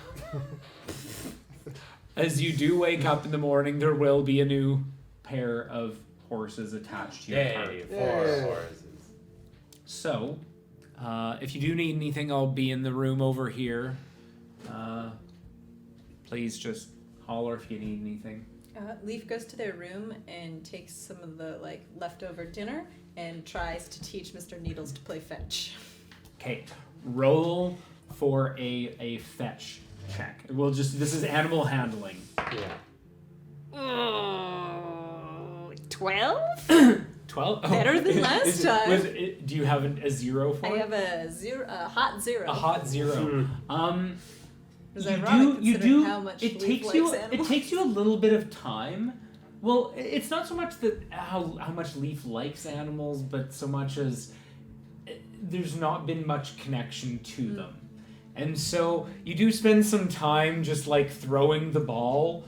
As you do wake up in the morning, there will be a new pair of horses attached to your cart. Yay, 4 Yay. horses. So, if you do need anything, I'll be in the room over here. Please just holler if you need anything. Leaf goes to their room and takes some of the leftover dinner and tries to teach Mr. Needles to play fetch. Okay, roll for a fetch check. This is animal handling. Yeah. 12? 12? Better than last time. Do you have a 0 for I it? have a hot 0. A hot 0. It's You ironic do considering how much it Leaf takes likes you animals. it takes you a little bit of time. Well, it's not so much that how much Leaf likes animals, but so much as there's not been much connection to them. And so you do spend some time just throwing the ball.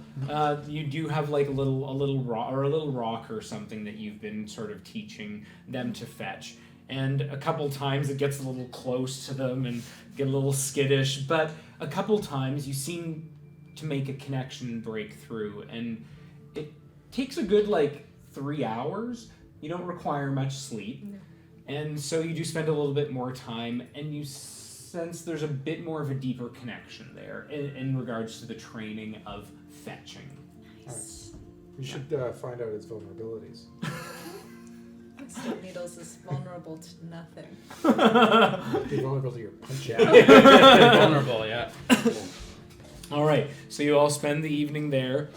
You do have a little rock or something that you've been sort of teaching them to fetch. And a couple times it gets a little close to them and get a little skittish, but a couple times you seem to make a connection and break through, and it takes a good 3 hours. You don't require much sleep, and so you do spend a little bit more time, and you sense there's a bit more of a deeper connection there in regards to the training of fetching. Nice. We should find out its vulnerabilities. Stone Needles is vulnerable to nothing. Be vulnerable to your punch out. Vulnerable, yeah. All right, so you all spend the evening there.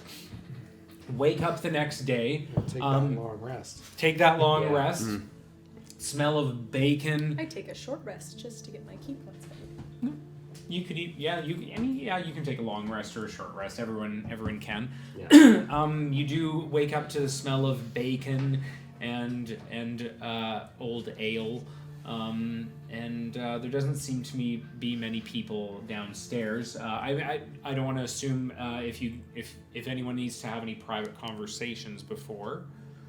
Wake up the next day. We'll take that long rest. Take that long Yeah. rest. Smell of bacon. I take a short rest just to get my key points back. You could eat. Yeah, you can take a long rest or a short rest. Everyone can. Yeah. You do wake up to the smell of bacon and old ale. There doesn't seem to be many people downstairs. I don't want to assume if anyone needs to have any private conversations before.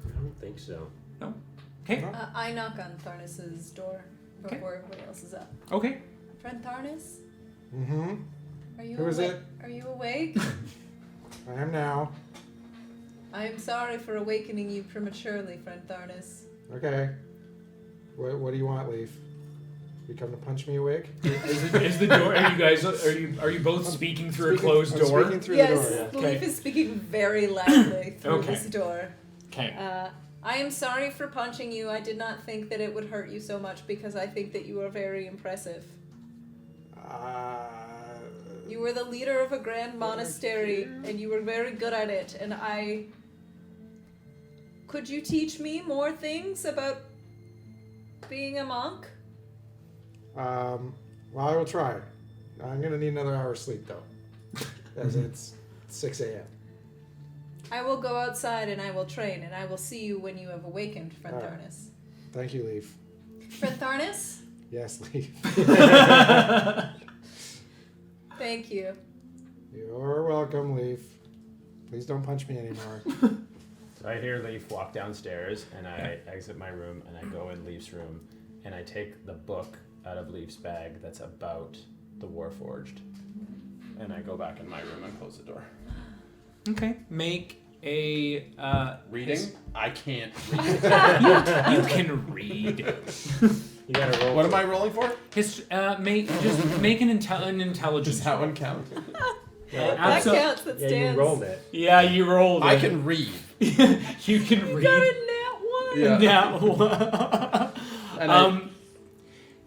I don't think so. No. Okay. I knock on Tharnas's door before everybody else is up. Okay. Friend Tharnas, Mm-hmm. are you Who is awake? it? Are you awake? I am now. I am sorry for awakening you prematurely, friend Tharnas. Okay. What do you want, Leaf? You come to punch me awake? Is the door? Are you both speaking through a closed I'm door? Speaking through Yes, the door. Okay. Leaf is speaking very loudly through Okay. this door. Okay. I am sorry for punching you. I did not think that it would hurt you so much because I think that you are very impressive. You were the leader of a grand monastery, and you were very good at it. And could you teach me more things about being a monk? Well, I will try. I'm gonna need another hour's sleep though, as it's 6 a.m. I will go outside and I will train, and I will see you when you have awakened, friend All right. Tharnas. Thank you, Leaf. Friend Tharnas, Yes, Leaf. thank you. You're welcome, Leaf. Please don't punch me anymore. So I hear Leaf walk downstairs, and I exit my room, and I go in Leaf's room, and I take the book out of Leaf's bag that's about the Warforged, and I go back in my room and close the door. Okay. Make a Reading? I can't read. you can read. You gotta roll. What am I rolling for? Make an intelligence. Does that roll. one count? That Absol- counts, that Yeah, stands. you rolled it. Yeah, you rolled. I it. can read. You can You read. got a nat one! Yeah. Yeah. And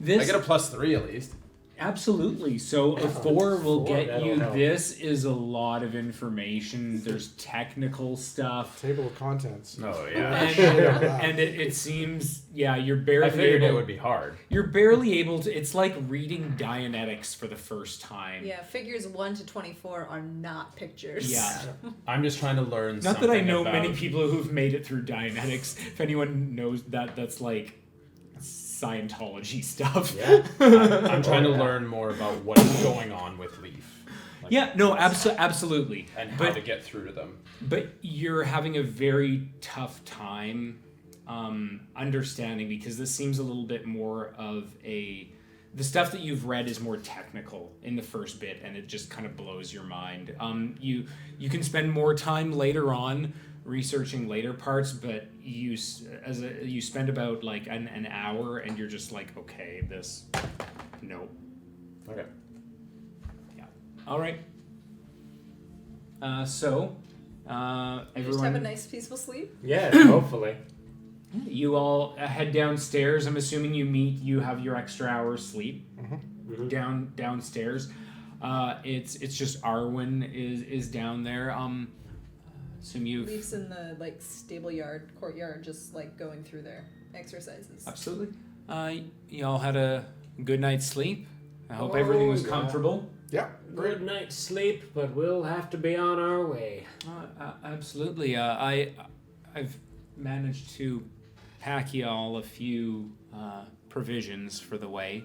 This I get a +3 at least. absolutely. So a 4 will Four, get that'll you. help. This is a lot of information. There's technical stuff. Table of contents. Oh And it seems, yeah, you're barely I figured it able. would be hard. You're barely able to. It's like reading Dianetics for the first time. Yeah, figures 1 to 24 are not pictures. Yeah. I'm just trying to learn. Not something that I know about... many people who've made it through Dianetics. If anyone knows that, that's like Scientology stuff. Yeah. I'm trying to learn more about what is going on with Leaf. Like, Yeah, no, absolutely. And how But- to get through to them. But you're having a very tough time understanding, because this seems a little bit more of the stuff that you've read is more technical in the first bit, and it just kind of blows your mind. You can spend more time later on researching later parts, but you spend about like an hour, and you're just like, okay, no. Okay. Yeah. All right. So You just everyone. have a nice peaceful sleep. Yes, hopefully. You all head downstairs. I'm assuming you have your extra hour's sleep downstairs. It's just Arwen is down there. Assume you've Leaf's in the stable yard, courtyard, just going through their exercises. absolutely. You all had a good night's sleep. I hope Oh, everything was yeah. comfortable. Yeah, great. Good night's sleep, but we'll have to be on our way. Absolutely. I've managed to pack you all a few provisions for the way.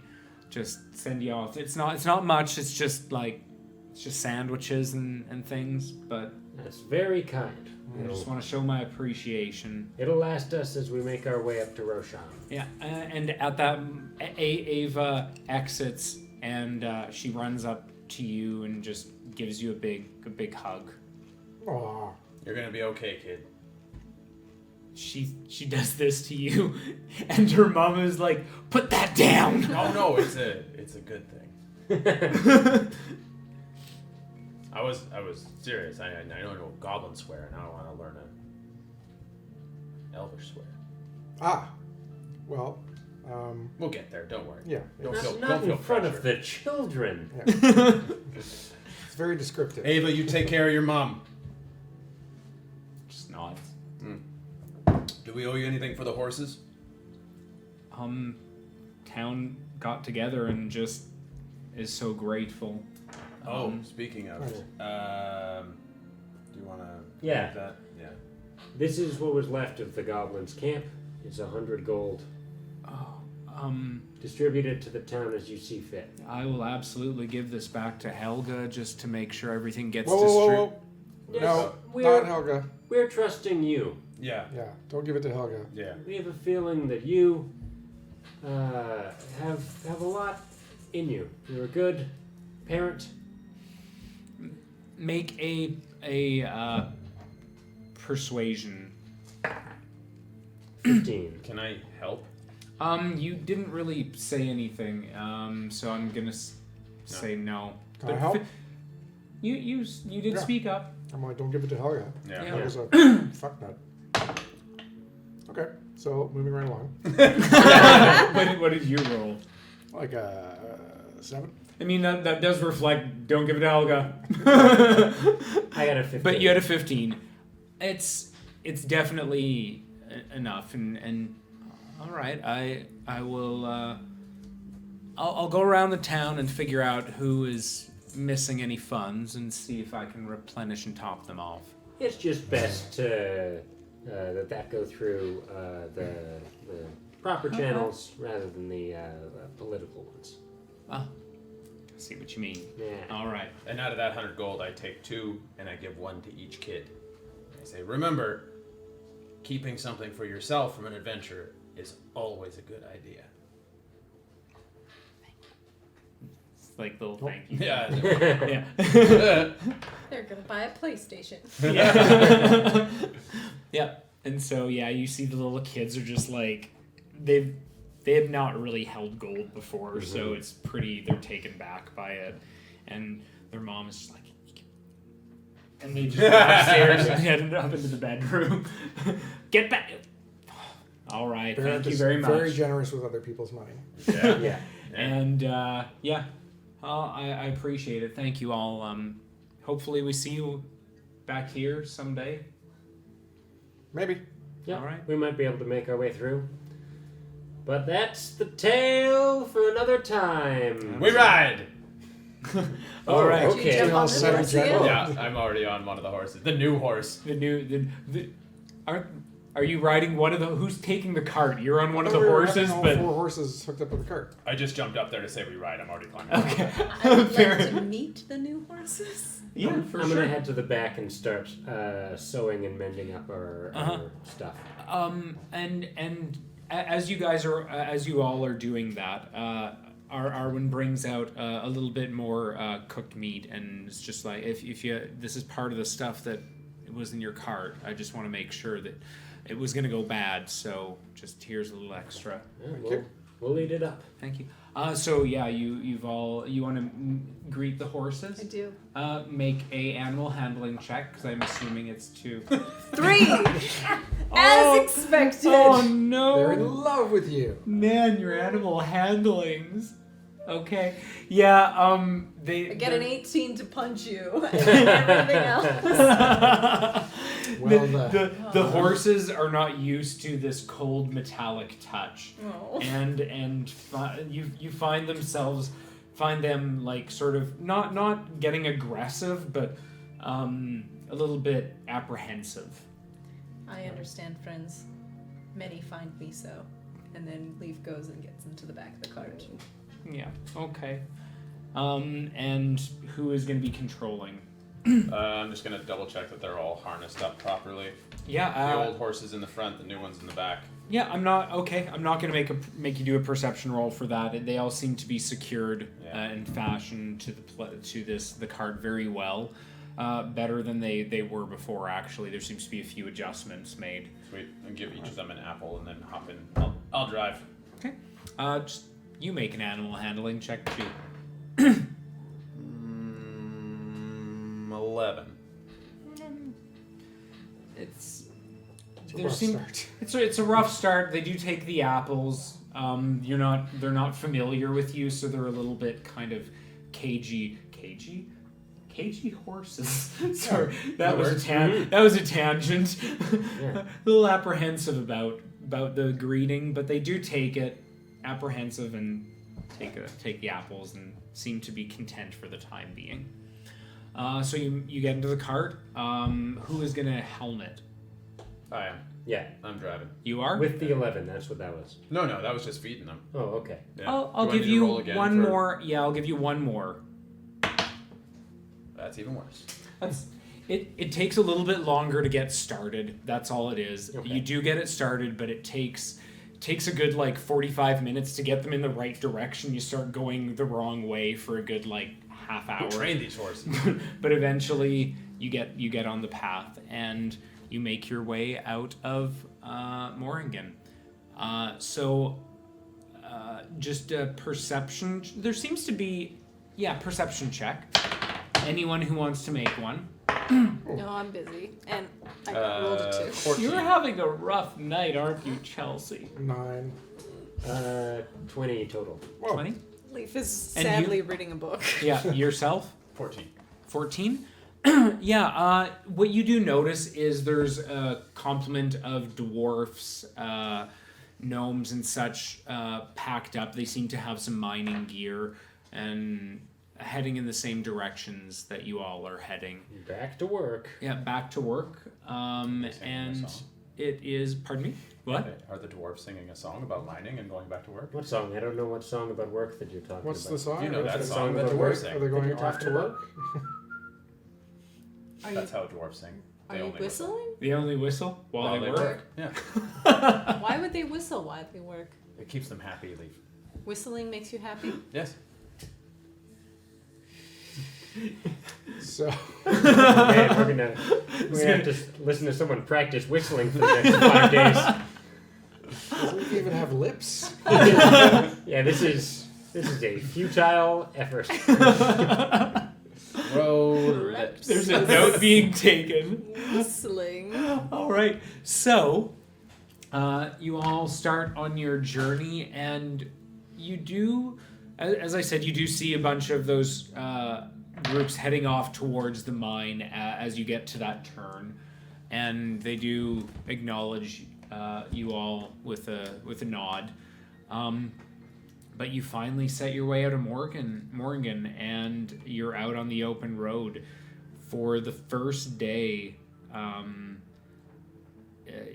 Just send you off. It's not much. It's just sandwiches and things. But That's very kind. I just want to show my appreciation. It'll last us as we make our way up to Roshawn. Yeah. And at that, Ava exits, and she runs up to you and just gives you a big hug. Aw. You're gonna be okay, kid. she does this to you, and her mom is like, "Put that down." Oh no, it's a good thing. I was serious. I don't know goblin swear, and I don't want to learn a elvish swear. Ah, well, We'll get there. Don't worry. yeah, Don't it's, feel Not in front pressure. of the children. it's very descriptive. Ava, you take care of your mom. Just nods. Do we owe you anything for the horses? Town got together and just is so grateful. Oh, speaking of, Right. do you want to? Yeah. That? Yeah. This is what was left of the goblins' camp. It's 100 gold. Distribute it to the town as you see fit. I will absolutely give this back to Helga just to make sure everything gets Whoa, whoa, whoa, whoa. Yes, No, we're, not Helga. we're trusting you. Yeah. Yeah, don't give it to Helga. Yeah. We have a feeling that you have a lot in you. You're a good parent. Make a persuasion. 15. Can I help? You didn't really say anything, so I'm gonna say no. Can I help? You did Yeah. speak up. I'm like, don't give it to Helga. Yeah. Yeah. Helga's a fuck nut. Okay, so moving right along. What did you roll? Like 7. I mean, that does reflect, don't give it to Helga. I got a 15. But you had a 15. It's definitely enough, and all right, I will. I'll go around the town and figure out who is missing any funds and see if I can replenish and top them off. It's just best to that go through the proper channels rather than the political ones. Ah, I see what you mean. Yeah. All right. And out of that 100 gold, I take 2 and I give 1 to each kid. I say, remember, keeping something for yourself from an adventure is always a good idea. It's like the little thank you. Yeah. Yeah. They're gonna buy a PlayStation. Yeah. Yeah. And so yeah, you see the little kids are just like they have not really held gold before, so it's pretty. They're taken back by it, and their mom is just like, and they just go upstairs and head up into the bedroom. Get back. All right. Barrett Thank you is very much. very generous with other people's money. Yeah. Yeah. And yeah, I appreciate it. Thank you all. Hopefully we see you back here someday. Maybe. Yeah. All right. We might be able to make our way through. But that's the tale for another time. We ride! All right. Okay. Did you jump All on the set horse and again? Yeah, I'm already on one of the horses. The new horse. Are you riding one of the? Who's taking the cart? You're on one of the We were horses, having all but 4 horses hooked up with a cart. I just jumped up there to say we ride. I'm already climbing. okay. I would Fair like to enough. meet the new horses. Yeah, for I'm sure. gonna head to the back and start sewing and mending up our stuff. And as you guys are, as you all are doing that, Arwen brings out a little bit more cooked meat, and it's just like if you this is part of the stuff that was in your cart. I just want to make sure that it was gonna go bad, so just here's a little extra. Yeah, we'll eat it up. Thank you. So yeah, you want to greet the horses. I do. Make a animal handling check because I'm assuming it's 2. 3! As expected! Oh no! They're in love with you. Man, your animal handlings. Okay. Yeah, they I get an 18 to punch you. And everything else. Well, the horses are not used to this cold metallic touch. Oh. And you find them like sort of not getting aggressive, but a little bit apprehensive. I understand, friends. Many find me so. And then Leaf goes and gets into the back of the cart. Yeah. Okay. And who is going to be controlling? I'm just gonna double check that they're all harnessed up properly. Yeah. The old horses in the front, the new ones in the back. Yeah. I'm not going to make you do a perception roll for that. They all seem to be secured and fashioned to the cart very well. better than they were before. Actually, there seems to be a few adjustments made. Sweet. And give each of them an apple and then hop in. I'll drive. Okay. Just you make an animal handling check too. 11. It's a rough start. It's a rough start. They do take the apples. They're not familiar with you, so they're a little bit kind of cagey horses. Sorry, that was a tangent. Yeah. A little apprehensive about the greeting, but they do take it, apprehensive, and take the apples and seem to be content for the time being. So you get into the cart. Who is gonna helm it? I am. Yeah. I'm driving. You are. With the 11, that's what that was. No, that was just feeding them. Oh, okay. Yeah. I'll Do I give need to you roll again one for- more. Yeah, I'll give you one more. That's even worse. It takes a little bit longer to get started. That's all it is. Okay. You do get it started, but it takes a good 45 minutes to get them in the right direction. You start going the wrong way for a good half hour. Who trained these horses? But eventually you get on the path and you make your way out of Moringen. Just a perception. There seems to be, perception check. Anyone who wants to make one. No, I'm busy. And I rolled a 2. 14. You're having a rough night, aren't you, Chelsea? 9. 20 total. Whoa. 20? Leaf is And sadly reading a book. Yeah, yourself? 14. 14? What you do notice is there's a complement of dwarfs, gnomes and such packed up. They seem to have some mining gear and heading in the same directions that you all are heading. Back to work. Yeah, back to work. Singing a And song. it is, pardon me? What? Are the dwarves singing a song about mining and going back to work? What song? I don't know what song about work that you're talking What's about. the song? You know that Is it song that about the work? dwarves sing. Are they going That you're off to talking work? Are That's you, how dwarves sing. are you only whistling? They only whistle while they work? Yeah. Why would they whistle while they work? It keeps them happy, Leaf. Whistling makes you happy? Yes. So, Okay, we're gonna have to listen to someone practice whistling for the next 5 days. does Leaf even have lips? Yeah, this is a futile effort. Roll Lips. There's a note being taken. Whistling. All right. So, you all start on your journey, and you do, as I said, you do see a bunch of those groups heading off towards the mine as you get to that turn, and they do acknowledge you all with a nod. But you finally set your way out of Moringen, and you're out on the open road. For the first day,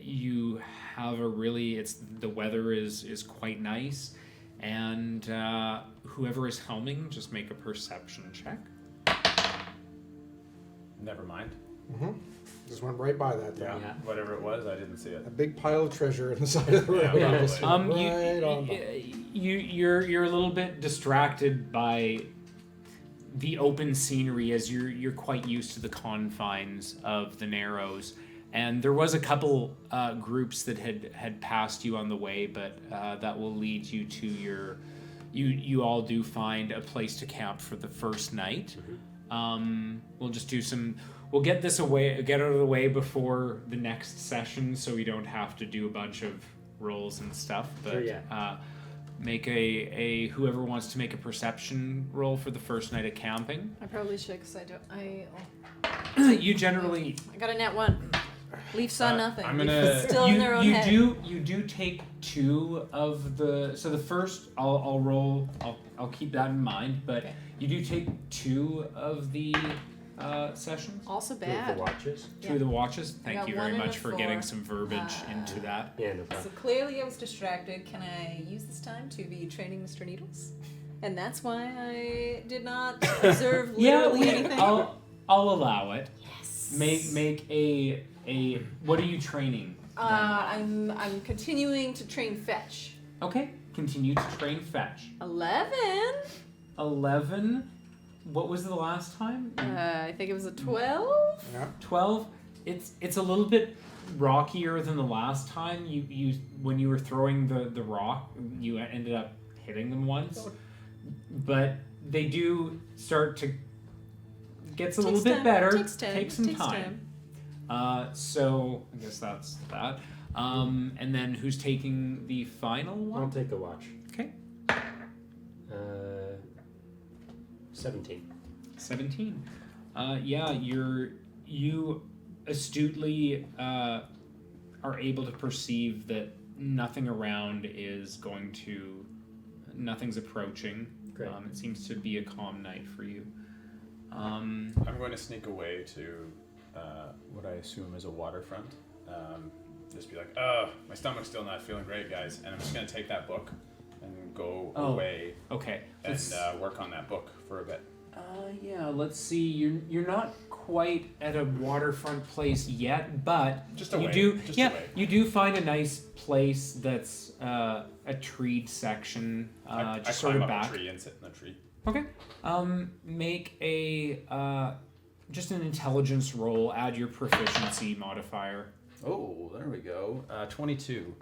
you have the weather is quite nice, and whoever is helming, just make a perception check. Never mind. Just went right by that, though. Yeah. Whatever it was, I didn't see it. A big pile of treasure in the side of the road. Yeah, Just probably. right on by. You're a little bit distracted by the open scenery as you're quite used to the confines of the Narrows, and there was a couple groups that had passed you on the way, but that will lead you to your. You all do find a place to camp for the first night. We'll just do some. We'll get out of the way before the next session, so we don't have to do a bunch of rolls and stuff. But Sure, yeah. make a whoever wants to make a perception roll for the first night of camping. I probably should because I You generally got a net 1. Leaf saw nothing. I'm Leaf gonna- was still in their own you head. do take 2 of the. So the first I'll roll. I'll keep that in mind. But Okay. you do take 2 of the sessions. Also Two of bad. the watches. 2 of the watches. I Thank got you 1 very and a much for 4. getting some verbiage into that. Yeah, no So problem. clearly I was distracted. Can I use this time to be training Mr. Needles? And that's why I did not observe Yeah, literally anything. I'll allow it. Yes. Make a. What are you training? I'm continuing to train fetch. Okay, continue to train fetch. 11. 11. What was the last time? I think it was a 12. Yeah. 12. It's a little bit rockier than the last time. You when you were throwing the rock, you ended up hitting them once. But they do start to gets a little bit better. Takes some time. So I guess that's that. And then who's taking the final one? I'll take a watch. Okay. 17. 17. Yeah, you astutely are able to perceive that nothing around is nothing's approaching. Great. It seems to be a calm night for you. I'm going to sneak away to what I assume is a waterfront. Just be like, my stomach's still not feeling great, guys. And I'm just going to take that book and go away Okay. and work on that book for a bit. Yeah, let's see. You're not quite at a waterfront place yet, but Just away. Away. You do find a nice place that's a treed section, I just climb sort of up back. a tree and sit in the tree. Okay. Make a just an intelligence roll. Add your proficiency modifier. Oh, there we go. 22.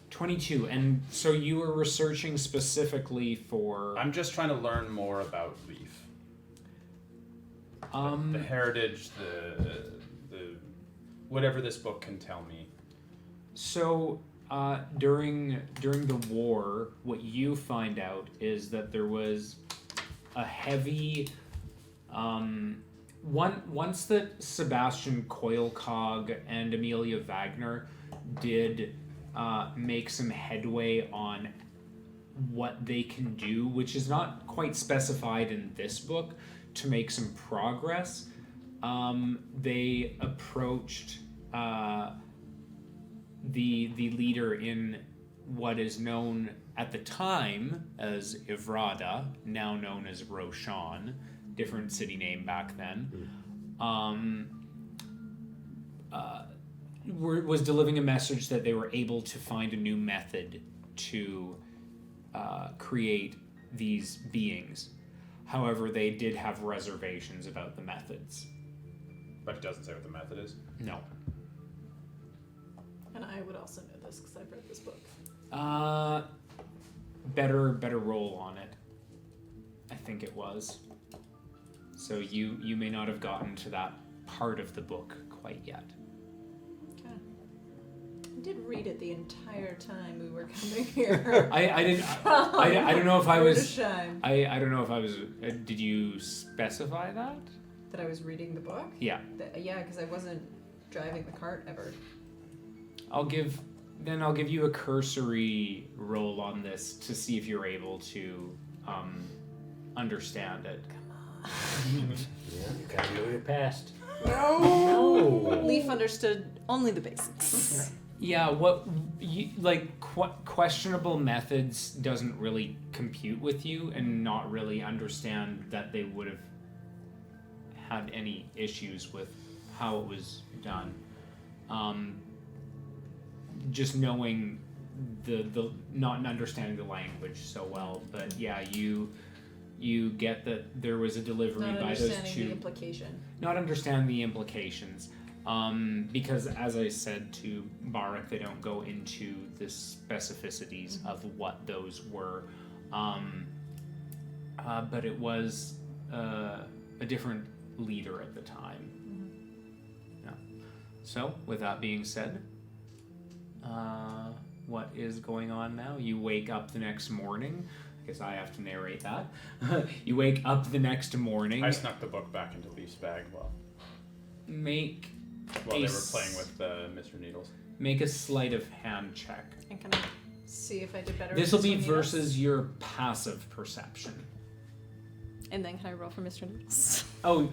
22, and so you were researching specifically for. I'm just trying to learn more about Leaf. The heritage, the whatever this book can tell me. So during the war, what you find out is that there was a heavy. Once that Sebastian Coilcog and Amelia Wagner did make some headway on what they can do, which is not quite specified in this book, to make some progress, they approached the leader in what is known at the time as Ivrada, now known as Roshawn, different city name back then, was delivering a message that they were able to find a new method to create these beings. However, they did have reservations about the methods. But it doesn't say what the method is. No. And I would also know this because I've read this book. Better roll on it. I think it was. So you may not have gotten to that part of the book quite yet. Okay. I did read it the entire time we were coming here. I didn't. I don't know if I was. Roshawn. I don't know if I was. Did you specify that? That I was reading the book? Yeah. Yeah, because I wasn't driving the cart ever. I'll give you a cursory roll on this to see if you're able to understand it. Yeah, you gotta know your past. No. Leaf understood only the basics. Yeah, questionable methods doesn't really compute with you, and not really understand that they would have had any issues with how it was done. Just knowing the not understanding the language so well, but yeah, you get that there was a delivery Not by those understanding two. the implication. Not understand the implications, because as I said to Barak, they don't go into the specificities of what those were, but it was a different leader at the time. Yeah. So, with that being said, what is going on now? You wake up the next morning. I guess I have to narrate that. You wake up the next morning. I snuck the book back into Leaf's bag while Make they were playing with Mr. Needles. Make a sleight of hand check. And can I see if I did better? This will with be Mr. Needles? versus your passive perception. And then can I roll for Mr. Needles? Oh,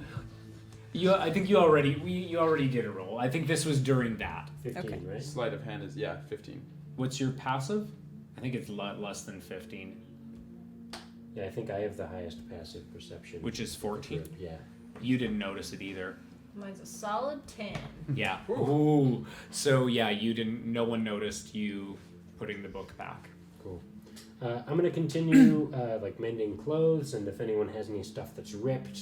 I think you already did a roll. I think this was during that. 15, Okay. right? Sleight of hand is 15. What's your passive? I think it's less than 15, Yeah, I think I have the highest passive perception. which is 14. Yeah. You didn't notice it either. Mine's a solid 10. Yeah. Ooh. So yeah, you didn't. No one noticed you putting the book back. Cool. I'm gonna continue like mending clothes, and if anyone has any stuff that's ripped,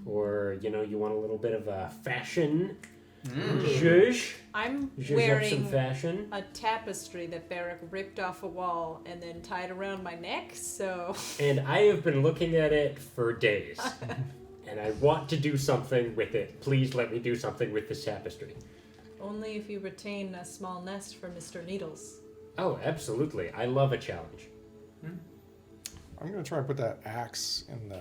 or you want a little bit of a fashion, zhuzh, I'm zhuzh up some wearing fashion. a tapestry that Barrack ripped off a wall and then tied around my neck, so... And I have been looking at it for days, and I want to do something with it. Please let me do something with this tapestry. Only if you retain a small nest for Mr. Needles. Oh, absolutely! I love a challenge. I'm gonna try and put that axe in the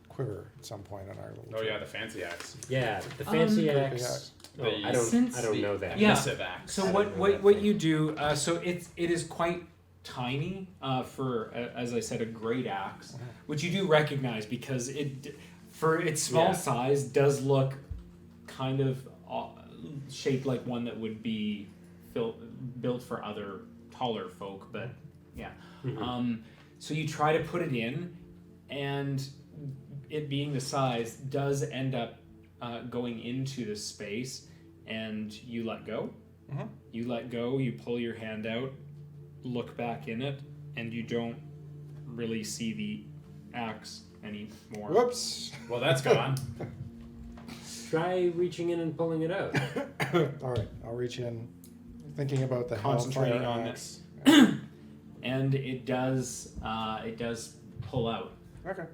quiver at some point on our little. Oh yeah, the fancy axe. Yeah, the fancy axe. axe. Oh, The- I don't Since- know that. Yeah. Missive axe. So I what don't know what, that what thing. you do? So it is quite tiny for as I said, a great axe, which you do recognize because it for its small Yeah. size does look kind of shaped like one that would be built for other taller folk, but yeah. Mhm. So you try to put it in, and it being the size does end up going into the space, and you let go. Mhm. You let go, you pull your hand out, look back in it, and you don't really see the axe anymore. Whoops. Well, that's gone. Try reaching in and pulling it out. All right, I'll reach in, thinking about the Concentrating hellfire on axe. And it does pull out. Okay,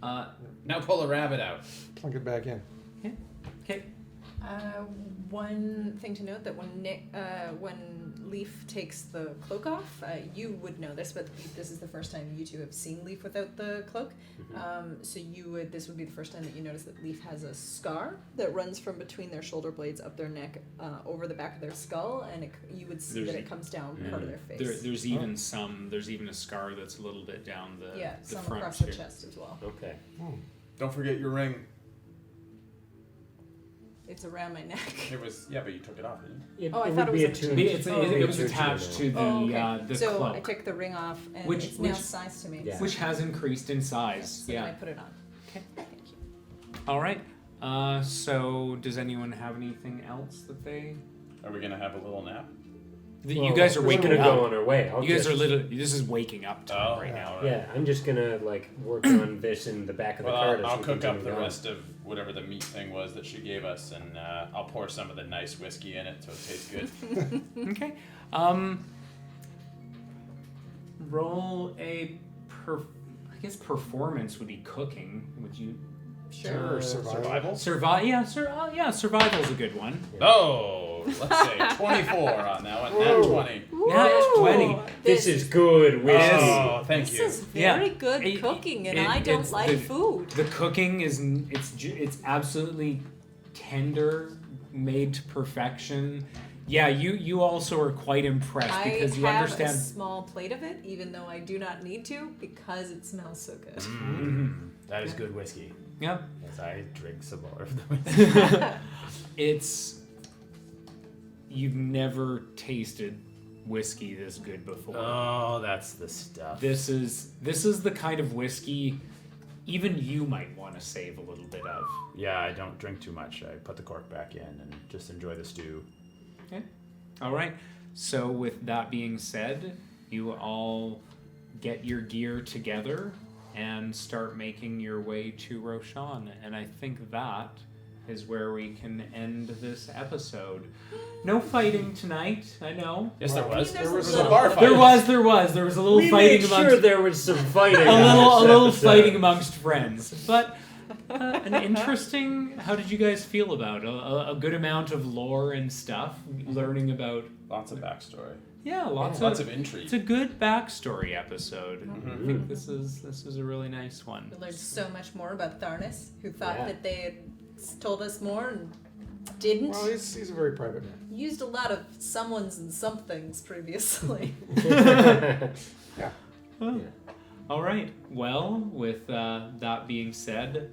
Now pull a rabbit out. plunk it back in. Okay. One thing to note that when Leaf takes the cloak off, you would know this, but this is the first time you two have seen Leaf without the cloak. So this would be the first time that you notice that Leaf has a scar that runs from between their shoulder blades up their neck, over the back of their skull, and you would see that it comes down part of their face. There's even a scar that's a little bit down the Some front across here. the chest as well. Okay. Don't forget your ring. It's around my neck. It was but you took it off, didn't you? It, Oh, I it thought would it be was attuned. It was attuned attached to the Oh, okay. the So cloak, I took the ring off, and Which- it's now which- sized to me. Yeah. which has increased in size. So then I Yeah. put it on. Okay. Thank you. All right. So does anyone have anything else that they? Are we gonna have a little nap? You guys are we're waking gonna up. go on our way. You guys are literally. This is waking up time Oh, right now. Yeah, I'm just gonna work on this in the back of the cart. Well, as I'll we cook up continue the on. rest of whatever the meat thing was that she gave us, and I'll pour some of the nice whiskey in it so it tastes good. Okay. Roll a I guess performance would be cooking. Would you? Sure, survival. Survival's a good one. Oh, let's say 24 on that one. Nat 20. Nat 20. This is good whiskey. Oh, thank This you. is very Yeah. good It- cooking, and it- I don't it's like the- food. The cooking it's absolutely tender, made to perfection. Yeah, you also are quite impressed I because you have understand. a small plate of it, even though I do not need to, because it smells so good. That is good whiskey. Yep. As I drink some more of the whiskey. It's you've never tasted whiskey this good before. Oh, that's the stuff. This is the kind of whiskey even you might want to save a little bit of. Yeah, I don't drink too much. I put the cork back in and just enjoy the stew. Okay. All right. So with that being said, you all get your gear together and start making your way to Roshawn. And I think that is where we can end this episode. No fighting tonight, I know. Yes, there was. There's There a was a little- bar fight. There was a little We fighting made amongst sure there was some fighting. a in little this episode. fighting amongst friends, but an interesting. How did you guys feel about a good amount of lore and stuff? Learning about Lots of backstory. lots Lots of of intrigue. It's a good backstory episode. Mhm. I think this is a really nice one. We learned so much more about Tharnis, who thought Yeah. that they had told us more and didn't. Well, he's a very private man. Used a lot of someones and somethings previously. All right. Well, with that being said,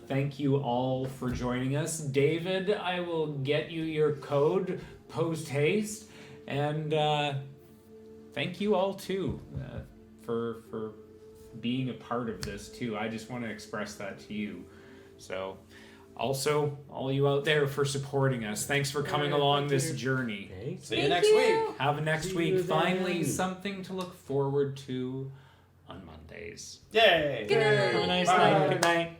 thank you all for joining us. David, I will get you your code post haste, and thank you all too for being a part of this too. I just want to express that to you. So, Also, all you out there for supporting us. Thanks for coming along this journey. Okay. See you next week. Have a next See week. you Finally, then. something to look forward to on Mondays. Yay! Good night. Have a nice Bye. night. Good night.